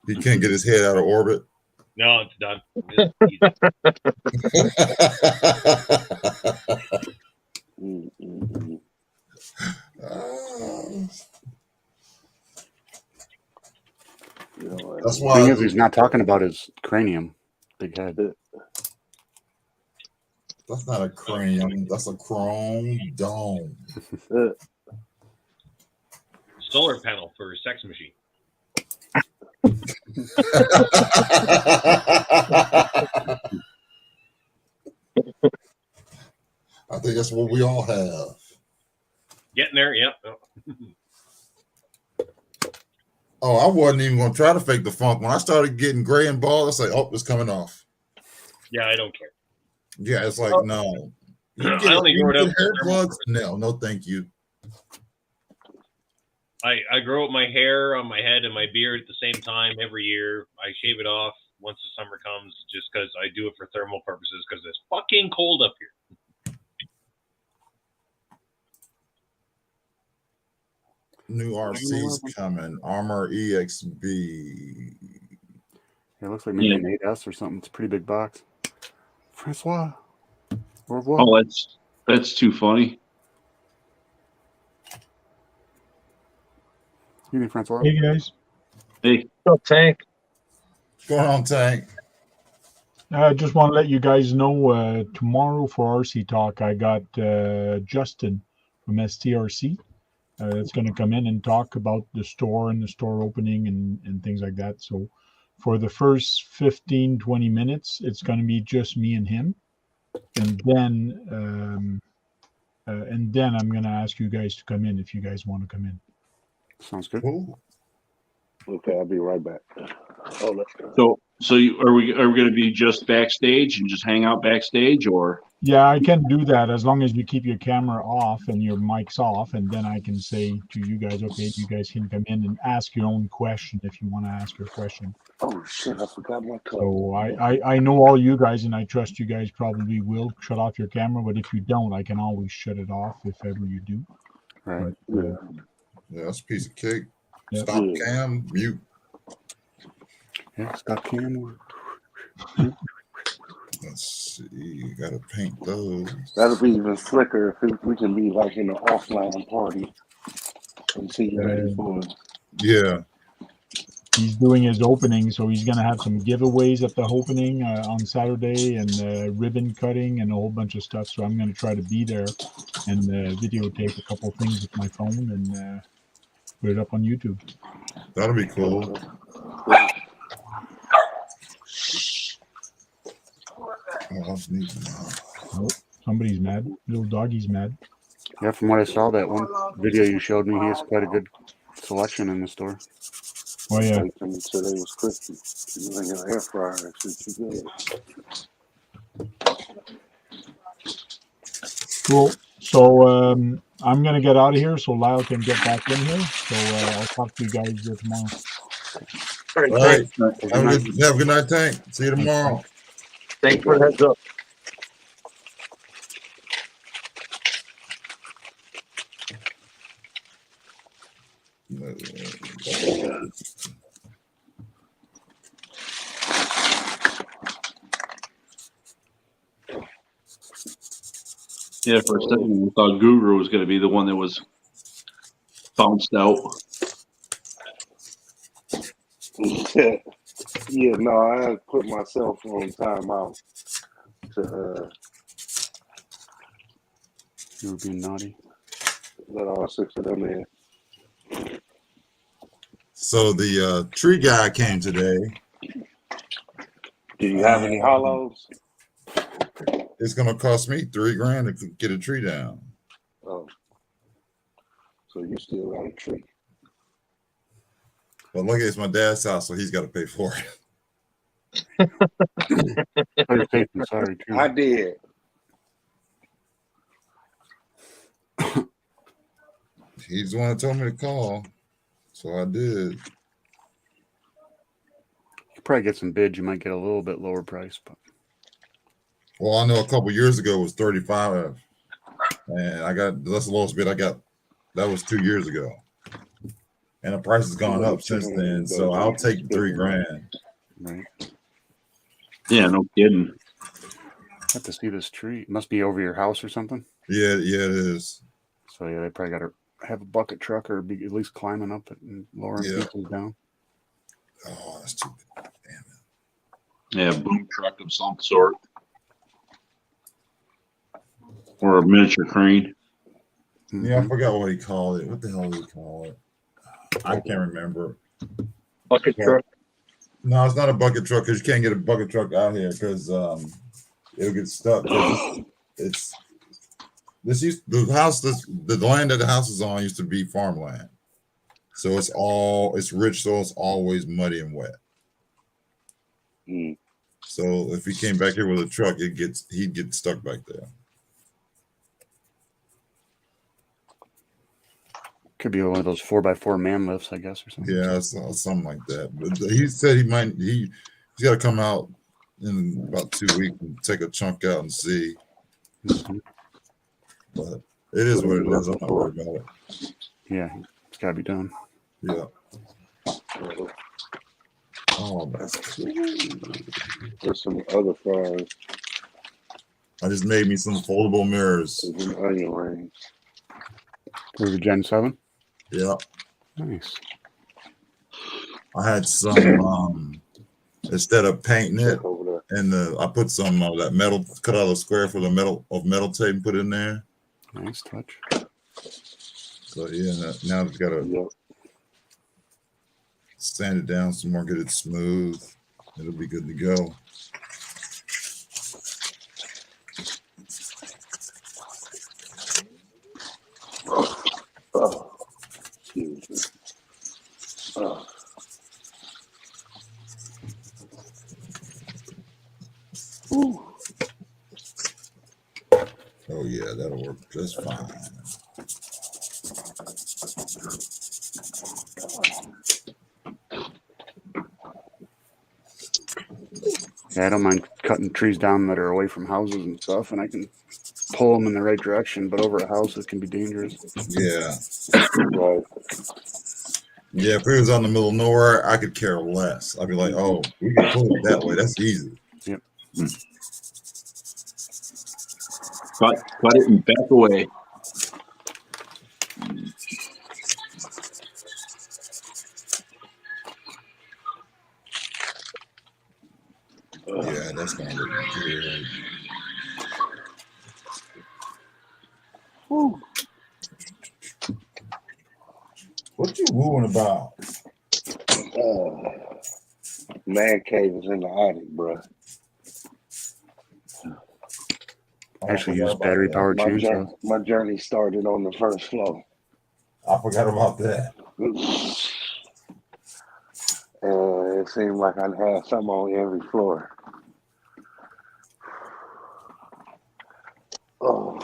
He can't get his head out of orbit. No, it's done. That's The why. thing is, he's not talking about his cranium, big head. That's not a crane. That's a chrome dome. Solar panel for a sex machine. I think that's what we all have. Getting there, yep. Oh, I wasn't even going to try to fake the funk. When I started getting gray and bald, it's like, oh, it's coming off. Yeah, I don't care. Yeah, it's like, no. I only grow it up. Hair plugs? No, thank you. I grow up my hair on my head and my beard at the same time every year. I shave it off once the summer comes just because I do it for thermal purposes because it's fucking cold up here. New RC's coming. Armor EXB. It looks like maybe an 8S or something. It's a pretty big box. Francois. Au revoir. Oh, that's too funny. Evening, Francois. Hey guys, Hey, So, Tank, What's going on, Tank? I just want to let you guys know tomorrow for RC Talk, I got Justin from STRC. That's going to come in and talk about the store and the store opening and things like that. So for the first 15-20 minutes, it's going to be just me and him. And then I'm going to ask you guys to come in if you guys want to come in. Sounds good. Ooh. Okay, I'll be right back. Oh, let's go. so are we going to be just backstage and just hang out backstage, or? Yeah, I can do that as long as you keep your camera off and your mics off, and then I can say to you guys, okay, you guys can come in and ask your own question if you want to ask your question. Oh shit! I forgot my cup. So I know all you guys, and I trust you guys probably will shut off your camera, but if you don't, I can always shut it off if ever you do. Right. But, Yeah, that's a piece of cake. Yep. Stop cam, mute. Yeah, stop camera. Let's see. Gotta paint those. That'll be even slicker if we can be like in an offline party and see you ready for it. Yeah. he's doing his opening, so he's going to have some giveaways at the opening on Saturday and ribbon cutting and a whole bunch of stuff. So I'm going to try to be there and videotape a couple things with my phone and put it up on YouTube. That'll be cool. Oh, somebody's mad. Little doggy's mad. Yeah, from what I saw, that one video you showed me, he has quite a good selection in the store. Oh yeah. Today was crispy. You in your air fryer, shit, you good. Cool. So I'm gonna get out of here so Lyle can get back in here. So I'll talk to you guys tomorrow. all right, All right. Have a good night, Tank. See you tomorrow. thanks for the heads up. Yeah, for a second we thought G.U.R.U was going to be the one that was bounced out. Yeah, no, I had put myself on timeout to You were being naughty. let all 6 of them in. So the tree guy came today. Do you have any hollows? It's gonna cost me $3,000 to get a tree down. Oh, so you still got a tree? But luckily it's my dad's house, so he's got to pay for it. You're taking, sorry, too. I did. He's the one that told me to call, so I did. You probably get some bids. You might get a little bit lower price, but Well, I know a couple years ago it was 35, and that's the lowest bid I got. That was 2 years ago, and the price has gone up since then. So I'll take $3,000. right. Yeah, no kidding. I have to see this tree. It must be over your house or something. Yeah, it is. So yeah, they probably got to have a bucket truck or be at least climbing up it and lowering pieces down. Oh, that's too bad. Damn it. Yeah, boom truck of some sort. or a miniature crane. Yeah, I Mhm. forgot what he called it. What the hell did he call it? I can't remember. Bucket But- truck. No, it's not a bucket truck because you can't get a bucket truck out here because it'll get stuck. 'Cause it's the house the land that the house is on used to be farmland, so it's rich, so it's always muddy and wet. Mm. So if he came back here with a truck, he'd get stuck back there. Could be one of those 4x4 man lifts, I guess, or something. Yeah, something like that. But he said he's got to come out in about 2 weeks and take a chunk out and see. Mhm. But it is what it is. I'm not worried about it. Yeah, it's got to be done. Yeah. Oh, that's cool. There's some other fries. I just made me some foldable mirrors. There's an onion ring. For the Gen 7? Yeah. Nice. I had some instead of painting it, Check over there. and I put some that metal cut out a square for the metal tape and put it in there. Nice touch. So yeah, now I've got to Yep. sand it down some more, get it smooth. It'll be good to go. Oh, excuse me. Oh. Ooh. Oh yeah, that'll work just fine. Yeah, I don't mind cutting trees down that are away from houses and stuff, and I can pull them in the right direction, but over a house, it can be dangerous. Yeah. Right. Yeah, if it was on the middle of nowhere, I could care less. I'd be like, oh, we can pull it that way. That's easy. Yep. Cut it and back away. Yeah, that's gonna look good. Woo. What you wooing about? Man cave is in the attic, bro. Actually, forgot use about battery that. powered chainsaws. My journey started on the first floor. I forgot about that. And it seemed like I had some on every floor. Oh,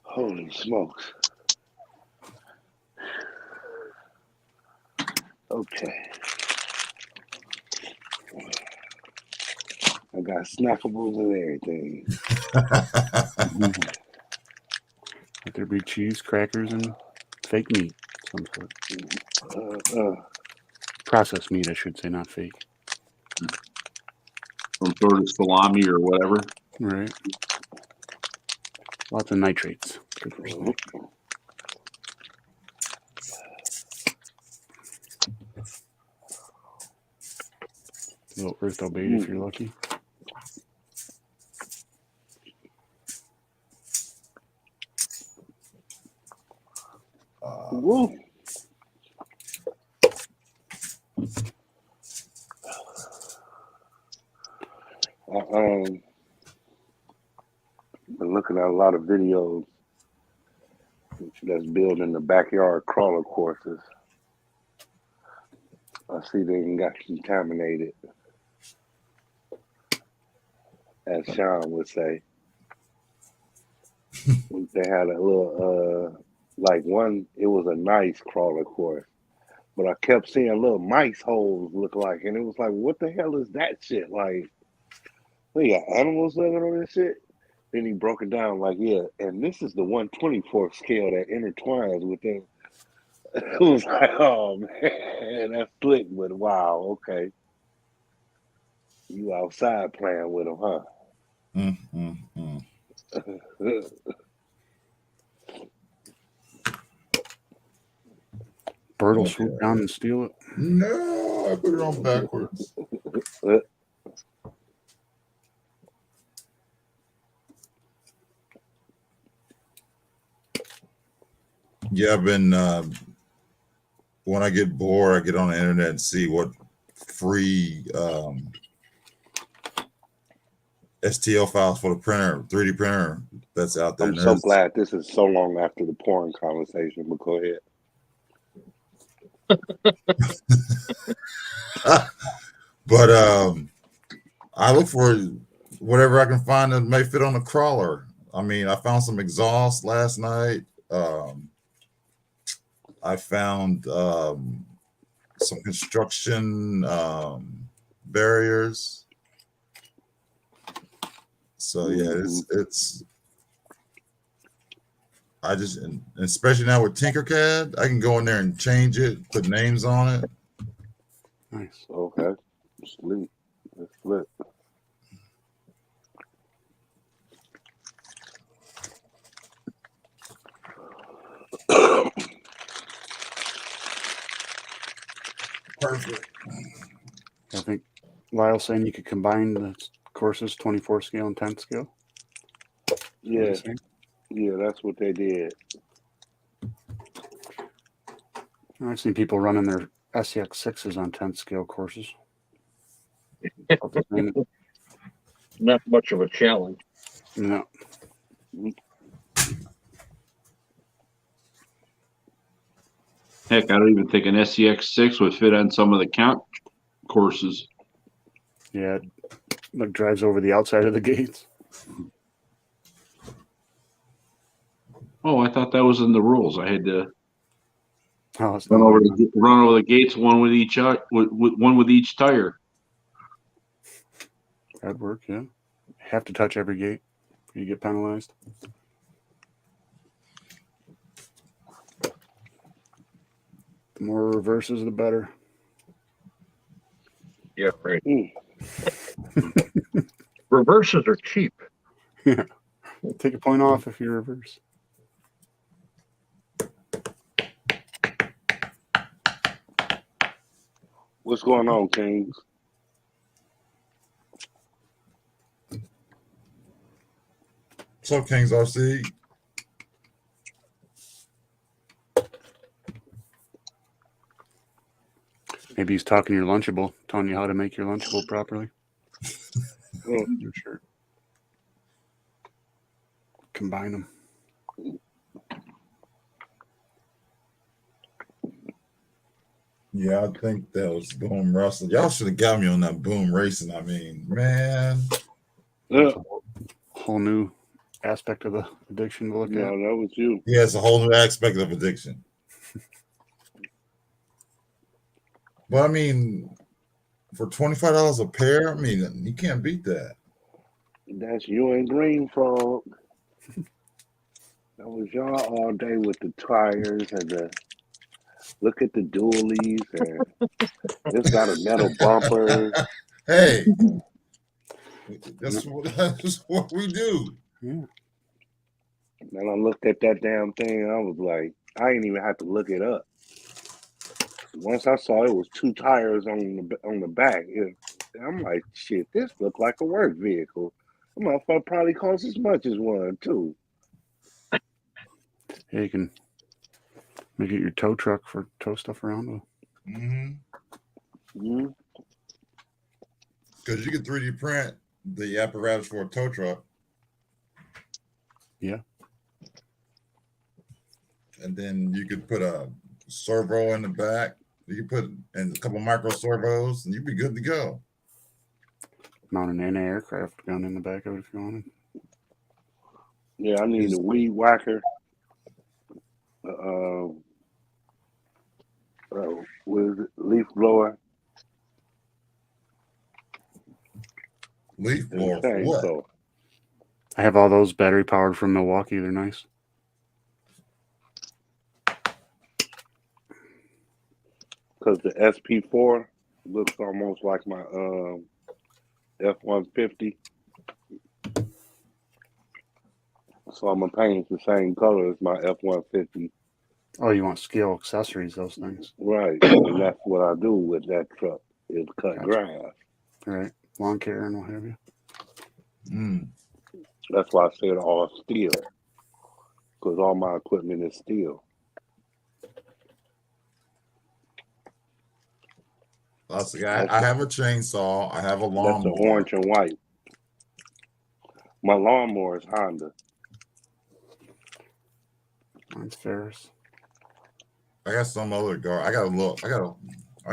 holy smokes. Okay. I got snackables and everything. Let there be cheese, crackers, and fake meat. Some sort. Processed meat, I should say, not fake. Some sort of salami or whatever. Right. Lots of nitrates. Good for snake. A little eartho bait if you're lucky. Woo. Been looking at a lot of videos that's building the backyard crawler courses. I see they even got contaminated, as Sean would say. They had a little, like one, it was a nice crawler course, but I kept seeing little mice holes look like, and it was like, what the hell is that shit? Like, we got animals living on this shit? Then he broke it down like, yeah, and this is the 1/24th scale that intertwines within. It was like, oh man, that's slick, but wow, okay. You outside playing with them, huh? Bird will swoop down and steal it. No, I put it on backwards. Yeah, I've been when I get bored, I get on the internet and see what free STL files for the printer, 3D printer that's out there. I'm And so glad this is so long after the porn conversation, but go ahead. But I look for whatever I can find that may fit on the crawler. I mean, I found some exhaust last night. I found some construction barriers. So yeah, it's I just, and especially now with Tinkercad, I can go in there and change it, put names on it. Nice. Okay. Sleep. Let's flip. Perfect. I think Lyle's saying you could combine the courses 24 scale and 10 scale. Yeah. Yeah, that's what they did. I've seen people running their SEX 6s on 10 scale courses. Not much of a challenge. No. Heck, I don't even think an SEX6 would fit on some of the count courses. Yeah, it drives over the outside of the gates. Oh, I thought that was in the rules. I had to Oh, it's run not over like the gates, one with each one with each tire. that'd work. Yeah, have to touch every gate. You get penalized. The more reverses, the better. Yeah, right. Reverses are cheap. Yeah, take a point off if you reverse. What's going on, Kings? What's up, Kings RC? Maybe he's talking your Lunchable, telling you how to make your Lunchable properly. Oh. I'm sure. Combine them. Yeah, I think that was Boom Russell. Y'all should have got me on that Boom Racing. I mean, man. Yeah. Whole new aspect of the addiction to look at. No, that was you. Yeah, it's a whole new aspect of addiction. But I mean, for $25 a pair, I mean, you can't beat that. That's you and Green Frog. That was y'all all day with the tires and the look at the dualies and it's got a metal bumper. Hey, that's what we do. Yeah. And I looked at that damn thing and I was like, I didn't even have to look it up. Once I saw it was 2 tires on the back, I'm like, shit, this looked like a work vehicle. The motherfucker probably costs as much as one too. Yeah, you can make it your tow truck for tow stuff around with. Mm-hmm. Because you can 3D print the apparatus for a tow truck. Yeah. And then you could put a servo in the back. You could put in a couple micro servos, and you'd be good to go. Mount an anti-aircraft gun in the back of it if you wanted. Yeah, I need a weed whacker. What is it? Leaf blower. Leaf blower for what? So. I have all those battery powered from Milwaukee. They're nice. Because the SP4 looks almost like my F-150. So I'm going to paint the same color as my F-150. Oh, you want scale accessories, those things. Right. And that's what I do with that truck is cut grass. All right. Lawn care and what have you. That's why I said all steel. Because all my equipment is steel. I have a chainsaw. I have a That's the lawnmower. orange and white. My lawnmower is Honda. Mine's Ferris. I got some other guard. I gotta look. I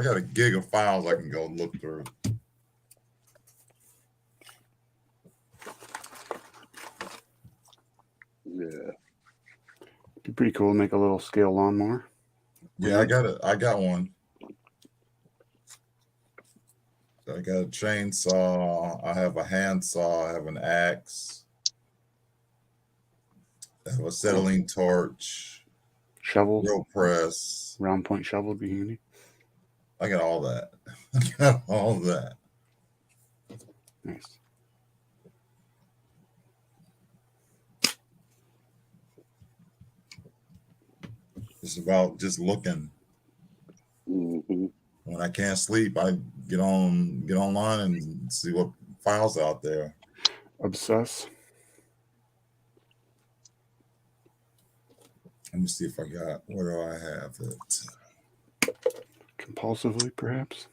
got a gig of files I can go look through. Yeah. Be pretty cool to make a little scale lawnmower. Yeah, I got one. I got a chainsaw. I have a handsaw. I have an axe. I have a acetylene torch. Shovel. Drill press. Round point shovel would be handy. I got all that. I got all that. Nice. It's about just looking. Mm-hmm. When I can't sleep, I get online and see what files out there. Obsess. Let me see if I got. Where do I have it? Compulsively, perhaps.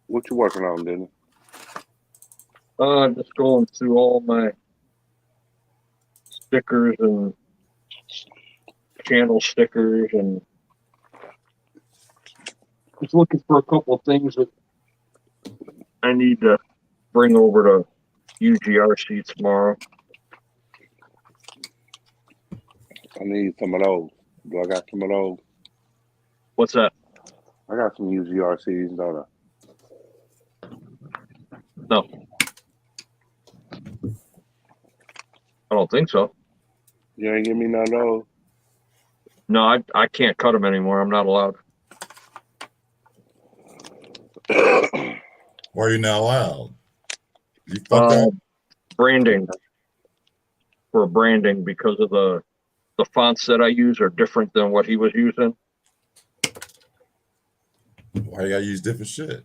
What you working on, Dennis? Just going through all my stickers and channel stickers, and just looking for a couple of things that I need to bring over to U.G.R.U tomorrow. I need some of those. Do I got some of those? What's that? I got some UGRCs, don't I? No. I don't think so. You ain't give me none of those? No, I can't cut them anymore. I'm not allowed. Why are you not allowed? You fucked up? Branding. For branding, because of the fonts that I use are different than what he was using. Why you gotta use different shit?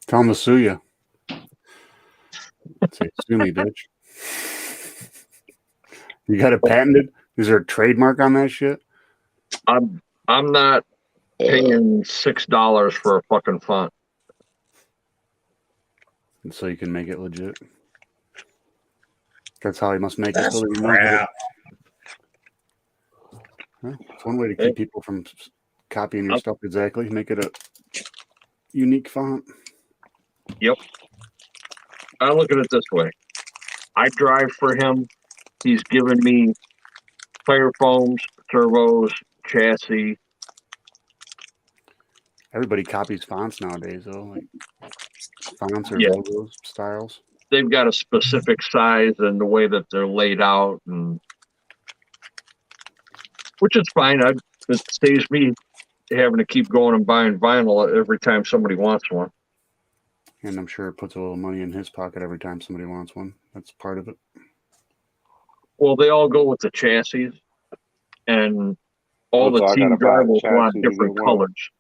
Tell him to sue you. Say, sue me, bitch. You got it patented? Is there a trademark on that shit? I'm not paying $6 for a fucking font. And so you can make it legit. That's how he must make That's it. So that he knows crap. well, it's one way to keep people from copying your stuff exactly. Make it a unique font. Yep. I look at it this way. I drive for him. He's given me fire foams, turbos, chassis. Everybody copies fonts nowadays, though. Like fonts or Yeah. logos, styles. They've got a specific size and the way that they're laid out, and which is fine. It saves me having to keep going and buying vinyl every time somebody wants one. And I'm sure it puts a little money in his pocket every time somebody wants one. That's part of it. Well, they all go with the chassis, and all So the I team gotta buy a drivers want chassis to different get one. colors.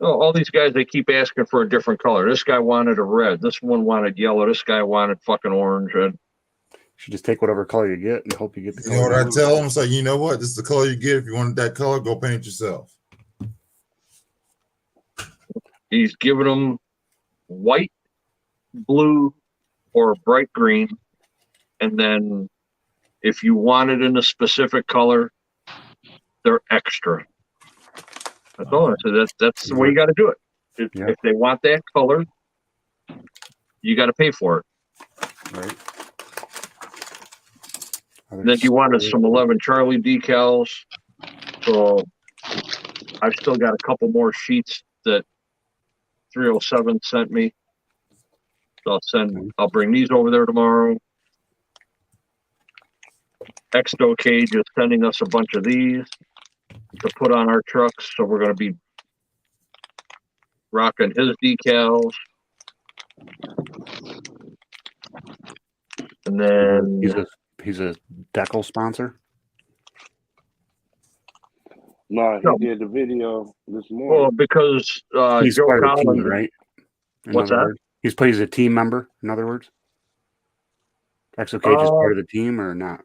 All these guys, they keep asking for a different color. This guy wanted a red. This one wanted yellow. This guy wanted fucking orange. And You should just take whatever color you get and hope you get the You know color. what I you want. tell them? It's like, you know what? This is the color you get. If you wanted that color, go paint it yourself. he's giving them white, blue, or bright green. And then if you want it in a specific color, they're extra. That's all. So that's the way you got to do it. If they want that color, you got to pay for it. Right. Then you wanted some 11 Charlie decals. So I've still got a couple more sheets that 307 sent me. So I'll bring these over there tomorrow. Exto Cage is sending us a bunch of these to put on our trucks. So we're going to be rocking his decals. And then he's a decal sponsor. No, he did the video this morning. Well, because he's Joe part of the Collins, team, right? What's that? Words. He's a team member, in other words. Exo Cage is part of the team or not?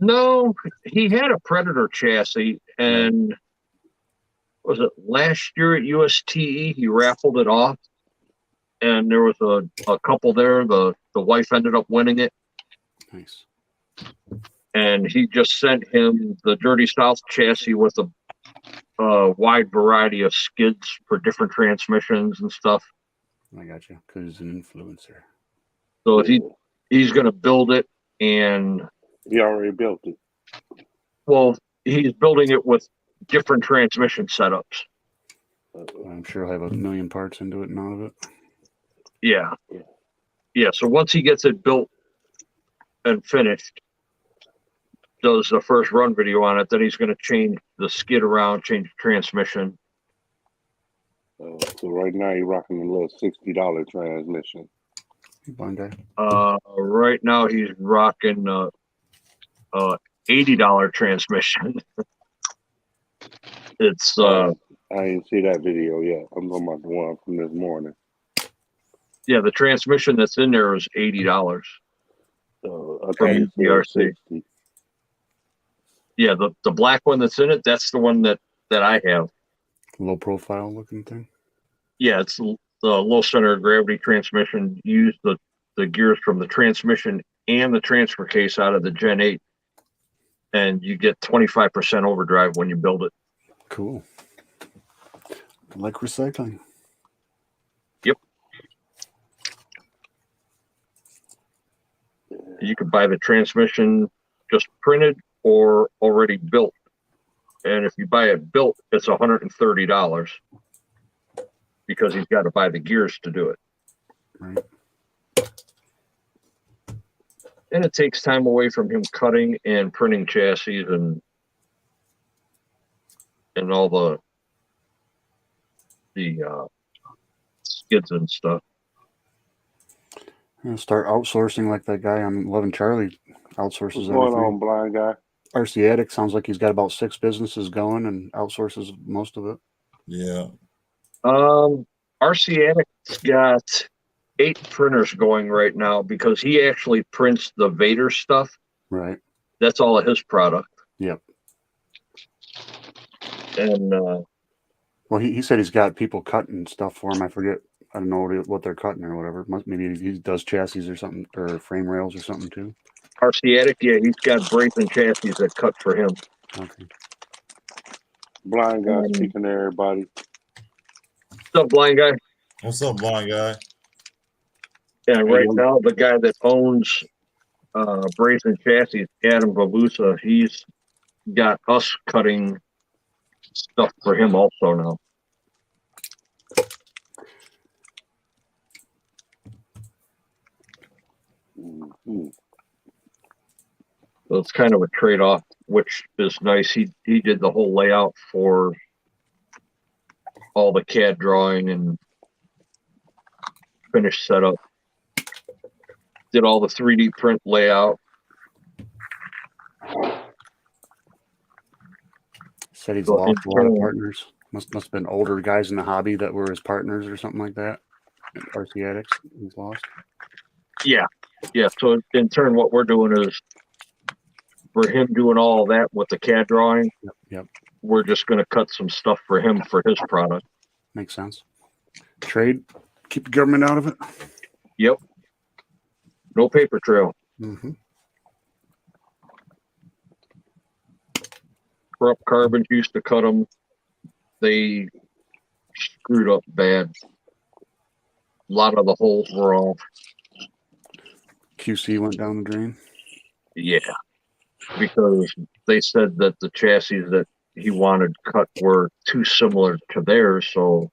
No, he had a Predator chassis, and was it last year at USTE? He raffled it off, and there was a couple there. The wife ended up winning it, Nice. and he just sent him the Dirty South chassis with a wide variety of skids for different transmissions and stuff. I got you. Because he's an influencer. So he's going to build it, and He already built it. well, he's building it with different transmission setups. I'm sure he'll have a million parts into it and out of it. Yeah. So once he gets it built and finished, does the first run video on it, then he's going to change the skid around, change the transmission. So right now you're rocking a little $60 transmission. Blind guy. Right now he's rocking $80 transmission. It's I didn't see that video yet. I'm talking about the one from this morning. yeah, the transmission that's in there is $80. I From thought you said G.U.R.U. 60. Yeah, the black one that's in it, that's the one that I have. Low profile looking thing. Yeah, it's the low center of gravity transmission. Use the gears from the transmission and the transfer case out of the Gen 8, and you get 25% overdrive when you build it. Cool. I like recycling. Yep. You could buy the transmission just printed or already built. And if you buy it built, it's $130 because he's got to buy the gears to do it. Right. And it takes time away from him cutting and printing chassis and all the skids and stuff. I'm gonna start outsourcing like that guy on 11 Charlie outsources What's going everything. on, blind guy? RC Addict sounds like he's got about 6 businesses going and outsources most of it. Yeah. RC Addict's got 8 printers going right now because he actually prints the Vader stuff. Right. That's all of his product. Yep. And Well, he said he's got people cutting stuff for him. I forget. I don't know what they're cutting or whatever. Maybe he does chassis or something, or frame rails or something too. RC Addict, yeah, he's got brazen chassis that cut for him. Okay. Blind guy speaking to everybody. What's up, blind guy? What's up, blind guy? Yeah, right now the guy that owns Brazen Chassis, Adam Babusa, he's got us cutting stuff for him also now. Mm-hmm. So it's kind of a trade-off, which is nice. He did the whole layout for all the CAD drawing and finished setup. Did all the 3D print layout. Said he's lost a lot of partners. Must have been older guys in the hobby that were his partners or something like that. RC Addicts, he's lost. Yeah. So in turn, what we're doing is for him doing all that with the CAD drawing. Yep. We're just going to cut some stuff for him for his product. Makes sense. Trade, keep the government out of it. Yep. No paper trail. Mm-hmm. Corrupt Carbons used to cut them. They screwed up bad. A lot of the holes were off. QC went down the drain. Yeah. Because they said that the chassis that he wanted cut were too similar to theirs, so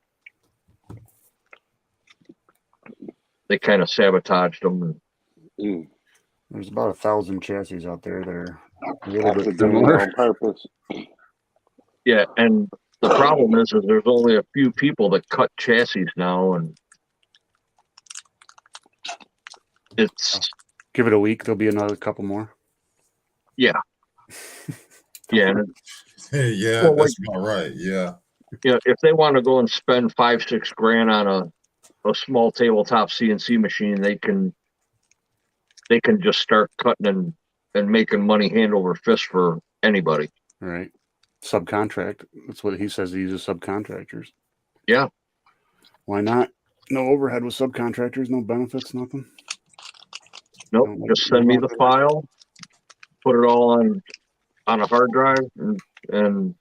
they kind of sabotaged them. There's about 1,000 chassis out there that are really Accidentally on purpose. Yeah, and the problem is there's only a few people that cut chassis now, and it's give it a week. There'll be another couple more. Yeah. Yeah. Yeah, well, that's about right. Yeah. Yeah, if they want to go and spend $5-6 grand on a small tabletop CNC machine, they can just start cutting and and making money hand over fist for anybody. Right. Subcontract. That's what he says. He uses subcontractors. Yeah. Why not? No overhead with subcontractors, no benefits, nothing. Nope. Don't Just send me the file, put it all on a hard drive, and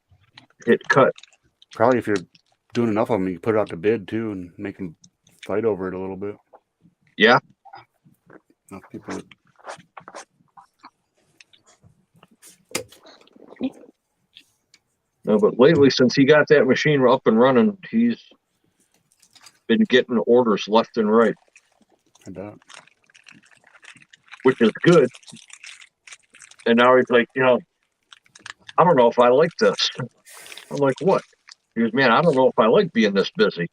hit cut. Probably if you're doing enough of them, you can put it out to bid too and make them fight over it a little bit. Yeah. Enough people that No, but lately, since he got that machine up and running, he's been getting orders left and right, I doubt. which is good. And now he's like, I don't know if I like this. I'm like, what? He goes, man, I don't know if I like being this busy.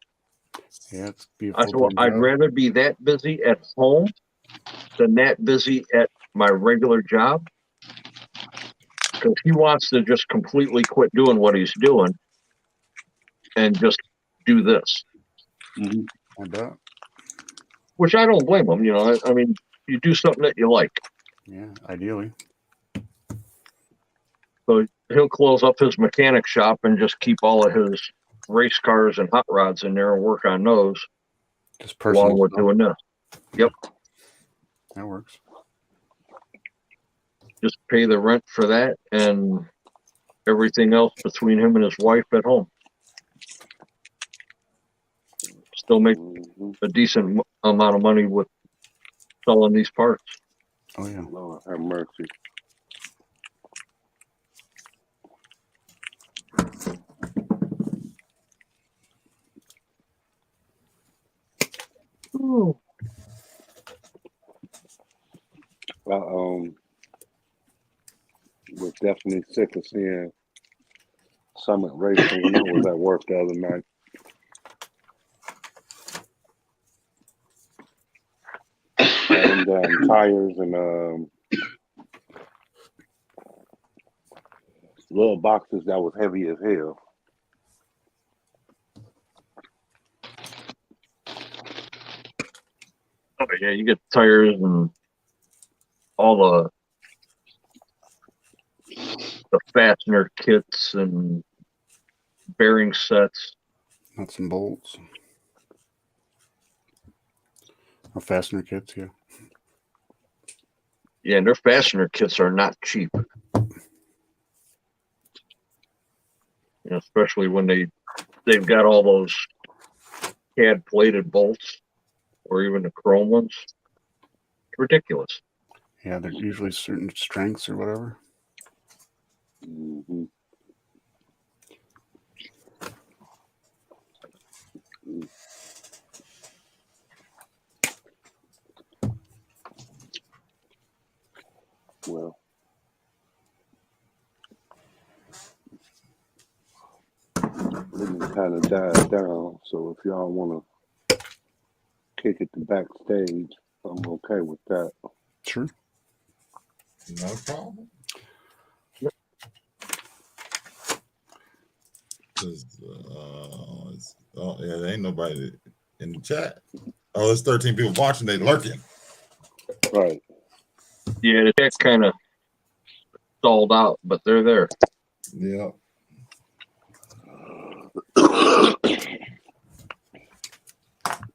Yeah, it's be a I said, well, full-time I'd job. rather be that busy at home than that busy at my regular job. Because he wants to just completely quit doing what he's doing and just do this. I bet. Which I don't blame him. I mean, you do something that you like. Yeah, ideally. So he'll close up his mechanic shop and just keep all of his race cars and hot rods in there and work on those. Just personal along with stuff. doing this. Yep. That works. Just pay the rent for that and everything else between him and his wife at home. Still make a decent amount of money with selling these parts. Oh, yeah. Lord have mercy. Ooh. I was definitely sick of seeing Summit Racing when I was at work the other night. And tires and little boxes that was heavy as hell. Oh yeah, you get tires and all the fastener kits and bearing sets. Nuts and bolts. Or fastener kits, yeah. Yeah, and their fastener kits are not cheap. Especially when they've got all those CAD plated bolts or even the chrome ones. It's ridiculous. Yeah, they're usually certain strengths or whatever. Mm-hmm. Well, it kind of died down. So if y'all want to kick it to backstage, I'm okay with that. Sure. No problem. Yeah, there ain't nobody in the chat. Oh, there's 13 people watching. They lurking. Right. Yeah, the chat kind of stalled out, but they're there. Yeah.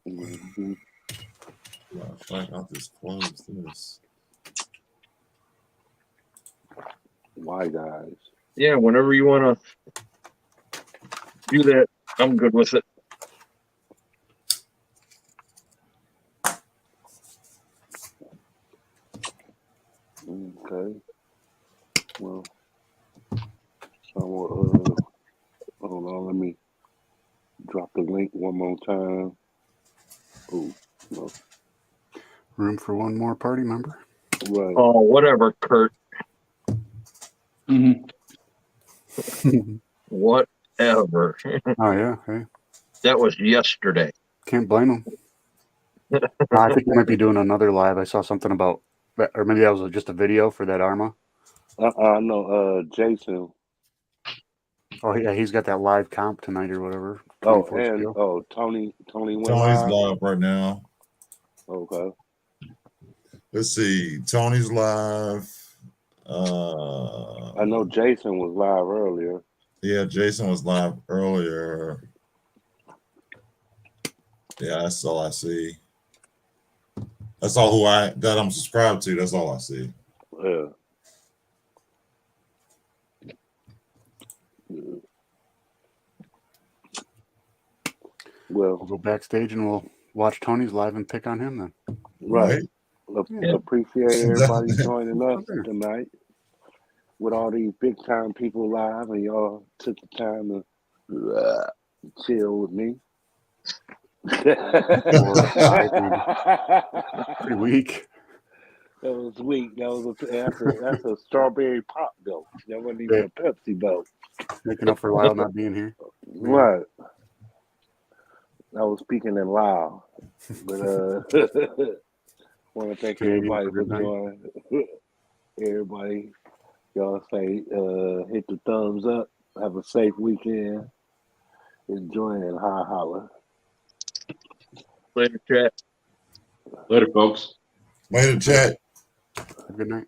Mm-hmm. I'll just close this. Why, guys? Yeah, whenever you want to do that, I'm good with it. Okay. Well, hold on. Let me drop the link one more time. Oh, no. Room for one more party member? Right. Oh, whatever, Kurt. Whatever. Oh, yeah. Hey. That was yesterday. Can't blame him. I think he might be doing another live. I saw something about that, or maybe that was just a video for that Arma. No, Jason. Oh, yeah, he's got that live comp tonight or whatever. Oh, 24 and scale. Tony went Tony's live. live right now. Okay. Let's see. Tony's live. I know Jason was live earlier. Yeah, Jason was live earlier. Yeah, that's all I see. That's all that I'm subscribed to. That's all I see. Yeah. We'll Well, go backstage and we'll watch Tony's live and pick on him then. right. Yeah. Appreciate everybody joining us Out there. tonight with all these big time people live, and y'all took the time to chill with me. Or 5, maybe. Pretty weak. That was weak. That's a strawberry pop though. That wasn't even a Pepsi though. Making up for Lyle not being here. Right. I was speaking in loud, but want to thank Canadian everybody for for good night. joining. Everybody, y'all say hit the thumbs up. Have a safe weekend. Enjoy and holla. Later, chat. Later, folks. Later, chat. Have a good night.